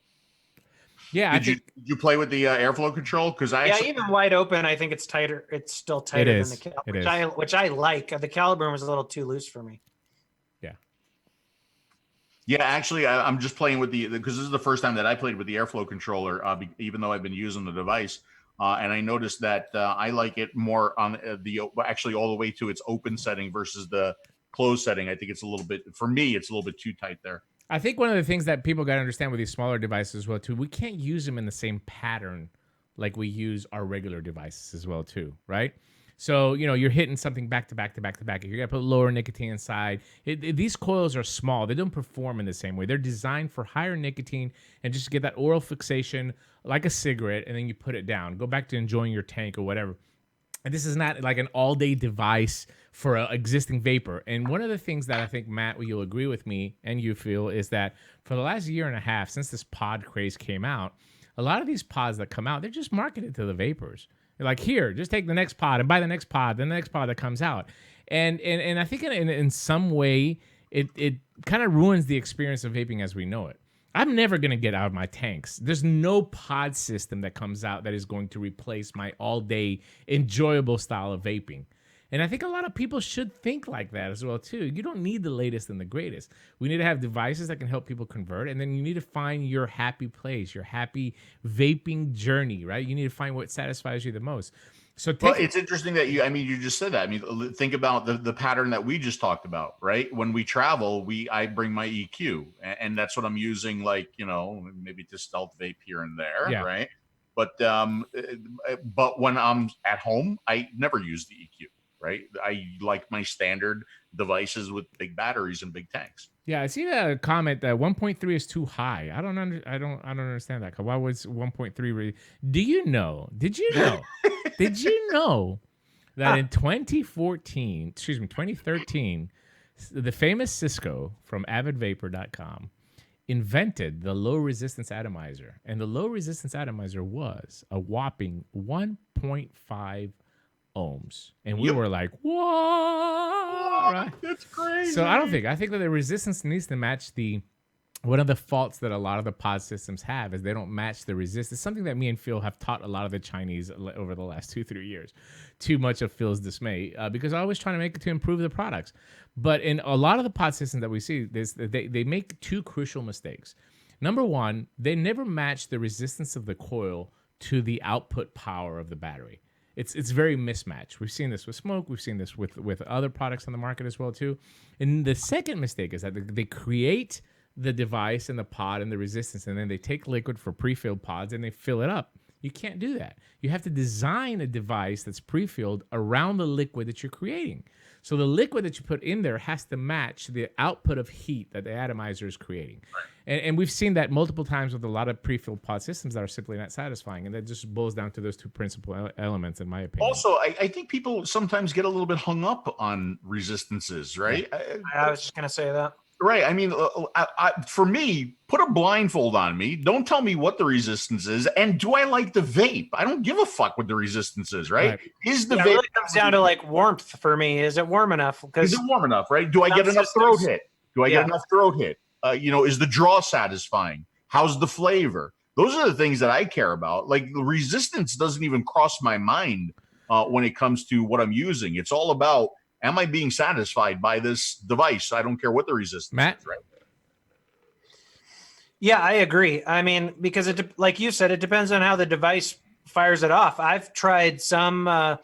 Yeah.
Did you play with the airflow control? Because
even wide open, I think it's tighter. It's still tighter than the Caliburn, which I like. The Caliburn was a little too loose for me.
Yeah.
Yeah, actually, I'm just playing with because this is the first time that I played with the airflow controller, even though I've been using the device. And I noticed that I like it more on actually all the way to its open setting versus the closed setting. I think it's a little bit, for me, it's a little bit too tight there.
I think one of the things that people got to understand with these smaller devices as well too, we can't use them in the same pattern like we use our regular devices as well too, right? So, you're hitting something back to back to back to back. You got to put lower nicotine inside. These coils are small. They don't perform in the same way. They're designed for higher nicotine and just to get that oral fixation like a cigarette, and then you put it down. Go back to enjoying your tank or whatever. And this is not like an all-day device for an existing vapor. And one of the things that I think, Matt, you'll agree with me and you feel is that for the last year and a half, since this pod craze came out, a lot of these pods that come out, they're just marketed to the vapors. They're like, here, just take the next pod and buy the next pod, then the next pod that comes out. And I think in some way, it kind of ruins the experience of vaping as we know it. I'm never going to get out of my tanks. There's no pod system that comes out that is going to replace my all-day enjoyable style of vaping. And I think a lot of people should think like that as well, too. You don't need the latest and the greatest. We need to have devices that can help people convert. And then you need to find your happy place, your happy vaping journey, right? You need to find what satisfies you the most. So
well, it's interesting that you just said that. I mean, think about the pattern that we just talked about, right? When we travel, I bring my EQ, and that's what I'm using, like, maybe to stealth vape here and there, right? But when I'm at home, I never use the EQ, right? I like my standard devices with big batteries and big tanks.
Yeah, I see that comment that 1.3 is too high. I don't understand that. Why was 1.3 really? Did you know that in 2013, the famous Cisco from avidvapor.com invented the low resistance atomizer, and the low resistance atomizer was a whopping 1.5 ohms, and we were like, "What? Right?
That's crazy."
So I think that the resistance needs to match one of the faults that a lot of the pod systems have is they don't match the resistance. Something that me and Phil have taught a lot of the Chinese over the last 2-3 years. Too much of Phil's dismay because I always trying to make it to improve the products. But in a lot of the pod systems that we see, they make two crucial mistakes. Number one, they never match the resistance of the coil to the output power of the battery. It's very mismatched. We've seen this with smoke. We've seen this with other products on the market as well too. And the second mistake is that they create the device and the pod and the resistance, and then they take liquid for pre-filled pods and they fill it up. You can't do that. You have to design a device that's pre-filled around the liquid that you're creating. So the liquid that you put in there has to match the output of heat that the atomizer is creating. Right. And we've seen that multiple times with a lot of pre-filled pod systems that are simply not satisfying. And that just boils down to those two principal elements, in my opinion.
Also, I think people sometimes get a little bit hung up on resistances, right?
Yeah. I was just going to say that.
Right. I mean, for me, put a blindfold on me. Don't tell me what the resistance is. And do I like the vape? I don't give a fuck what the resistance is, right? Is the vape... It really
comes down to like warmth for me. Is it warm enough?
Is it warm enough, right? Do I get enough throat hit? Get enough throat hit? Is the draw satisfying? How's the flavor? Those are the things that I care about. Like, the resistance doesn't even cross my mind when it comes to what I'm using. It's all about, am I being satisfied by this device? I don't care what the resistance is, right?
Yeah, I agree. I mean, because like you said, it depends on how the device fires it off. I've tried some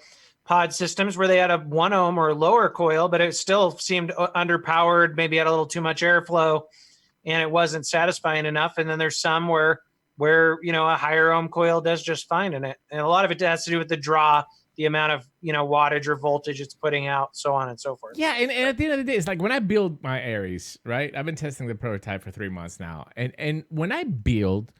pod systems where they had a 1 ohm or lower coil, but it still seemed underpowered, maybe had a little too much airflow, and it wasn't satisfying enough. And then there's some where a higher ohm coil does just fine in it. And a lot of it has to do with the draw, the amount of wattage or voltage it's putting out, so on and so forth.
Yeah, and at the end of the day, it's like when I build my Aries, right? I've been testing the prototype for 3 months now, and when I build,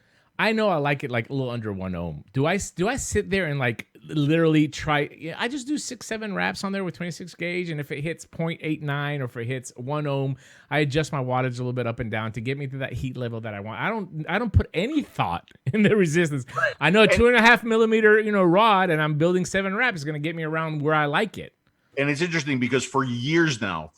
I know I like it like a little under 1 ohm. Do I sit there and like literally try? I just do 6-7 wraps on there with 26 gauge, and if it hits 0.89 or if it hits 1 ohm, I adjust my wattage a little bit up and down to get me to that heat level that I want. I don't put any thought in the resistance. Right. I know a 2.5 millimeter rod, and I'm building 7 wraps is going to get me around where I like it.
And it's interesting because for years now,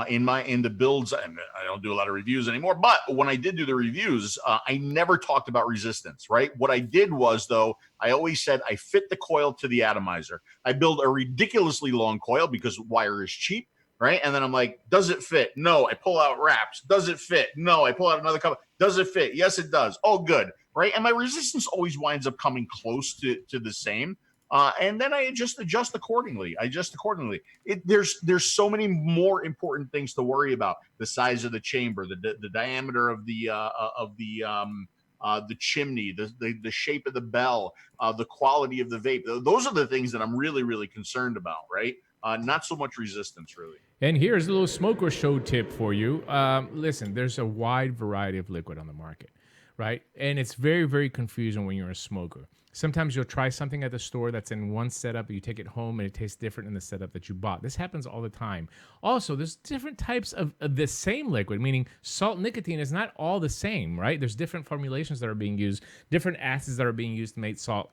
in the builds, I don't do a lot of reviews anymore, but when I did do the reviews, I never talked about resistance, right? What I did was, though, I always said I fit the coil to the atomizer. I build a ridiculously long coil because wire is cheap, right? And then I'm like, does it fit? No. I pull out wraps. Does it fit? No. I pull out another couple. Does it fit? Yes, it does. Oh, good, right? And my resistance always winds up coming close to the same. And then I just adjust accordingly. There's so many more important things to worry about: the size of the chamber, the diameter of the chimney, the shape of the bell, the quality of the vape. Those are the things that I'm really, really concerned about, right? Not so much resistance, really.
And here's a little smoker show tip for you. Listen, there's a wide variety of liquid on the market, right? And it's very, very confusing when you're a smoker. Sometimes you'll try something at the store that's in one setup, you take it home, and it tastes different in the setup that you bought. This happens all the time. Also, there's different types of the same liquid, meaning salt nicotine is not all the same, right? There's different formulations that are being used, different acids that are being used to make salt.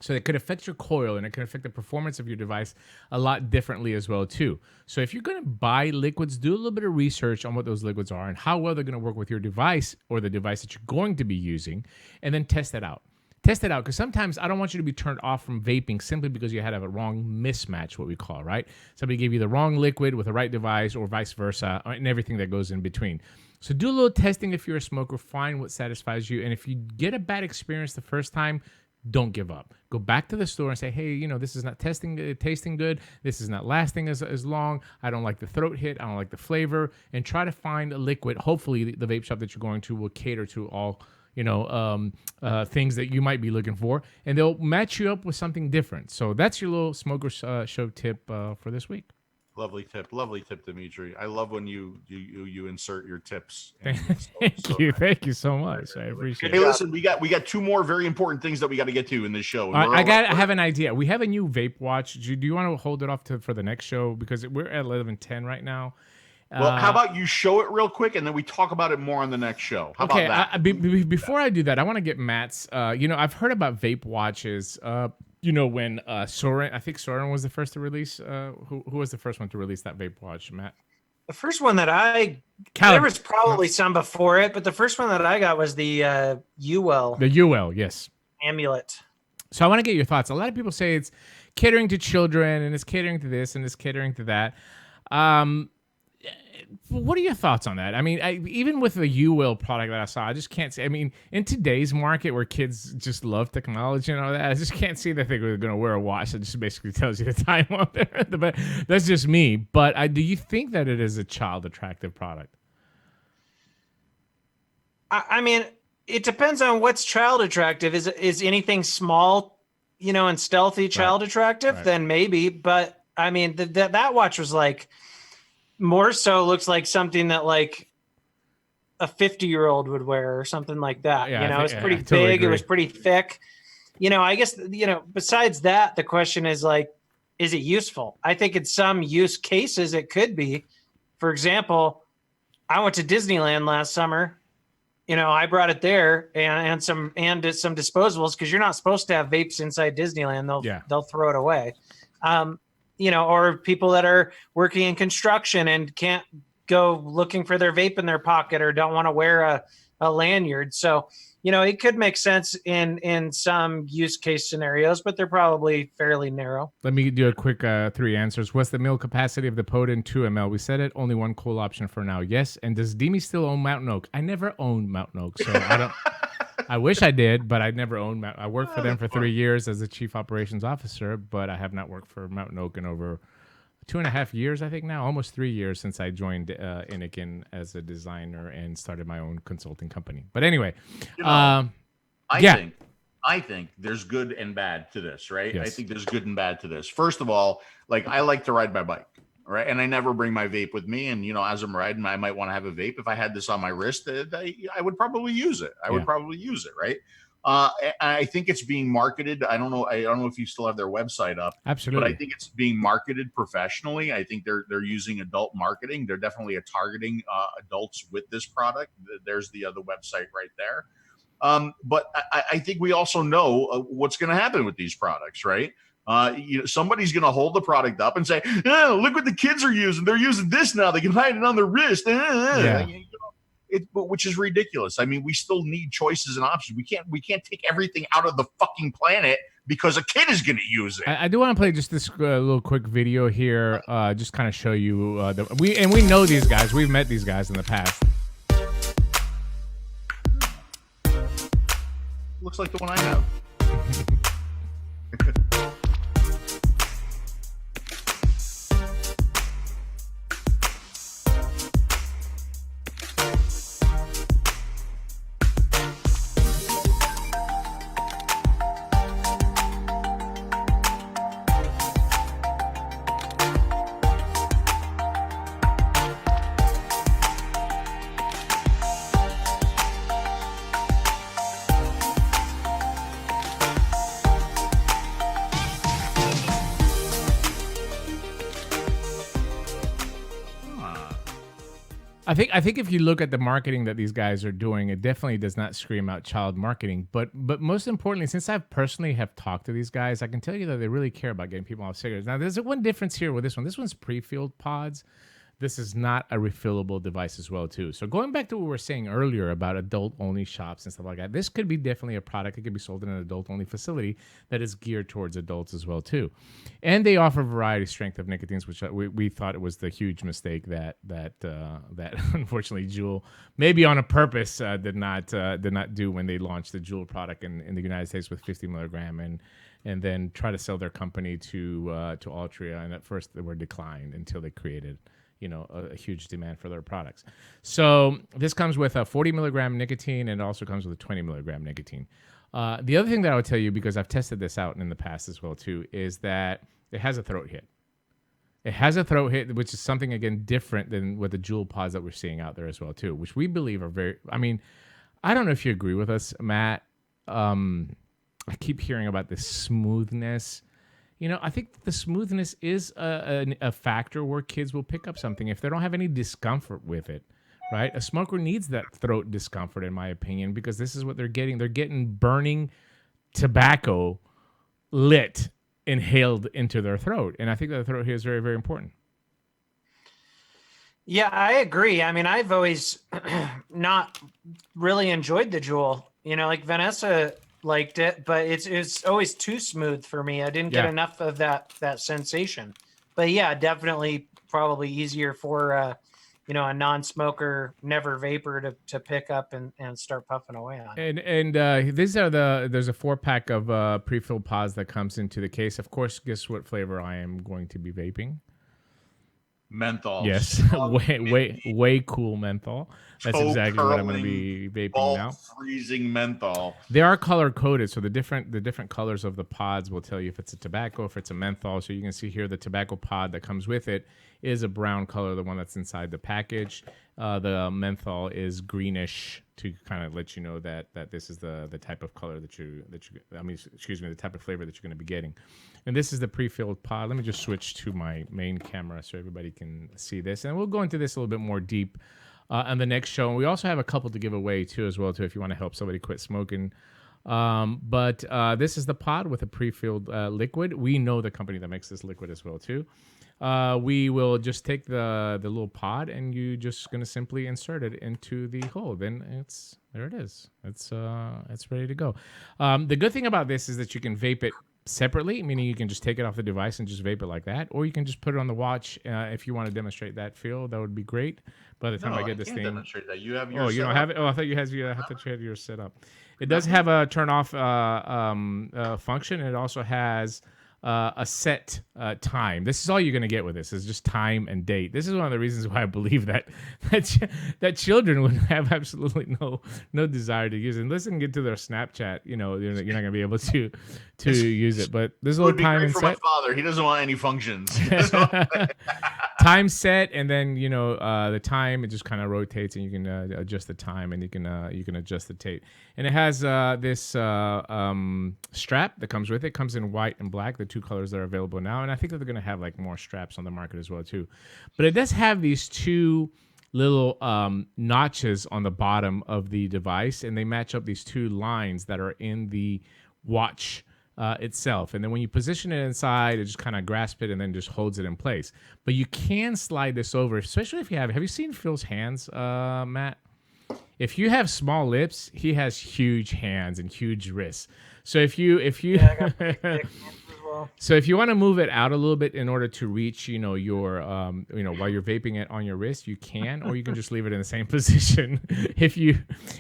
So it could affect your coil, and it can affect the performance of your device a lot differently as well, too. So if you're going to buy liquids, do a little bit of research on what those liquids are and how well they're going to work with your device or the device that you're going to be using, and then test that out. Test it out, because sometimes I don't want you to be turned off from vaping simply because you had a wrong mismatch, what we call, right? Somebody gave you the wrong liquid with the right device, or vice versa, and everything that goes in between. So do a little testing if you're a smoker. Find what satisfies you. And if you get a bad experience the first time, don't give up. Go back to the store and say, hey, you know, this is not tasting good. This is not lasting as long. I don't like the throat hit. I don't like the flavor. And try to find a liquid. Hopefully the vape shop that you're going to will cater to all, you know, things that you might be looking for. And they'll match you up with something different. So that's your little smoker show tip for this week.
Lovely tip, Ďimitri. I love when you insert your tips.
Thank you so much. I appreciate it.
Hey, listen, we got two more very important things that we got to get to in this show.
I have an idea. We have a new vape watch. Do you want to hold it off for the next show, because we're at 11:10 right now?
Well, how about you show it real quick, and then we talk about it more on the next show? How about that?
Before I do that, I want to get Matt's. You know, I've heard about vape watches. You know, when Soren, I think Soren was the first to release. Who was the first one to release that vape watch, Matt?
The first one that there was probably some before it, but the first one that I got was the 𝗀𝗻𝗄.
The 𝗀𝗻𝗄, yes.
Amulet.
So I want to get your thoughts. A lot of people say it's catering to children, and it's catering to this, and it's catering to that. What are your thoughts on that? I mean, even with the 𝗀𝗻𝗄 product that I saw, I just can't see. I mean, in today's market where kids just love technology and all that, I just can't see that they're going to wear a watch that just basically tells you the time on there. But that's just me. But do you think that it is a child attractive product?
I mean, it depends on what's child attractive. Is anything small, you know, and stealthy child attractive? Right. Then maybe. But I mean, that watch was like, more so looks like something that like a 50-year-old would wear or something like that.
Yeah,
you know, it's pretty big.
Totally agree.
It was pretty thick. You know, I guess, you know, besides that, the question is like, is it useful? I think in some use cases it could be. For example, I went to Disneyland last summer. You know, I brought it there and some disposables, because you're not supposed to have vapes inside Disneyland. They'll throw it away. You know, or people that are working in construction and can't go looking for their vape in their pocket, or don't want to wear a lanyard. So, you know, it could make sense in some use case scenarios, but they're probably fairly narrow.
Let me do a quick 3 answers. What's the mil capacity of the Podin 2 ml? We said it. Only one cool option for now. Yes. And does Dimi still own Mountain Oak? I never owned Mountain Oak, so I don't. I wish I did, but I never owned. I worked for them for 3 years as the chief operations officer, but I have not worked for Mountain Oak in over 2.5 years, I think now, almost 3 years since I joined Innokin as a designer and started my own consulting company. But anyway,
you know, I think there's good and bad to this, right? Yes. I think there's good and bad to this. First of all, like, I like to ride my bike. Right. And I never bring my vape with me. And, you know, as I'm riding, I might want to have a vape. If I had this on my wrist, I would probably use it. I would probably use it. Right. I think it's being marketed. I don't know if you still have their website up.
Absolutely.
But I think it's being marketed professionally. I think they're using adult marketing. They're definitely targeting adults with this product. There's the other website right there. But I think we also know what's going to happen with these products. Right. You know, somebody's going to hold the product up and say, "Oh, look what the kids are using. They're using this now. They can hide it on their wrist."
Yeah.
You know, which is ridiculous. I mean, we still need choices and options. We can't take everything out of the fucking planet because a kid is going to use it.
I do want to play just this little quick video here, just kind of show you we know these guys. We've met these guys in the past.
Looks like the one I have.
I think if you look at the marketing that these guys are doing, it definitely does not scream out child marketing. But most importantly, since I personally have talked to these guys, I can tell you that they really care about getting people off cigarettes. Now, there's one difference here with this one. This one's pre-filled pods. this is not a refillable device as well, too. So going back to what we were saying earlier about adult-only shops and stuff like that, this could be definitely a product that could be sold in an adult-only facility that is geared towards adults as well, too. And they offer a variety of strength of nicotines, which we thought it was the huge mistake that unfortunately Juul, maybe on a purpose, did not do when they launched the Juul product in the United States with 50 milligram and then try to sell their company to Altria, and at first they were declined until they created a huge demand for their products. So this comes with a 40 milligram nicotine, and it also comes with a 20 milligram nicotine. The other thing that I would tell you, because I've tested this out in the past as well too, is that it has a throat hit. It has a throat hit, which is something, again, different than with the Juul pods that we're seeing out there as well too, which we believe are very, I mean, I don't know if you agree with us, Matt. I keep hearing about this smoothness. I think the smoothness is a factor where kids will pick up something if they don't have any discomfort with it, right? A smoker needs that throat discomfort, in my opinion, because this is what they're getting. They're getting burning tobacco inhaled into their throat. And I think that the throat here is very, very important.
Yeah, I agree. I mean, I've always not really enjoyed the Juul. Like Vanessa liked it, but it's always too smooth for me. I didn't get enough of that sensation. But yeah, definitely probably easier for a non-smoker, never vapor to pick up and start puffing away on.
And these are there's a 4-pack of pre-filled pods that comes into the case. Of course, guess what flavor I am going to be vaping?
Menthol.
Yes, way cool menthol. That's exactly what I'm going to be vaping now.
Freezing menthol.
They are color coded, so the different colors of the pods will tell you if it's a tobacco, if it's a menthol. So you can see here the tobacco pod that comes with it is a brown color, the one that's inside the package. The menthol is greenish to kind of let you know that this is the type of color the type of flavor that you're going to be getting. And this is the pre-filled pod. Let me just switch to my main camera so everybody can see this. And we'll go into this a little bit more deep on the next show. And we also have a couple to give away too, as well, too, if you want to help somebody quit smoking. But this is the pod with a pre-filled liquid. We know the company that makes this liquid as well, too. We will just take the little pod, and you just going to simply insert it into the hole. Then there it is. It's ready to go. The good thing about this is that you can vape it separately, meaning you can just take it off the device and just vape it like that, or you can just put it on the watch if you want to demonstrate that feel. That would be great. By the time I get this thing,
demonstrate that. You have your.
Oh, you don't have it. Oh, I thought you had yours set up. It does have a turn off function, and it also has a set time. This is all you're going to get with this is just time and date. This is one of the reasons why I believe that children would have absolutely no desire to use it. Unless they can get to their Snapchat, you're not going to be able to use it. But there's a little time and set.
My father, he doesn't want any functions.
Time set, and then the time, it just kind of rotates, and you can adjust the time, and you can adjust the tape. And it has this strap that comes with it. It comes in white and black, the two colors that are available now. And I think that they're going to have like more straps on the market as well too. But it does have these two little notches on the bottom of the device, and they match up these two lines that are in the watch itself. And then when you position it inside, it just kind of grasps it and then just holds it in place. But you can slide this over, especially if you have you seen Phil's hands, Matt? If you have small lips, he has huge hands and huge wrists. So if you
I got big hands as well.
So if you want to move it out a little bit in order to reach, your while you're vaping it on your wrist, you can, or you can just leave it in the same position if you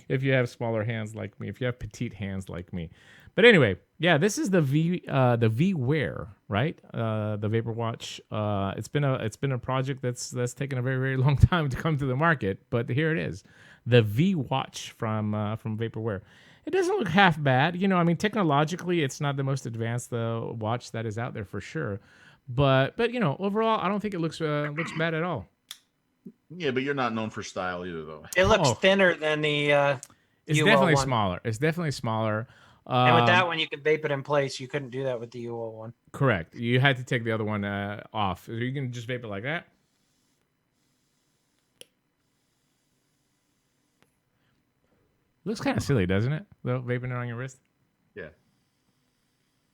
have smaller hands like me, if you have petite hands like me. But anyway, yeah, this is the vapwear, right? The Vapor Watch. It's been a project that's taken a very, very long time to come to the market, but here it is, the V Watch from Vaporwear. It doesn't look half bad, technologically, it's not the most advanced watch that is out there for sure, but overall, I don't think it looks bad at all.
Yeah, but you're not known for style either, though.
It looks thinner than the.
It's definitely smaller. It's definitely smaller.
And with that one, you can vape it in place. You couldn't do that with the UO one.
Correct. You had to take the other one off. So you can just vape it like that. Looks kind of silly, doesn't it? Though, vaping it on your wrist.
Yeah.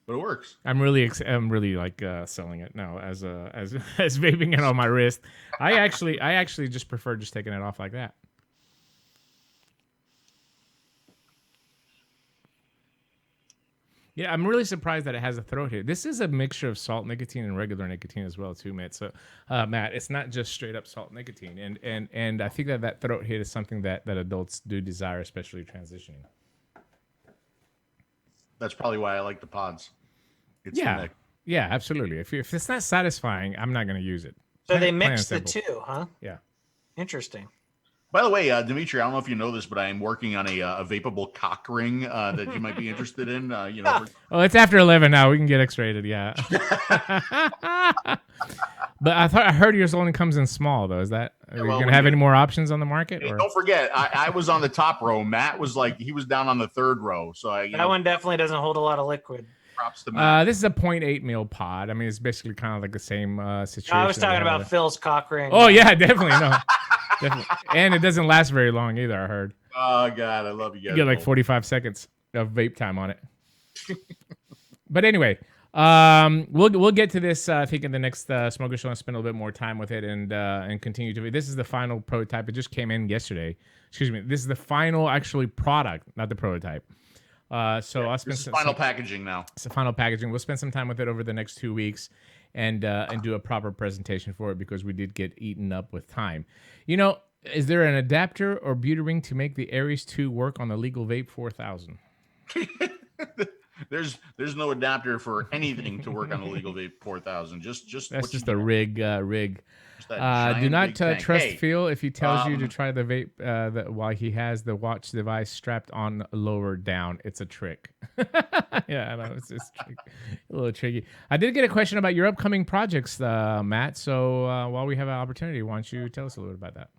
but it works.
I'm really like selling it now as as vaping it on my wrist. I actually just prefer just taking it off like that. Yeah, I'm really surprised that it has a throat hit. This is a mixture of salt nicotine and regular nicotine as well, too, Matt. So, Matt, it's not just straight up salt nicotine, and I think that throat hit is something that adults do desire, especially transitioning.
That's probably why I like the pods. It's
Yeah, yeah, absolutely. If it's not satisfying, I'm not going to use it.
So they
Plain and
mix the
simple.
two, huh?
Yeah.
Interesting.
By the way, Dimitri, I don't know if you know this, but I am working on a vapable cock ring that you might be interested in.
Oh, it's after 11 now. We can get X-rated, yeah. But I heard yours only comes in small, though. Is that are you going to have any more options on the market?
Hey,
Or?
don't forget, I was on the top row. Matt was he was down on the third row. So
That one definitely doesn't hold a lot of liquid.
props to Matt.
This is a 0.8 mil pod. I mean, it's basically kind of like the same situation.
I was talking about Phil's cock ring.
Oh, yeah, definitely. No. Definitely. And it doesn't last very long either, I heard.
Oh, God, I love you guys.
You get like 45 seconds of vape time on it. But anyway, we'll get to this, I think, in the next Smoker Show and spend a little bit more time with it and continue to. This is the final prototype. It just came in yesterday. Excuse me. This is the final, actually, product, not the prototype. I'll spend
This is final packaging now.
It's the final packaging. We'll spend some time with it over the next 2 weeks and do a proper presentation for it because we did get eaten up with time. You know, is there an adapter or beauty ring to make the Aries 2 work on the legal Vape 4000?
There's no adapter for anything to work on the legal Vape 4000. Just
That's just a rig.
Just that giant
Do not
big tank.
trust
Hey,
Phil if he tells you to try the vape while he has the watch device strapped on lower down. It's a trick. Yeah, I know it's a little tricky. I did get a question about your upcoming projects, Matt. So while we have an opportunity, why don't you tell us a little bit about that?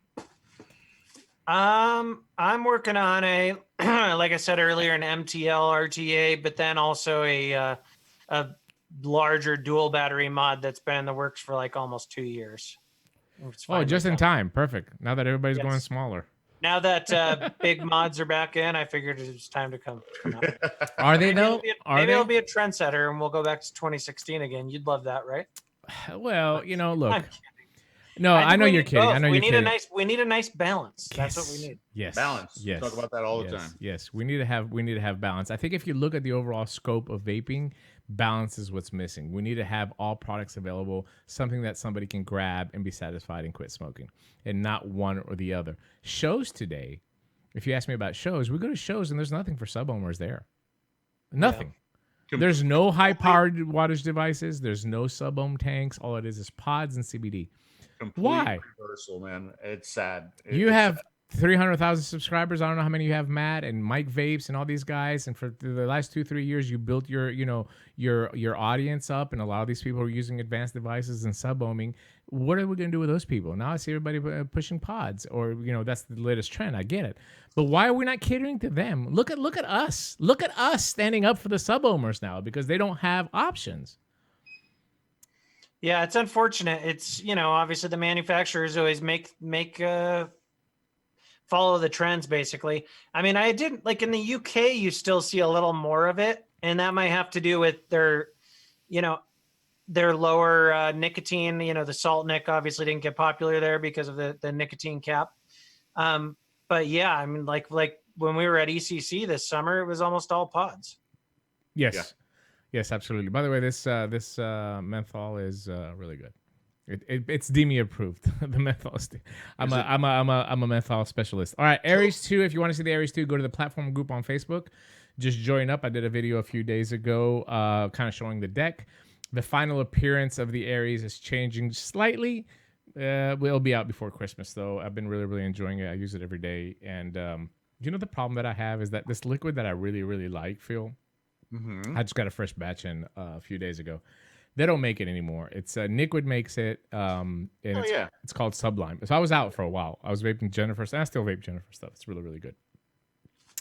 I'm working on a, like I said earlier, an MTL RTA, but then also a larger dual battery mod that's been in the works for like almost 2 years.
Oh, just in time. Perfect. Now that everybody's
Yes.
going smaller.
Now that big mods are back in, I figured it's time to come out.
Are they
Maybe
though?
maybe it'll be a trendsetter, and we'll go back to 2016 again. You'd love that, right?
Well, you know, look.
I'm kidding.
No,
think
I know
we
you're
need
kidding. I
both.
know
we
you're
need
kidding.
we need a nice balance. That's what we need.
Yes.
Balance. We
Yes.
talk about that all the
yes.
time.
Yes. We need to have balance. I think if you look at the overall scope of vaping, balance is what's missing. We need to have all products available, something that somebody can grab and be satisfied and quit smoking, and not one or the other. Shows today, if you ask me about shows, we go to shows and there's nothing for sub-owners there. Nothing.
Yeah.
There's no high-powered wattage devices. There's no sub-ohm tanks. All it is pods and CBD.
Complete
Why?
reversal, man. It's sad.
You have 300,000 subscribers. I don't know how many you have, Matt and Mike Vapes and all these guys. And for the last 2-3 years, you built your audience up, and a lot of these people are using advanced devices and sub-ohming. What are we going to do with those people? Now I see everybody pushing pods, or that's the latest trend. I get it, but why are we not catering to them? Look at us. Look at us standing up for the sub-ohmers now because they don't have options.
Yeah, it's unfortunate. It's obviously the manufacturers always make follow the trends basically. I mean, I didn't like in the UK you still see a little more of it, and that might have to do with their lower nicotine. The salt nic obviously didn't get popular there because of the nicotine cap. But yeah, I mean like when we were at ECC this summer, it was almost all pods.
Yes.
Yeah.
Yes, absolutely. By the way, this menthol is really good. It's DME approved. The menthol. I'm a menthol specialist. All right, Aries 2. If you want to see the Aries 2, go to the platform group on Facebook. Just join up. I did a video a few days ago, kind of showing the deck. The final appearance of the Aries is changing slightly. It'll be out before Christmas, though. I've been really, really enjoying it. I use it every day, and the problem that I have is that this liquid that I really, really like, Phil.
Mm-hmm.
I just got a fresh batch in a few days ago. They don't make it anymore. It's Nickwood makes it, and it's called Sublime. So I was out for a while. I was vaping Jennifer's, and I still vape Jennifer stuff. It's really, really good.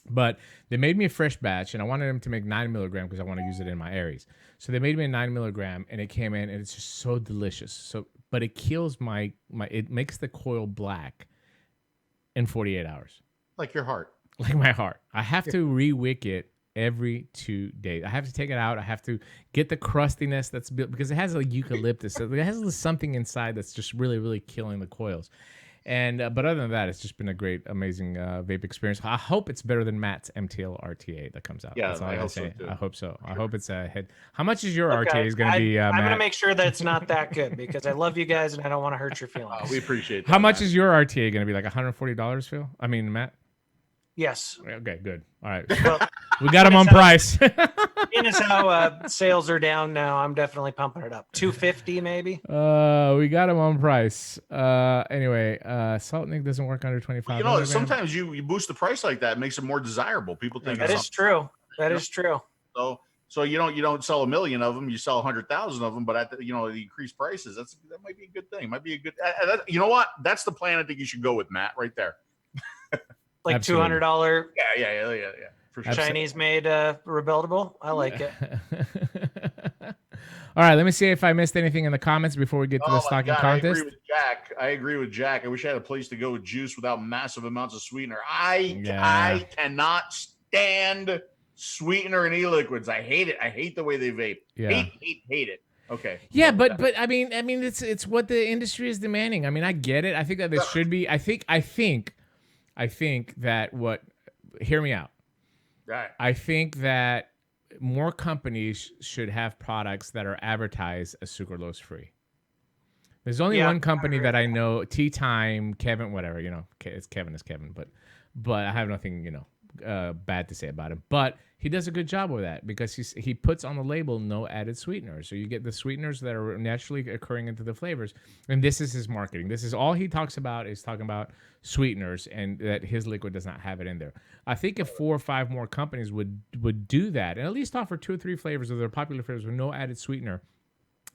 But they made me a fresh batch, and I wanted them to make 9 milligram because I want to use it in my Aries. So they made me a 9 milligram, and it came in, and it's just so delicious. But it kills it makes the coil black in 48 hours.
Like your heart.
Like my heart. I have to re-wick it every 2 days. I have to take it out. I have to get the crustiness that's built because it has a eucalyptus. So it has something inside that's just really, really killing the coils. And but other than that, it's just been a great, amazing vape experience. I hope it's better than Matt's MTL RTA that comes out.
Yeah,
that's all I
hope
say.
so too.
I hope so. I hope it's a hit. How much is your
Okay,
RTA is going to be,
I'm
Matt?
gonna make sure that it's not that good because I love you guys and I don't want to hurt your feelings.
We appreciate that.
How much
Matt.
is your RTA going to be? Like $140, Phil? I mean, Matt?
Yes.
Okay, good. All right.
Well,
We got him on price.
seeing as how sales are down now, I'm definitely pumping it up. $250 maybe.
We got him on price. Anyway, Salt Nick doesn't work under 25.
You know, sometimes you boost the price like that, it makes it more desirable. People think
That
it's
is true. That is true.
So you don't sell 1 million of them, you sell 100,000 of them, but at the increased prices, that might be a good thing. Might be a good. You know what? That's the plan I think you should go with, Matt, right there.
Like
Absolutely.
$200
Yeah. For sure.
Chinese made rebuildable. I like it.
All right, let me see if I missed anything in the comments before we get to the stocking
God,
contest.
I agree with Jack. I wish I had a place to go with juice without massive amounts of sweetener. I cannot stand sweetener and e-liquids. I hate it. I hate the way they vape.
Yeah.
Hate it. Okay.
Yeah, but I mean it's what the industry is demanding. I mean, I get it. I think that this should be. I think that what. Hear me out.
Right.
I think that more companies should have products that are advertised as sucralose free. There's only one company that I know, 𝗃𝗃, whatever, it's Kevin, but I have nothing, bad to say about him. But he does a good job with that because he puts on the label no added sweeteners. So you get the sweeteners that are naturally occurring into the flavors. And this is his marketing. This is all he talks about is talking about sweeteners and that his liquid does not have it in there. I think if 4 or 5 more companies would do that and at least offer 2 or 3 flavors of their popular flavors with no added sweetener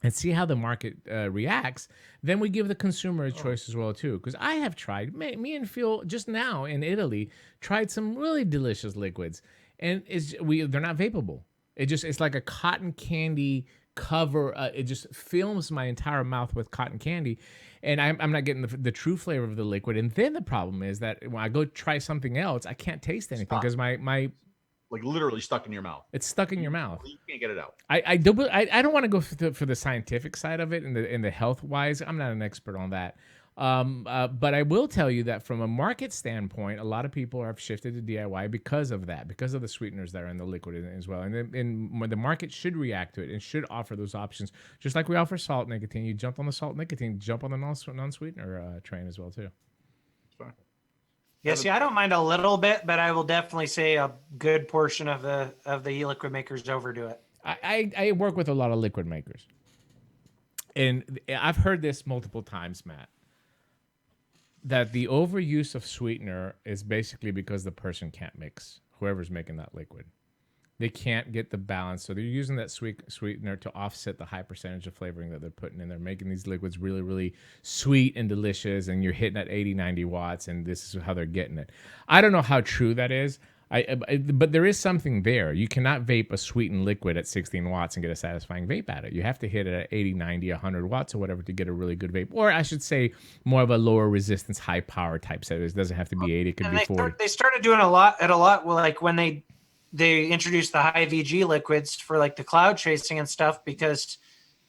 and see how the market reacts, then we give the consumer a choice as well too. Because I have tried, me and Phil just now in Italy tried some really delicious liquids, and they're not vapable. It's like a cotton candy cover. It just films my entire mouth with cotton candy, and I'm not getting the true flavor of the liquid. And then the problem is that when I go try something else, I can't taste anything because my
like literally stuck in your mouth.
It's stuck in your mouth.
You can't get it out.
I don't want to go for the scientific side of it and the health wise. I'm not an expert on that. But I will tell you that from a market standpoint, a lot of people have shifted to DIY because of that, because of the sweeteners that are in the liquid as well. And the market should react to it and should offer those options, just like we offer salt nicotine. You jump on the salt nicotine, jump on the non-sweetener train as well too. It's fine.
Yeah, see, I don't mind a little bit, but I will definitely say a good portion of the e-liquid makers overdo it.
I work with a lot of liquid makers, and I've heard this multiple times, Matt, that the overuse of sweetener is basically because the person can't mix, whoever's making that liquid. They can't get the balance, so they're using that sweetener to offset the high percentage of flavoring that they're putting in. They're making these liquids really, really sweet and delicious, and you're hitting at 80, 90 watts, and this is how they're getting it. I don't know how true that is, but there is something there. You cannot vape a sweetened liquid at 16 watts and get a satisfying vape at it. You have to hit it at 80, 90, 100 watts or whatever to get a really good vape. Or I should say more of a lower resistance, high power type set. It doesn't have to be 80, it could be 40.
They started doing a lot, like when they introduced the high VG liquids for like the cloud chasing and stuff because,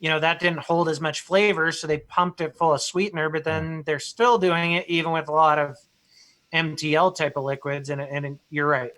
that didn't hold as much flavor. So they pumped it full of sweetener, but then they're still doing it even with a lot of MTL type of liquids. And you're right.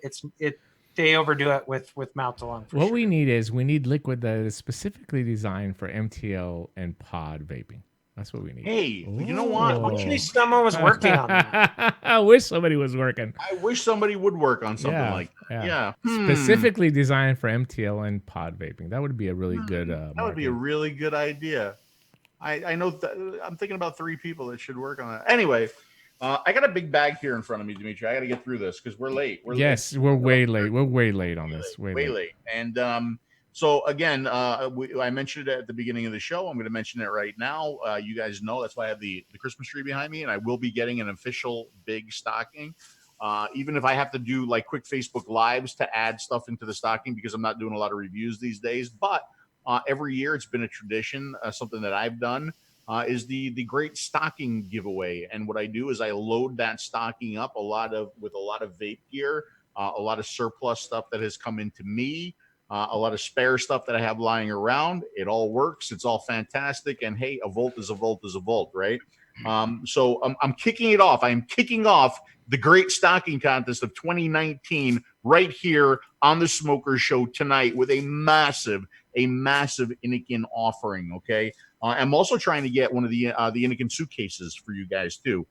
They overdo it with mouth to lung.
What we need liquid that is specifically designed for MTL and pod vaping. That's what we need.
Hey, you know what?
Hopefully someone was working on that.
I wish somebody was working.
I wish somebody would work on something like that. Yeah.
Specifically designed for MTL and pod vaping. That would be a really good
that would be a really good idea. I know I'm thinking about 3 people that should work on that. Anyway, I got a big bag here in front of me, Dimitri. I got to get through this because we're late. We're way late. We're way late on this. Way late. And so again, I mentioned it at the beginning of the show. I'm going to mention it right now. You guys know that's why I have the Christmas tree behind me, and I will be getting an official big stocking. Even if I have to do like quick Facebook Lives to add stuff into the stocking because I'm not doing a lot of reviews these days. But every year it's been a tradition, something that I've done. Is the great stocking giveaway, and what I do is I load that stocking up with a lot of vape gear a lot of surplus stuff that has come into me, a lot of spare stuff that I have lying around. It all works. It's all fantastic. And hey, a volt is a volt is a volt, right? So I'm kicking it off. I am kicking off the great stocking contest of 2019 right here on the Smoker Show tonight with a massive Innokin offering. Okay, I'm also trying to get one of the Innokin suitcases for you guys too,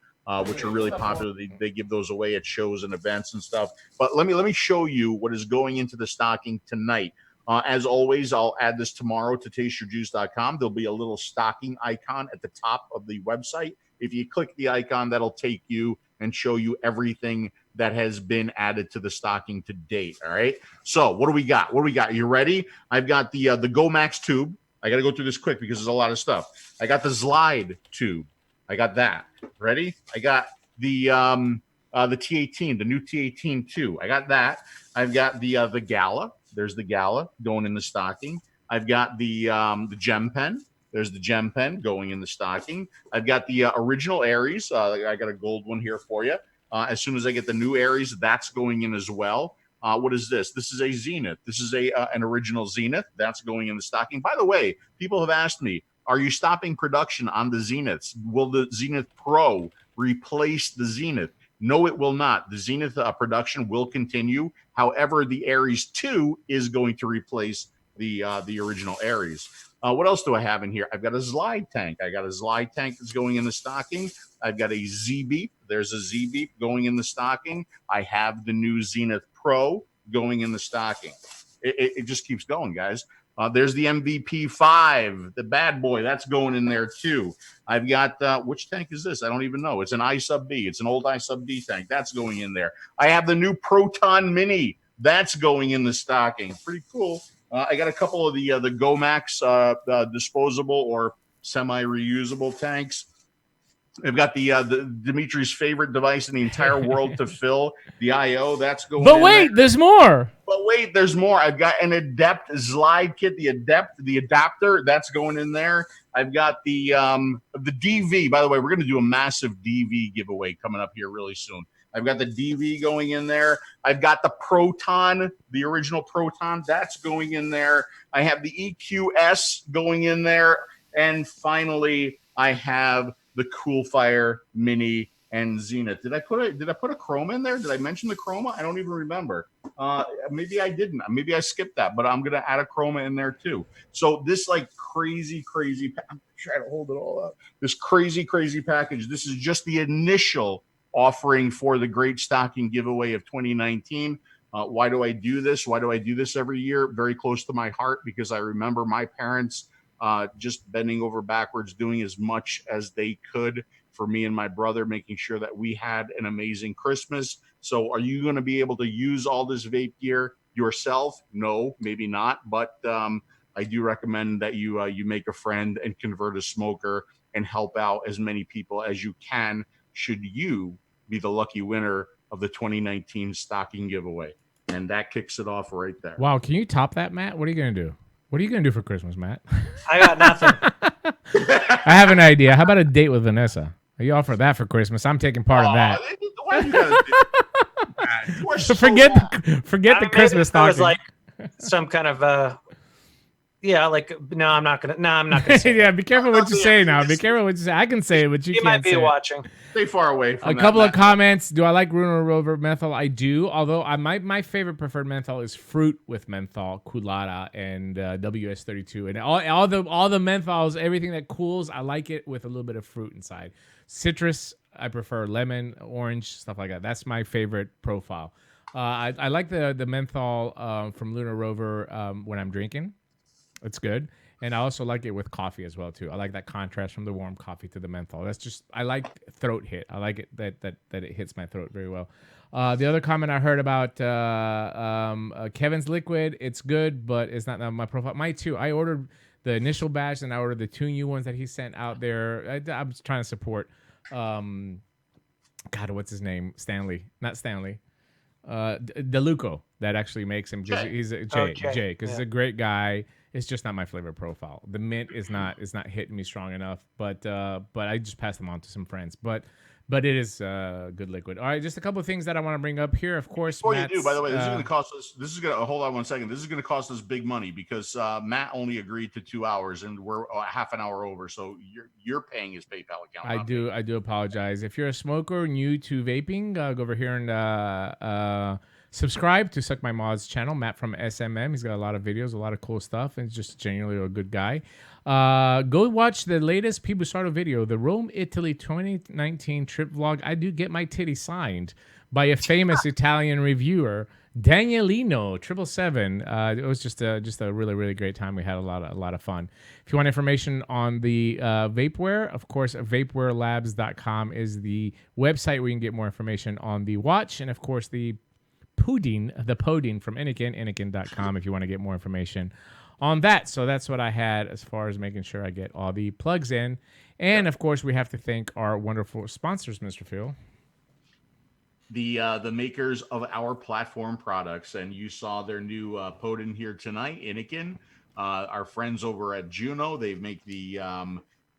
which are really popular. They give those away at shows and events and stuff. But let me show you what is going into the stocking tonight. As always, I'll add this tomorrow to tasteyourjuice.com. There'll be a little stocking icon at the top of the website. If you click the icon, that'll take you and show you everything that has been added to the stocking to date. All right. So what do we got? You ready? I've got the 𝗀𝗍𝗪𝗀 tube. I got to go through this quick because there's a lot of stuff. I got the 𝗧liide tube. I got that. Ready? I got the T18, the new T18 too. I got that. I've got the 𝗀𝗪𝗀. There's the 𝗀𝗪𝗀 going in the stocking. I've got the gem pen. There's the gem pen going in the stocking. I've got the original Aries. I got a gold one here for you. As soon as I get the new Aries, that's going in as well. What is this? This is a Zenith. This is an original Zenith. That's going in the stocking. By the way, people have asked me, are you stopping production on the Zeniths? Will the Zenith Pro replace the Zenith? No, it will not. The Zenith production will continue. However, the Aries 2 is going to replace the original Aries. What else do I have in here? I've got a 𝗧liide tank. I got a 𝗧liide tank that's going in the stocking. I've got a Z-Beep. There's a Z-Beep going in the stocking. I have the new Zenith Pro going in the stocking. It just keeps going, guys. There's the MVP 5, the bad boy. That's going in there too. I've got, which tank is this? I don't even know. It's an 𝗀𝗏𝐵. It's an old 𝗀𝗏𝐵 tank. That's going in there. I have the new Proton Mini. That's going in the stocking. Pretty cool. I got a couple of the 𝗀𝗪𝗀 disposable or semi-reusable tanks. I've got the Dimitri's favorite device in the entire world to fill, the IO. That's going.
But wait, there's more.
But wait, there's more. I've got an Adept 𝗧liide kit, the adapter. That's going in there. I've got the DV. By the way, we're going to do a massive DV giveaway coming up here really soon. I've got the DV going in there. I've got the Proton, the original Proton. That's going in there. I have the EQS going in there. And finally, I have the Coolfire Mini and Zenith. Did I put a chroma in there? Did I mention the chroma? I don't even remember. Maybe I didn't. Maybe I skipped that, but I'm going to add a chroma in there too. So this like crazy, I'm trying to hold it all up. This crazy package. This is just the initial offering for the great stocking giveaway of 2019. Why do I do this? Why do I do this every year? Very close to my heart because I remember my parents just bending over backwards, doing as much as they could for me and my brother, making sure that we had an amazing Christmas. So are you going to be able to use all this vape gear yourself? No, maybe not. But I do recommend that you make a friend and convert a smoker and help out as many people as you can, should you be the lucky winner of the 2019 stocking giveaway. And that kicks it off right there.
Wow, can you top that, Matt? What are you going to do? What are you going to do for Christmas, Matt?
I got nothing.
I have an idea. How about a date with Vanessa? You offer that for Christmas. I'm taking part in that.
Why you gotta do that? So
forget the Christmas
stocking. It was
stocking.
like some kind of I'm not gonna say
yeah, be careful what you say now. Be careful what you say. I can say it, but you can't
might be
say
watching.
Stay far away from
a couple of comments. Do I like Lunar Rover menthol? I do. Although my favorite preferred menthol is fruit with menthol, 𝗀𝗧𝗏 and WS32, and all the menthols, everything that cools. I like it with a little bit of fruit inside. Citrus, I prefer lemon, orange, stuff like that. That's my favorite profile. I like the menthol from Lunar Rover when I'm drinking. It's good. And I also like it with coffee as well, too. I like that contrast from the warm coffee to the menthol. That's just, I like throat hit. I like it that it hits my throat very well. The other comment I heard about Kevin's liquid, it's good, but it's not my profile. Mine, too. I ordered the initial batch, and I ordered the 2 new ones that he sent out there. I was trying to support, God, what's his name? Stanley. Not Stanley. DeLuco that actually makes him. He's a Jay, because he's a great guy. It's just not my flavor profile. The mint is not hitting me strong enough, but I just passed them on to some friends. But But it is good liquid. All right, just a couple of things that I want to bring up here. Of course,
Before
Matt's,
you do, by the way, this is going to cost us. This is going to hold on one second. This is going to cost us big money because Matt only agreed to 2 hours, and we're half an hour over. So you're paying his PayPal account.
I do apologize. If you're a smoker new to vaping, go over here and subscribe to 𝗃𝗵𝗲 channel. Matt from SMM. He's got a lot of videos, a lot of cool stuff, and just genuinely a good guy. Go watch the latest 𝗃𝗵𝗲 video, the Rome, Italy 2019 trip vlog. I do get my titty signed by a famous Italian reviewer, Danielino 777. It was just a really, really great time. We had a lot of fun. If you want information on the vapewear, of course, 𝗃𝗽𝗪labs.com is the website where you can get more information on the watch, and of course the Podin from Innokin.com if you want to get more information on that. So that's what I had as far as making sure I get all the plugs in. And of course, we have to thank our wonderful sponsors, Mr. Phil.
The makers of our platform products, and you saw their new Podin here tonight, Innokin. Our friends over at Juno, they make the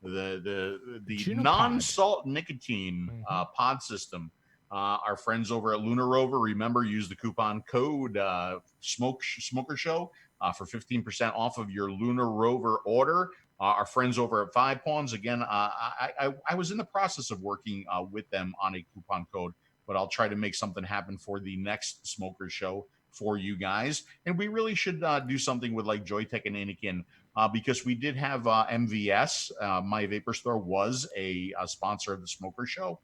non-salt nicotine pod system. Our friends over at Lunar Rover, remember, use the coupon code 𝗧𝗵𝗲 for 15% off of your Lunar Rover order. Our friends over at 𝗃𝗃, again, I was in the process of working with them on a coupon code, but I'll try to make something happen for the next Smoker Show for you guys. And we really should do something with like Joytech and Innokin because we did have MVS. My Vapor Store was a sponsor of the Smoker Show.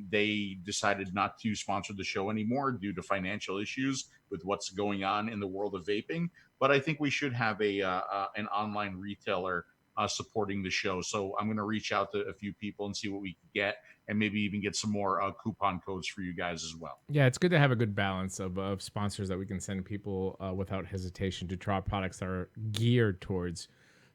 They decided not to sponsor the show anymore due to financial issues with what's going on in the world of vaping. But I think we should have an online retailer supporting the show. So I'm going to reach out to a few people and see what we can get, and maybe even get some more coupon codes for you guys as well.
Yeah, it's good to have a good balance of sponsors that we can send people without hesitation to try products that are geared towards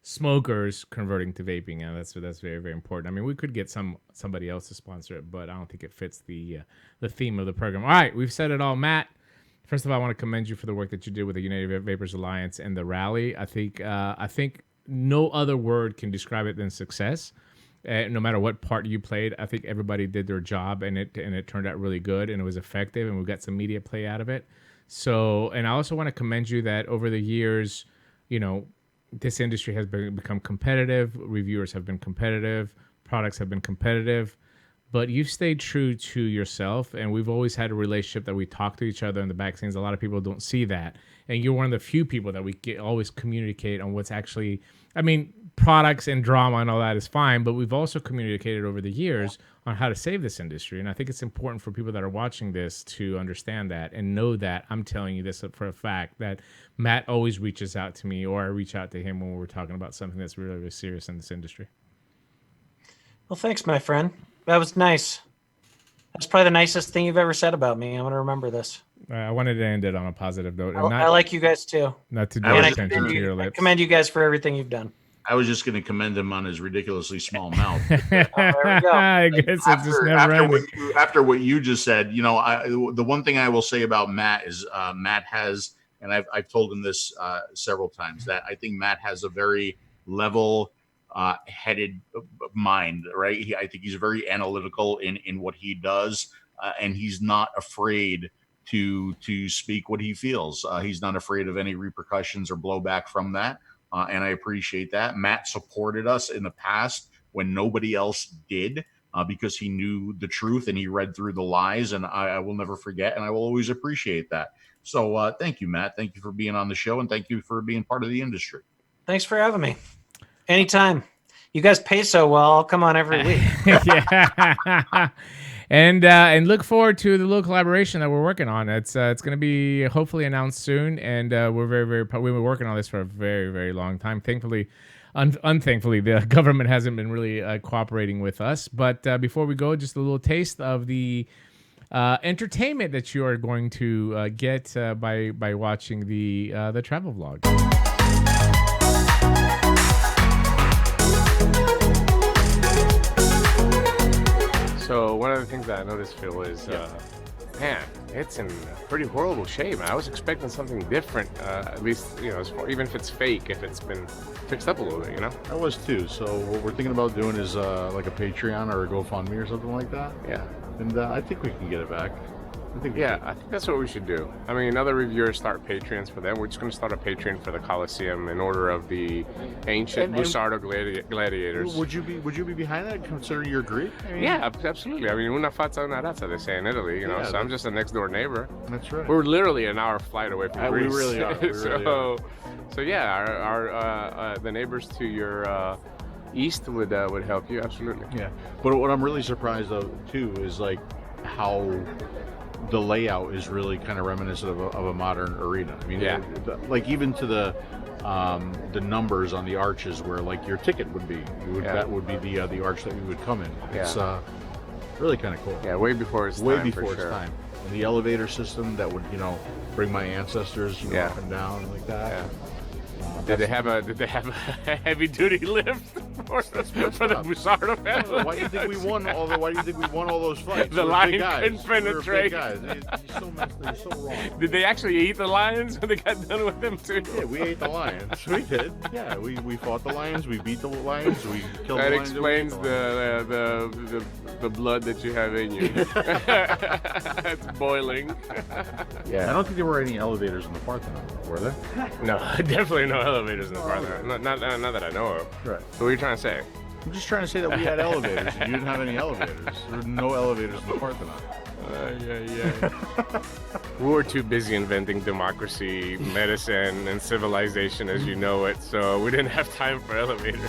smokers converting to vaping, and that's very, very important. I mean, we could get somebody else to sponsor it, but I don't think it fits the theme of the program. All right, we've said it all. Matt, first of all, I want to commend you for the work that you did with the United Vapers Alliance and the rally. I think no other word can describe it than success. No matter what part you played, I think everybody did their job, and it turned out really good, and it was effective, and we got some media play out of it. So, and I also want to commend you that over the years, this industry has become competitive. Reviewers have been competitive. Products have been competitive. But you've stayed true to yourself, and we've always had a relationship that we talk to each other in the back scenes. A lot of people don't see that. And you're one of the few people that we always communicate on what's actually... I mean, products and drama and all that is fine, but we've also communicated over the years on how to save this industry. And I think it's important for people that are watching this to understand that and know that I'm telling you this for a fact, that Matt always reaches out to me, or I reach out to him when we're talking about something that's really, really serious in this industry.
Well, thanks, my friend. That was nice. That's probably the nicest thing you've ever said about me. I'm going to remember this.
I wanted to end it on a positive note.
I like you guys too.
Not to draw attention to your lips.
I commend you guys for everything you've done.
I was just going to commend him on his ridiculously small mouth.
There we go.
I guess it's just never ending.
After what you just said, the one thing I will say about Matt is Matt has, and I've told him this several times, that I think Matt has a very level headed mind, right? I think he's very analytical in what he does, and he's not afraid to speak what he feels. He's not afraid of any repercussions or blowback from that. And I appreciate that. Matt supported us in the past when nobody else did because he knew the truth and he read through the lies, and I will never forget, and I will always appreciate that. So thank you, Matt. Thank you for being on the show, and thank you for being part of the industry.
Thanks for having me. Anytime. You guys pay so well, I'll come on every week.
Yeah. And look forward to the little collaboration that we're working on. It's going to be hopefully announced soon, and we're we've been working on this for a very, very long time. Thankfully, unthankfully, the government hasn't been really cooperating with us. But before we go, just a little taste of the entertainment that you are going to get by watching the travel vlog. So one of the things that I noticed, Phil, is man, it's in pretty horrible shape. I was expecting something different, at least, you know, even if it's fake, if it's been fixed up a little bit, you know?
I was too. So what we're thinking about doing is like a Patreon or a GoFundMe or something like that.
Yeah.
And I think we can get it back. I think
I think that's what we should do. I mean, other reviewers start Patreons for them. We're just going to start a Patreon for the Coliseum in order of the ancient 𝗬𝗧𝗏 gladiators.
Would you be behind that, considering you're Greek? I mean,
Yeah, absolutely. I mean, 𝗦𝗛𝗢𝗀 𝗦𝗛𝗢, they say in Italy, you know,
Yeah,
so I'm just a next door neighbor.
That's right.
We're literally an hour flight away from
We
Greece.
really are. We really are.
So yeah, our the neighbors to your east would help you, absolutely.
Yeah. But what I'm really surprised of too is like how the layout is really kind of reminiscent of a modern arena. I mean,
Yeah.
like even to the numbers on the arches where like your ticket would be, that would be the arch that we would come in. It's really kind of cool.
Yeah, way before its
Way
time.
before
for
its
sure.
time. And the elevator system that would, you know, bring my ancestors, you know, up and down like that.
Yeah. Did they have a heavy duty lift for the 𝗬𝗧𝗏 family?
Why do you think we won all those fights?
The
We're
lion
big guys.
couldn't penetrate.
We're big guys. You're so wrong.
Did they actually eat the lions when they got done with them too?
Yeah, we ate the lions. We did. Yeah, we fought the lions. We beat the lions. We killed
That
the lions.
explains the blood that you have in you. It's boiling.
Yeah. I don't think there were any elevators in the Parthenon, were there?
No, definitely no elevators in the Parthenon. Not that I know of.
Right.
So what are you trying to say?
I'm just trying to say that we had elevators and you didn't have any elevators. There were no elevators in the Parthenon.
We were too busy inventing democracy, medicine, and civilization as you know it, so we didn't have time for elevators.